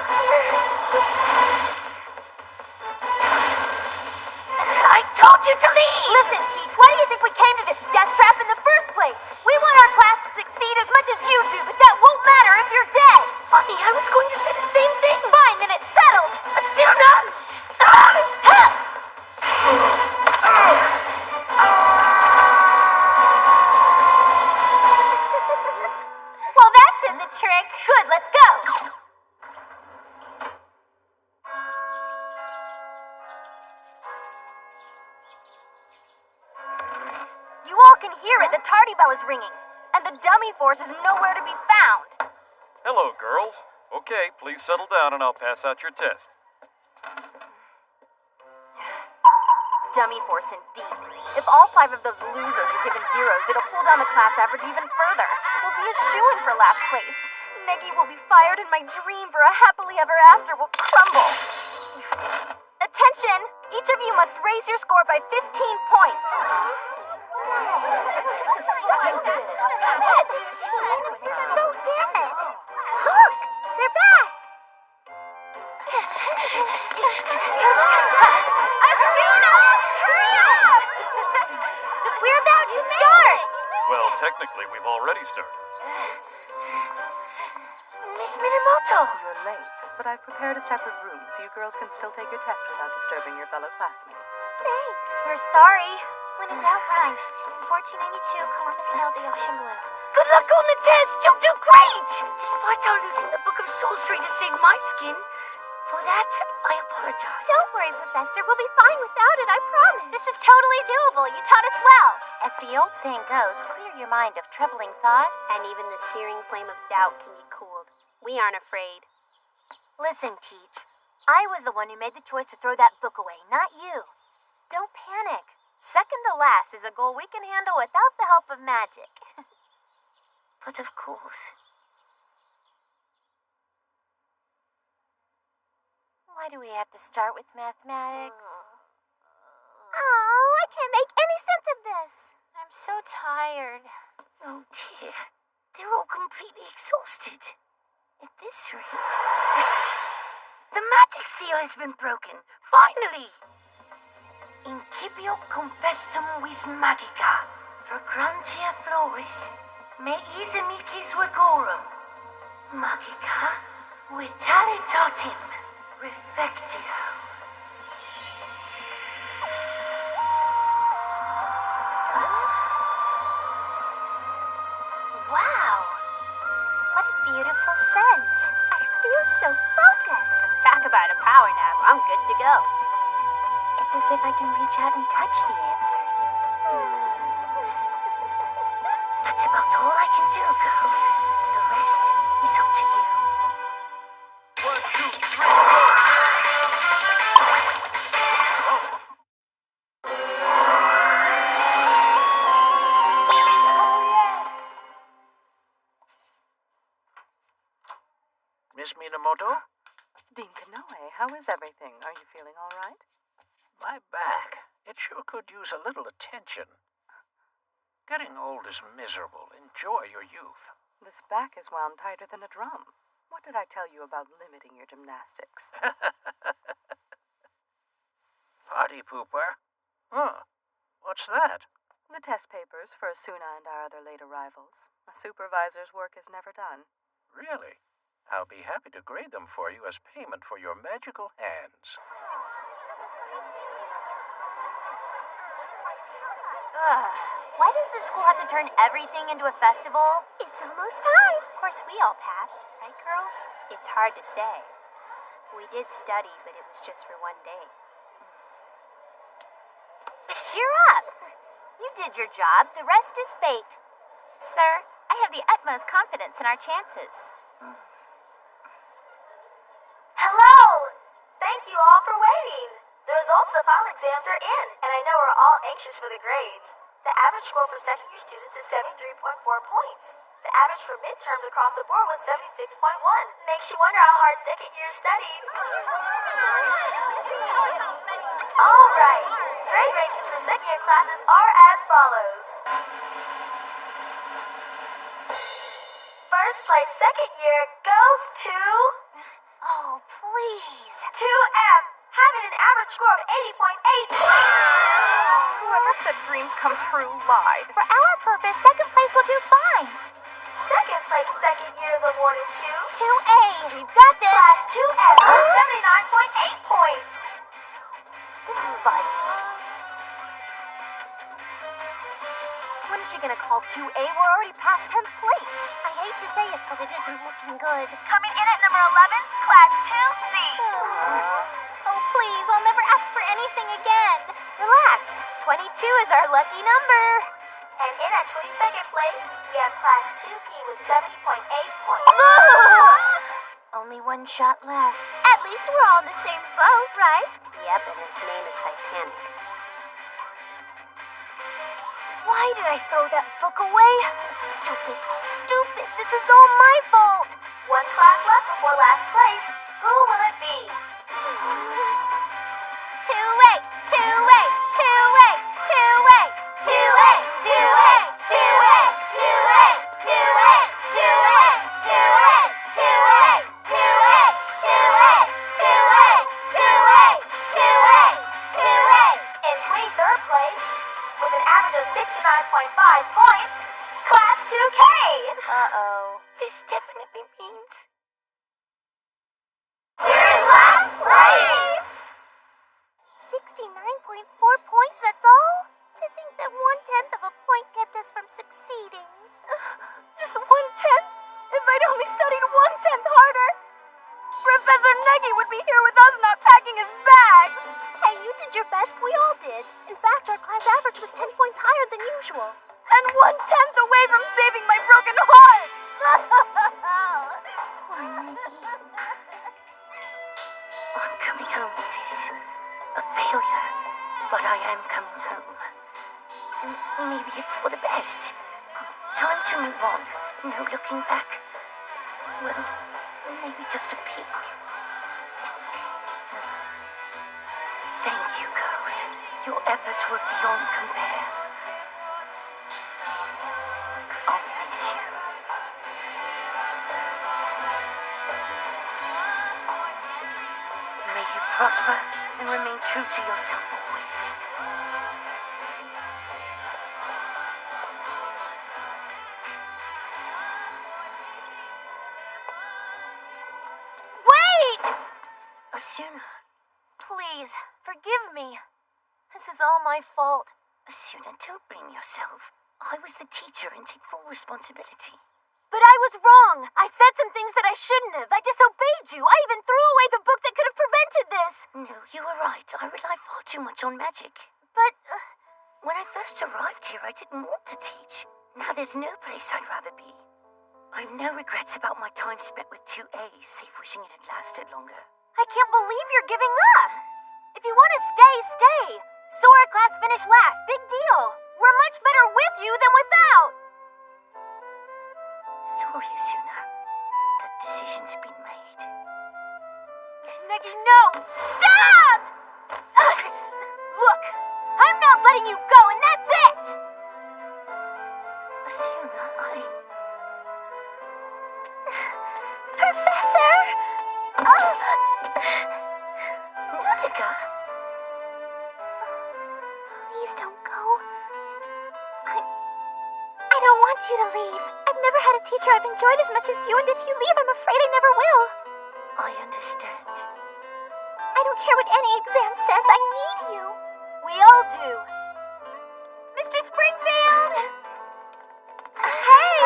I told you to leave! Listen, Teach, why do you think we came to this death trap in the first place? We want our class to succeed as much as you do, but that won't matter if you're dead! Funny, I was going to say the same thing! Fine, then it's settled! Asuna! Well, that did the trick. Good, let's go! You all can hear it. The tardy bell is ringing. And the dummy force is nowhere to be found. Hello, girls. Okay, please settle down and I'll pass out your test. Dummy force indeed. If all 5 of those losers are given zeros, it'll pull down the class average even further. We'll be a shoo-in for last place. Neggy will be fired and my dream for a happily ever after will crumble. Attention! Each of you must raise your score by 15 points. They're so dead. Look, they're back. Asuna! Hurry up! We're about to start. Well, technically, we've already started. Miss Minamoto! You're late, but I've prepared a separate room so you girls can still take your test without disturbing your fellow classmates. Thanks. We're sorry. When in doubt, rhyme. In 1492, Columbus sailed the ocean blue. Good luck on the test! You'll do great! Despite our losing the Book of Sorcery to save my skin, for that, I apologize. Don't worry, Professor. We'll be fine without it, I promise. This is totally doable. You taught us well. As the old saying goes, clear your mind of troubling thoughts. And even the searing flame of doubt can be cooled. We aren't afraid. Listen, Teach. I was the one who made the choice to throw that book away, not you. Don't panic. Second to last is a goal we can handle without the help of magic. But of course. Why do we have to start with mathematics? Oh, I can't make any sense of this. I'm so tired. Oh dear. They're all completely exhausted. At this rate. The magic seal has been broken. Finally! Incipio compestum vis magica, fragrantia floris, me isemicis regorum, magica vitalitatem refectio. Wow! What a beautiful scent. I feel so focused. Talk about a power nap. I'm good to go. It's as if I can reach out and touch the answers. That's about all I can do, girls. The rest is up to you. 1, 2, 3, 4. Miss Minamoto? Dean Kanoe, how is everything? Are you feeling all right? My back. It sure could use a little attention. Getting old is miserable. Enjoy your youth. This back is wound tighter than a drum. What did I tell you about limiting your gymnastics? Party pooper? Huh. What's that? The test papers for Asuna and our other late arrivals. A supervisor's work is never done. Really? I'll be happy to grade them for you as payment for your magical hands. Why does the school have to turn everything into a festival? It's almost time. Of course, we all passed, right, girls? It's hard to say. We did study, but it was just for one day. Cheer up! You did your job. The rest is fate. Sir, I have the utmost confidence in our chances. Hello! Thank Thank you all for waiting. The results of the final exams are in, and I know we're all anxious for the grades. The average score for second-year students is 73.4 points. The average for midterms across the board was 76.1. Makes you wonder how hard second year studied. All right. Grade rankings for second year classes are as follows. First place second year goes to... Oh, please. 2M, having an average score of 80.8 points. Whoever said dreams come true lied. For our purpose, second place will do fine. Second place second year is awarded to 2A, you got this. Class 2S with 79.8 points. This bites. When is she gonna call 2A? We're already past 10th place. I hate to say it, but it isn't looking good. Coming in at number 11, Class 2C. Oh, please, I'll never ask for anything again. Relax. 22 is our lucky number. And in at 22nd place, we have Class 2P with 70.8 points. Only one shot left. At least we're all in the same boat, right? Yep, and its name is Titanic. Why did I throw that book away? Stupid, stupid. This is all my fault. One class left before last place. Who will it be? 2A, 2A, 2A, 2A, 2A, 2A, 2A, 2A, 2A, 2A, 2A, 2A, 2A, 2A, 2A, 2A. In 23rd place, with an average of 69.5 points, Class 2K. Uh-oh. This definitely means we're in last place. 69.4 points, that's all? To think that 1/10 of a point kept us from succeeding. Just 1/10? If I'd only studied 1/10 harder, Professor Negi would be here with us not packing his bags. Hey, you did your best. We all did. In fact, our class average was 10 points higher than usual. And 1/10 away from saving my broken heart. I'm coming home, sis. A failure, but I am coming home. Maybe it's for the best. Time to move on. No looking back. Well, maybe just a peek. Thank you, girls. Your efforts were beyond compare. I'll miss you. May you prosper and remain true to yourself always. Wait! Asuna. Please, forgive me. This is all my fault. Asuna, don't blame yourself. I was the teacher and take full responsibility. But I was wrong. I said some things that I shouldn't have. I disobeyed you. I even threw away the book that could have prevented this. No, you were right. I rely far too much on magic. But... when I first arrived here, I didn't want to teach. Now there's no place I'd rather be. I've no regrets about my time spent with 2A, save wishing it had lasted longer. I can't believe you're giving up. If you want to stay, stay. Sora class finished last. Big deal. We're much better with you than without. Sorry, Asuna. That decision's been made. Negi, no! Stop! Look, I'm not letting you go, and that's it! Asuna, Professor! Nautica? Please don't go. I don't want you to leave. I've never had a teacher I've enjoyed as much as you, and if you leave, I'm afraid I never will. I understand. I don't care what any exam says. I need you. We all do. Mr. Springfield! Hey!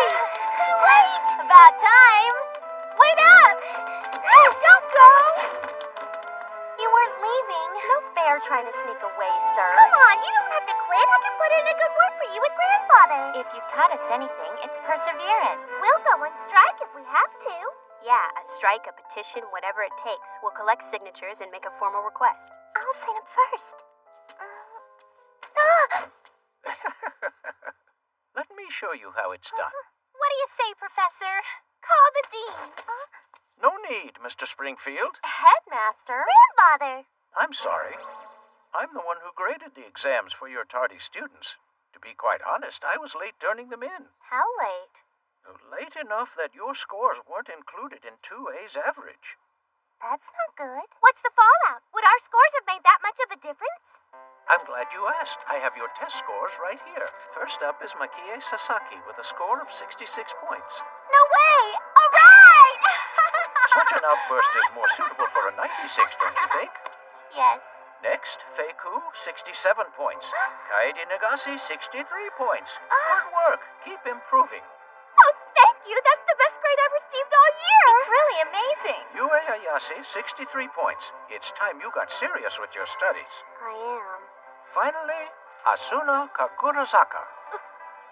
Wait! About time. Wait up! Oh, don't go! You weren't leaving. No fair trying to sneak away, sir. Come on, you don't have to quit. I can put in a good word for you with Grandfather. If you've taught us anything, it's perseverance. We'll go on strike if we have to. Yeah, a strike, a petition, whatever it takes. We'll collect signatures and make a formal request. I'll sign up first. Let me show you how it's done. What do you say, Professor? Call the dean. No need, Mr. Springfield. Headmaster? Grandfather. I'm sorry. I'm the one who graded the exams for your tardy students. To be quite honest, I was late turning them in. How late? Late enough that your scores weren't included in 2A's average. That's not good. What's the fallout? Would our scores have made that much of a difference? I'm glad you asked. I have your test scores right here. First up is Makie Sasaki with a score of 66 points. No way! All right! Such an outburst is more suitable for a 96, don't you think? Yes. Next, Feiku, 67 points. Kaede Nagase, 63 points. Good work. Keep improving. Oh, thank you. That's the best grade I've received all year. It's really amazing. Yue Ayase, 63 points. It's time you got serious with your studies. I am. Finally, Asuna Kagurazaka,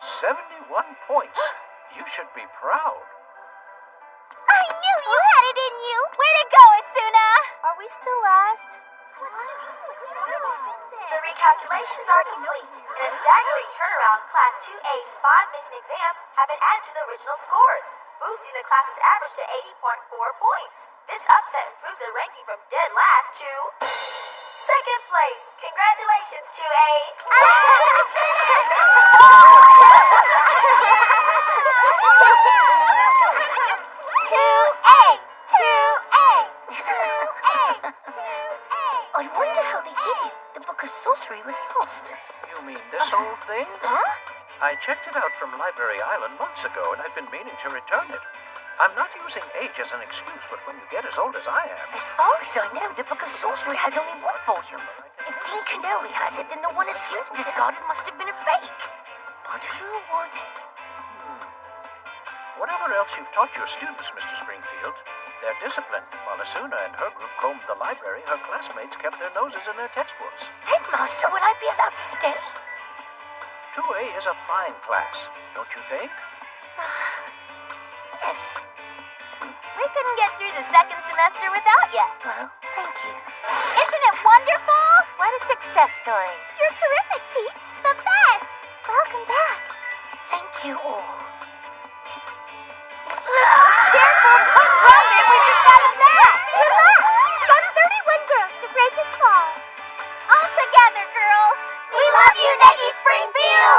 71 points. You should be proud. I knew you had it in you. Way to go, Asuna. Are we still last? The recalculations are complete. In a staggering turnaround, Class 2A's 5 missing exams have been added to the original scores, boosting the class's average to 80.4 points. This upset improved the ranking from dead last to second place. Congratulations, 2A! 2A! 2A! 2A! 2A! I wonder how they did it. The Book of Sorcery was lost. You mean this whole thing? Huh? I checked it out from Library Island months ago, and I've been meaning to return it. I'm not using age as an excuse, but when you get as old as I am... As far as I know, the Book of Sorcery has only one volume. If Dean Canoli has it, then the one Asuna discarded must have been a fake. But who would... Whatever else you've taught your students, Mr. Springfield, they're disciplined. While Asuna and her group combed the library, her classmates kept their noses in their textbooks. Headmaster, will I be allowed to stay? 2A is a fine class, don't you think? Yes. We couldn't get through the second semester without you. Well, thank you. Isn't it wonderful? What a success story. You're terrific, Teach. The best. Welcome back. Thank you all. Careful, don't drop it. We just got it back. Relax. He's got 31 girls to break his fall. All together, girls. We love you, Negi Springfield.